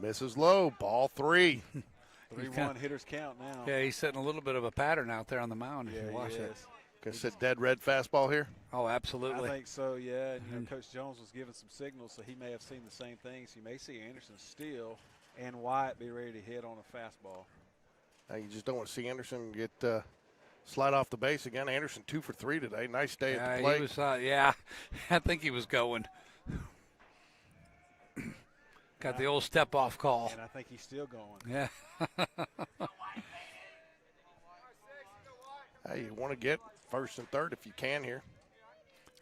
Misses low, ball 3. 3-1 hitters count now. Yeah, he's setting a little bit of a pattern out there on the mound. Yeah, Watch he it. is. Can sit dead red fastball here? Oh, absolutely. I think so, yeah. And, Coach Jones was giving some signals, so he may have seen the same things. You may see Anderson steal and Wyatt be ready to hit on a fastball. You just don't want to see Anderson get slide off the base again. Anderson 2 for 3 today. Nice day at the plate. He was, I think he was going. Got the old step-off call. And I think he's still going. Yeah. Hey, you want to get first and third if you can here.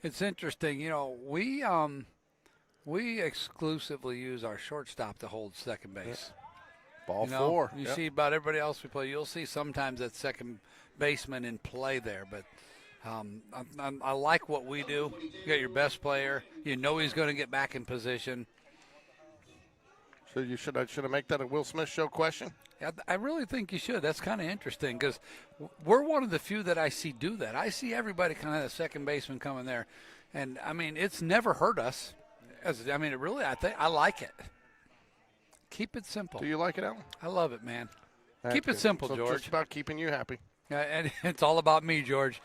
It's interesting. You know, we exclusively use our shortstop to hold second base. Ball You know, 4. You Yep. see about everybody else we play. You'll see sometimes that second baseman in play there, but I like what we do. You got your best player. You know he's going to get back in position. So you should I make that a Will Smith show question? I really think you should. That's kind of interesting because we're one of the few that I see do that. I see everybody kind of the second baseman coming there, and I mean it's never hurt us. It really I like it. Keep it simple. Do you like it, Alan? I love it, man. That's Keep it good. simple, So George. Just about keeping you happy. And it's all about me, George.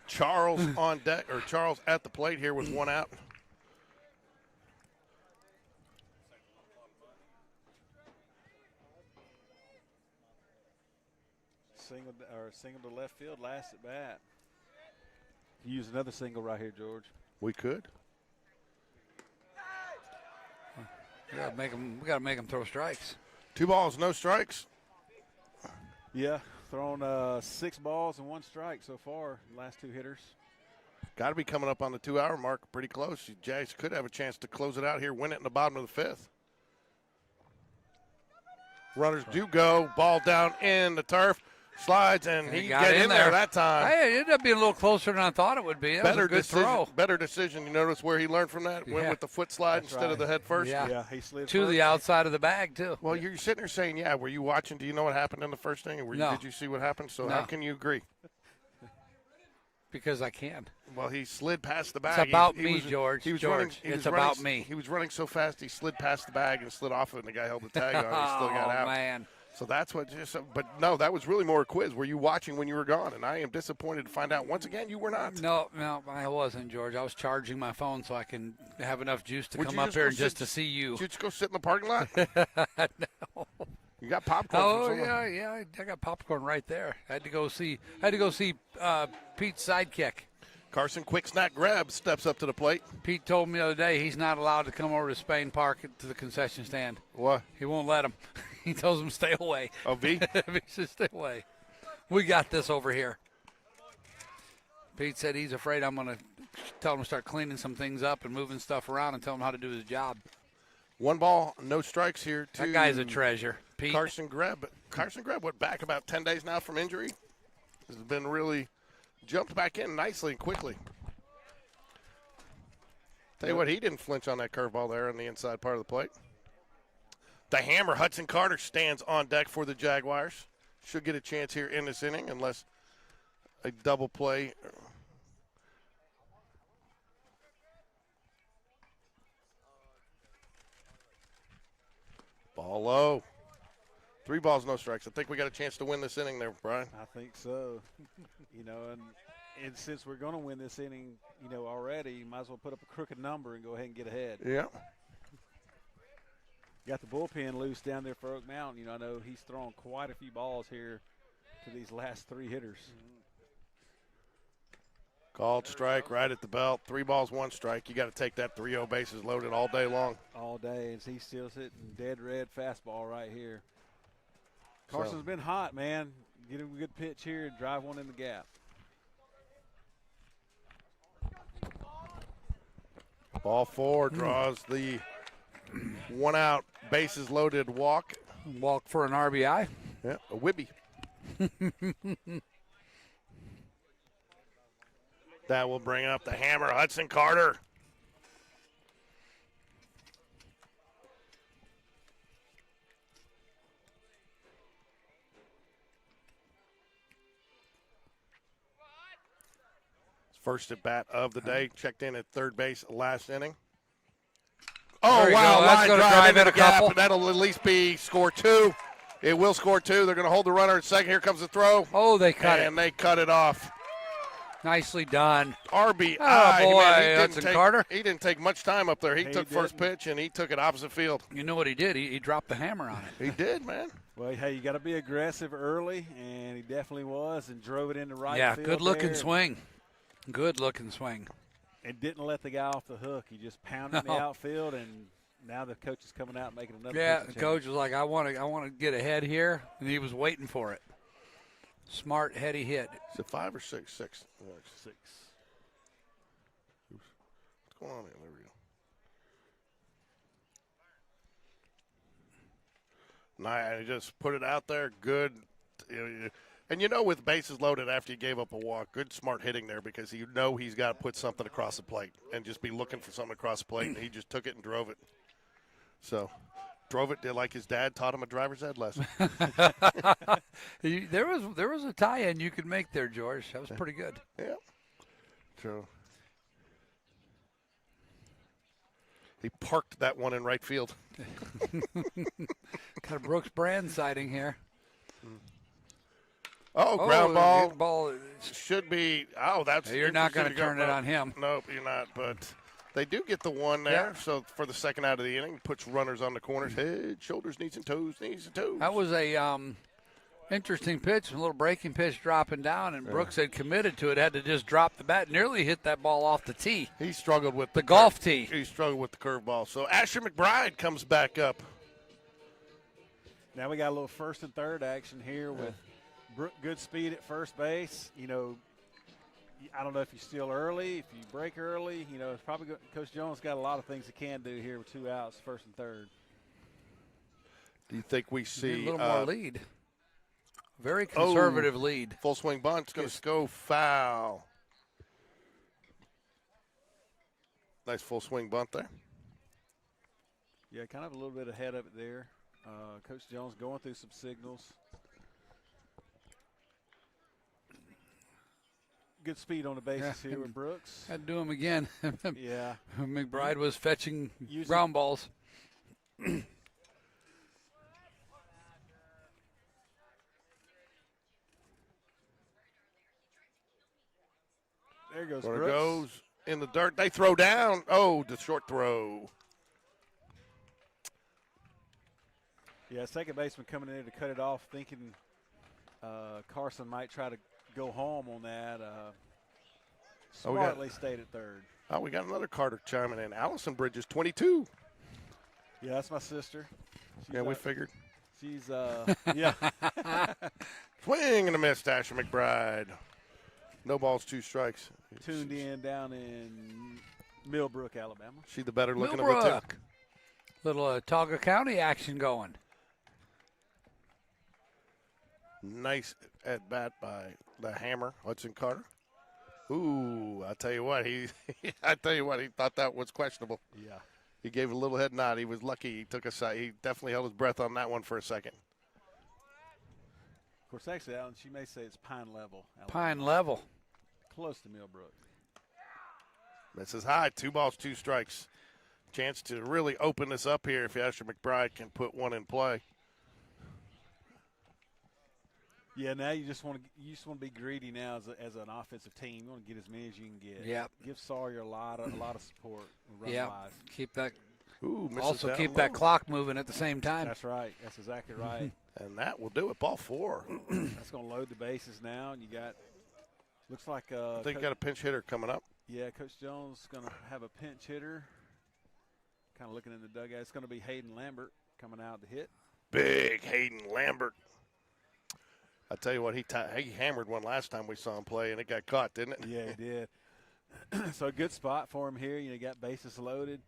Charles on deck, or Charles at the plate here with 1 out. Single to left field, last at bat. Use another single right here, George. We could. We got to make them throw strikes. 2 balls, no strikes. Yeah, thrown 6 balls and 1 strike so far, last 2 hitters. Got to be coming up on the 2-hour mark, pretty close. Jags could have a chance to close it out here, win it in the bottom of the 5th. Runners do go, ball down in the turf, slides, and he got get in there that time. Hey, it ended up being a little closer than I thought it would be. That was a good throw. Better decision. You notice where he learned from that? Went with the foot slide instead of the head first? Yeah, he slid to first. the outside of the bag, too. Well, you're sitting there saying, yeah, were you watching? Do you know what happened in the first inning? No. Did you see what happened? So No. how can you agree? Because I can. Well, he slid past the bag. It's about He me, was- George. He was George, running, he it's was about running, me. He was running so fast he slid past the bag and slid off it, and the guy held the tag on. He still got out. Oh, man. So that's what just. But no, that was really more a quiz. Were you watching when you were gone? And I am disappointed to find out once again you were not. No, I wasn't, George. I was charging my phone so I can have enough juice to Would come you up just here go and just sit- to see you. Did you just go sit in the parking lot? No. You got popcorn. Oh from someone. yeah, I got popcorn right there. I had to go see Pete's sidekick. Carson quick snack grab steps up to the plate. Pete told me the other day he's not allowed to come over to Spain Park to the concession stand. What? He won't let him. He tells him stay away. Oh, V? He says stay away. We got this over here. Pete said he's afraid I'm going to tell him to start cleaning some things up and moving stuff around and tell him how to do his job. 1 ball, no strikes here. That guy's a treasure. Pete. Carson Greb went back about 10 days now from injury. Has been really jumped back in nicely and quickly. Tell you what, he didn't flinch on that curveball there on the inside part of the plate. The hammer, Hudson Carter, stands on deck for the Jaguars. Should get a chance here in this inning unless a double play. Ball low. 3 balls, no strikes. I think we got a chance to win this inning there, Brian. I think so. And since we're going to win this inning, already, you might as well put up a crooked number and go ahead and get ahead. Yeah. Got the bullpen loose down there for Oak Mountain. I know he's thrown quite a few balls here to these last 3 hitters. Called strike right at the belt. 3 balls, 1 strike. You got to take that 3-0 bases loaded all day long. All day, and he's still sitting dead red fastball right here. Carson's been hot, man. Get him a good pitch here and drive one in the gap. Ball 4 draws the 1 out, bases loaded walk. Walk for an RBI. Yeah, a Wibby. That will bring up the hammer, Hudson Carter. First at bat of the day, checked in at third base last inning. Oh, There you wow, go. That's line gonna drive drive into in the a gap, couple. and that'll at least be score 2. It will score 2. They're going to hold the runner at second. Here comes the throw. Oh, they cut and it. they cut it off. Nicely done. RBI. Oh, boy, Man, Hudson Carter. He didn't take much time up there. He He took first didn't. pitch, and he took it opposite field. You know what he did? He dropped the hammer on it. He did, man. Well, hey, you got to be aggressive early, and he definitely was, and drove it into right Yeah, field. good-looking there, swing. Good-looking swing. and didn't let the guy off the hook. He just pounded in the No. outfield, and now the coach is coming out and making another. Yeah, pitching the change. coach was like, I want to get ahead here, and he was waiting for it. Smart, heady hit. Is it 5 or 6? 6. 6. What's going on here? There we go. Nah, he just put it out there. Good. And with bases loaded after he gave up a walk, good smart hitting there because he's got to put something across the plate and just be looking for something across the plate, and he just took it and drove it. So, drove it like his dad taught him a driver's ed lesson. There was a tie-in you could make there, George. That was pretty good. Yeah. True. He parked that one in right field. Got a Brooks Brand sighting here. Oh, ground ball. Ball. Should be. Oh, that's. You're not going to interesting turn it go- on him. Nope, you're not. But they do get the one there. Yeah. So for the second out of the inning, puts runners on the corners. Head, shoulders, knees, and toes. Knees and toes. That was a interesting pitch, a little breaking pitch dropping down, and Brooks had committed to it, had to just drop the bat, nearly hit that ball off the tee. He struggled with The golf tee. He struggled with the curveball. So Asher McBride comes back up. Now we got a little first and third action here with good speed at first base. I don't know if you steal early, if you break early. It's probably Coach Jones got a lot of things he can do here with 2 outs, first and third. Do you think we Need see a little more lead. Very conservative lead. full swing bunt? Going to go foul. Nice full swing bunt there. Yeah, kind of a little bit ahead of it there. Coach Jones going through some signals. Good speed on the bases here with Brooks. Had to do him again. Yeah. McBride was fetching Using- ground balls. There goes Runner Brooks. goes in the dirt. They throw down. Oh, the short throw. Yeah, second baseman coming in there to cut it off, thinking Carson might try to go home on that. Oh, we got- Smartly stayed at third. Oh, we got another Carter chiming in. Allison Bridges, 22. Yeah, that's my sister. Yeah, we figured. She's yeah. Swing and a miss, Asher McBride. No balls, 2 strikes. Tuned in down in Millbrook, Alabama. She the better looking of the two. Millbrook. Little Tauga County action going. Nice at bat by the hammer, Hudson Carter. Ooh, I tell you what, he thought that was questionable. Yeah. He gave a little head nod. He was lucky. He took a side. He definitely held his breath on that one for a second. Of course, actually, Alan, she may say it's Pine Level. Alabama. Pine level. Close to Millbrook. Misses high. 2 balls, 2 strikes. Chance to really open this up here if Asher McBride can put one in play. Yeah, now you just want to be greedy now as an offensive team. You want to get as many as you can get. Yep. Give Sawyer a lot of support. Yeah. Run-wise. Keep that. Ooh, misses Also down keep low. that clock moving at the same time. That's right. That's exactly right. And that will do it. Ball 4. That's going to load the bases now, and you got looks like I think you got a pinch hitter coming up. yeah, Coach Jones is going to have a pinch hitter. Kind of looking in the dugout. It's going to be Hayden Lambert coming out to hit. Big Hayden Lambert. I tell you what, he hammered one last time we saw him play, and it got caught, didn't it? Yeah, he did. So a good spot for him here. You got bases loaded.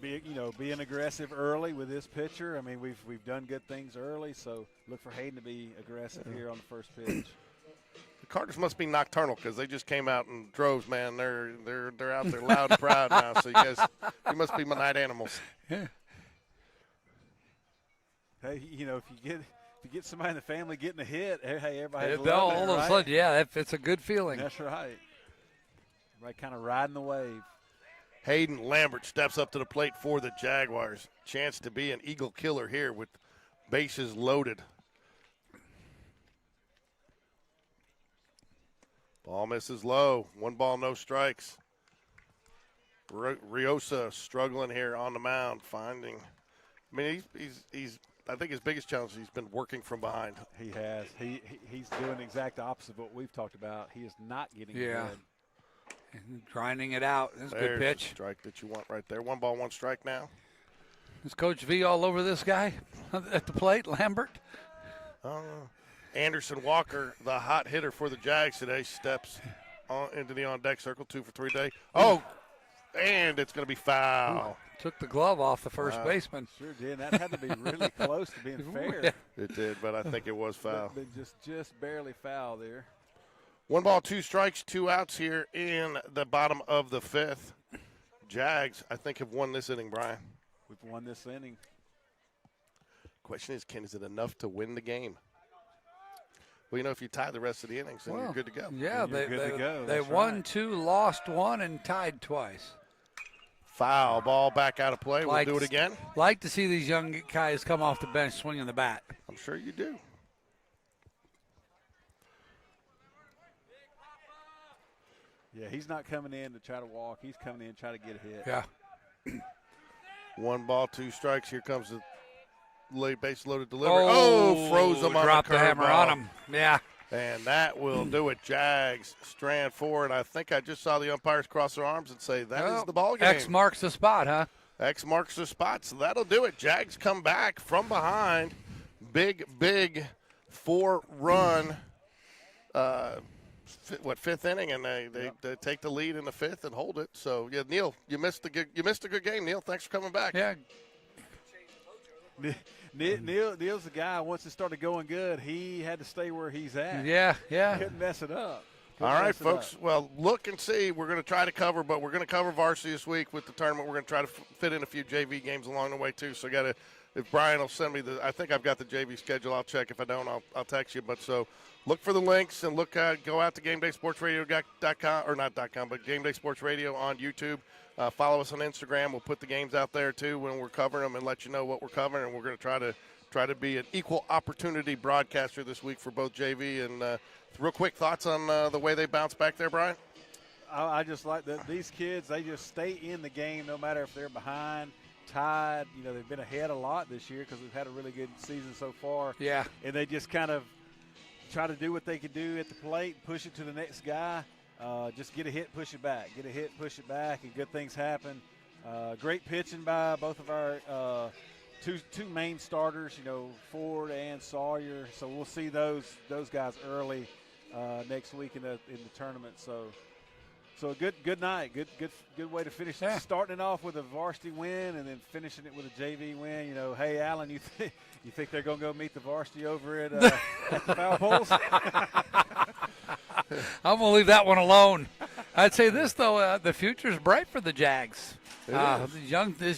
Being aggressive early with this pitcher. I mean, we've done good things early, so look for Hayden to be aggressive here on the first pitch. The Carters must be nocturnal because they just came out in droves, man. They're out there loud and proud now. So you must be my night animals. Hey, if you get somebody in the family getting a hit, hey, everybody has All loved it, of a right? sudden, yeah, it's a good feeling. That's right. Everybody kind of riding the wave. Hayden Lambert steps up to the plate for the Jaguars. Chance to be an eagle killer here with bases loaded. Ball misses low. 1 ball, no strikes. Riosa struggling here on the mound, finding. I mean, he's. I think his biggest challenge he's been working from behind. He has. He's doing the exact opposite of what we've talked about. He is not getting ahead. And grinding it out. That's a There's good pitch. the strike that you want right there. 1 ball, 1 strike now. Is Coach V all over this guy at the plate, Lambert? Anderson Walker, the hot hitter for the Jags today, steps into the on-deck circle. 2 for 3 day. Oh, and it's going to be foul. Took the glove off the first baseman. Sure did. That had to be really close to being fair. It did, but I think it was foul. But just barely foul there. 1 ball, 2 strikes, 2 outs here in the bottom of the 5th. Jags, I think, have won this inning, Brian. We've won this inning. Question is, is it enough to win the game? Well, if you tie the rest of the innings, then you're good to go. Yeah, You're good to go. they That's won right. 2, lost 1, and tied twice. Foul ball back out of play. We'll do it again. Like to see these young guys come off the bench swinging the bat. I'm sure you do. Yeah, he's not coming in to try to walk. He's coming in to try to get a hit. Yeah. 1 ball, 2 strikes. Here comes the late base loaded delivery. Oh, froze him on dropped the hammer curveball. on him. Yeah. And that will do it. Jags strand forward. I think I just saw the umpires cross their arms and say that is the ball game. X marks the spot, huh? X marks the spot, so that'll do it. Jags come back from behind. Big 4-run, 5th inning, and they take the lead in the 5th and hold it. So, yeah, Neil, you missed a good game, Neil. Thanks for coming back. Yeah. Neil's the guy, once it started going good, he had to stay where he's at. Yeah. Couldn't mess it up. All right, folks. Well, look and see. We're going to try to cover, but we're going to cover varsity this week with the tournament. We're going to try to fit in a few JV games along the way, too. So, if Brian will send me I think I've got the JV schedule. I'll check. If I don't, I'll text you. But so look for the links and go out to GameDaySportsRadio.com, or not .com, but GameDay Sports Radio on YouTube. Follow us on Instagram. We'll put the games out there, too, when we're covering them and let you know what we're covering. And we're going to try to be an equal opportunity broadcaster this week for both JV and real quick thoughts on the way they bounce back there, Brian? I just like that these kids, they just stay in the game no matter if they're behind, tied. They've been ahead a lot this year because we've had a really good season so far. Yeah. And they just kind of try to do what they can do at the plate, push it to the next guy. Just get a hit, push it back. Get a hit, push it back, and good things happen. Great pitching by both of our two main starters, Ford and Sawyer. So we'll see those guys early next week in the tournament. So a good night, good way to finish. Yeah. Starting it off with a varsity win and then finishing it with a JV win. Hey Alan, you think they're gonna go meet the varsity over at the foul poles? I'm going to leave that one alone. I'd say this, though, the future's bright for the Jags. These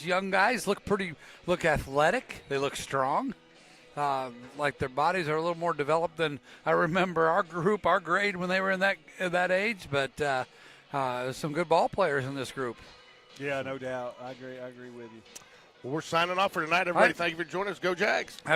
young guys look athletic. They look strong. Like their bodies are a little more developed than I remember our grade when they were in that age. But there's some good ball players in this group. Yeah, no doubt. I agree with you. Well, we're signing off for tonight, everybody. Thank you for joining us. Go Jags.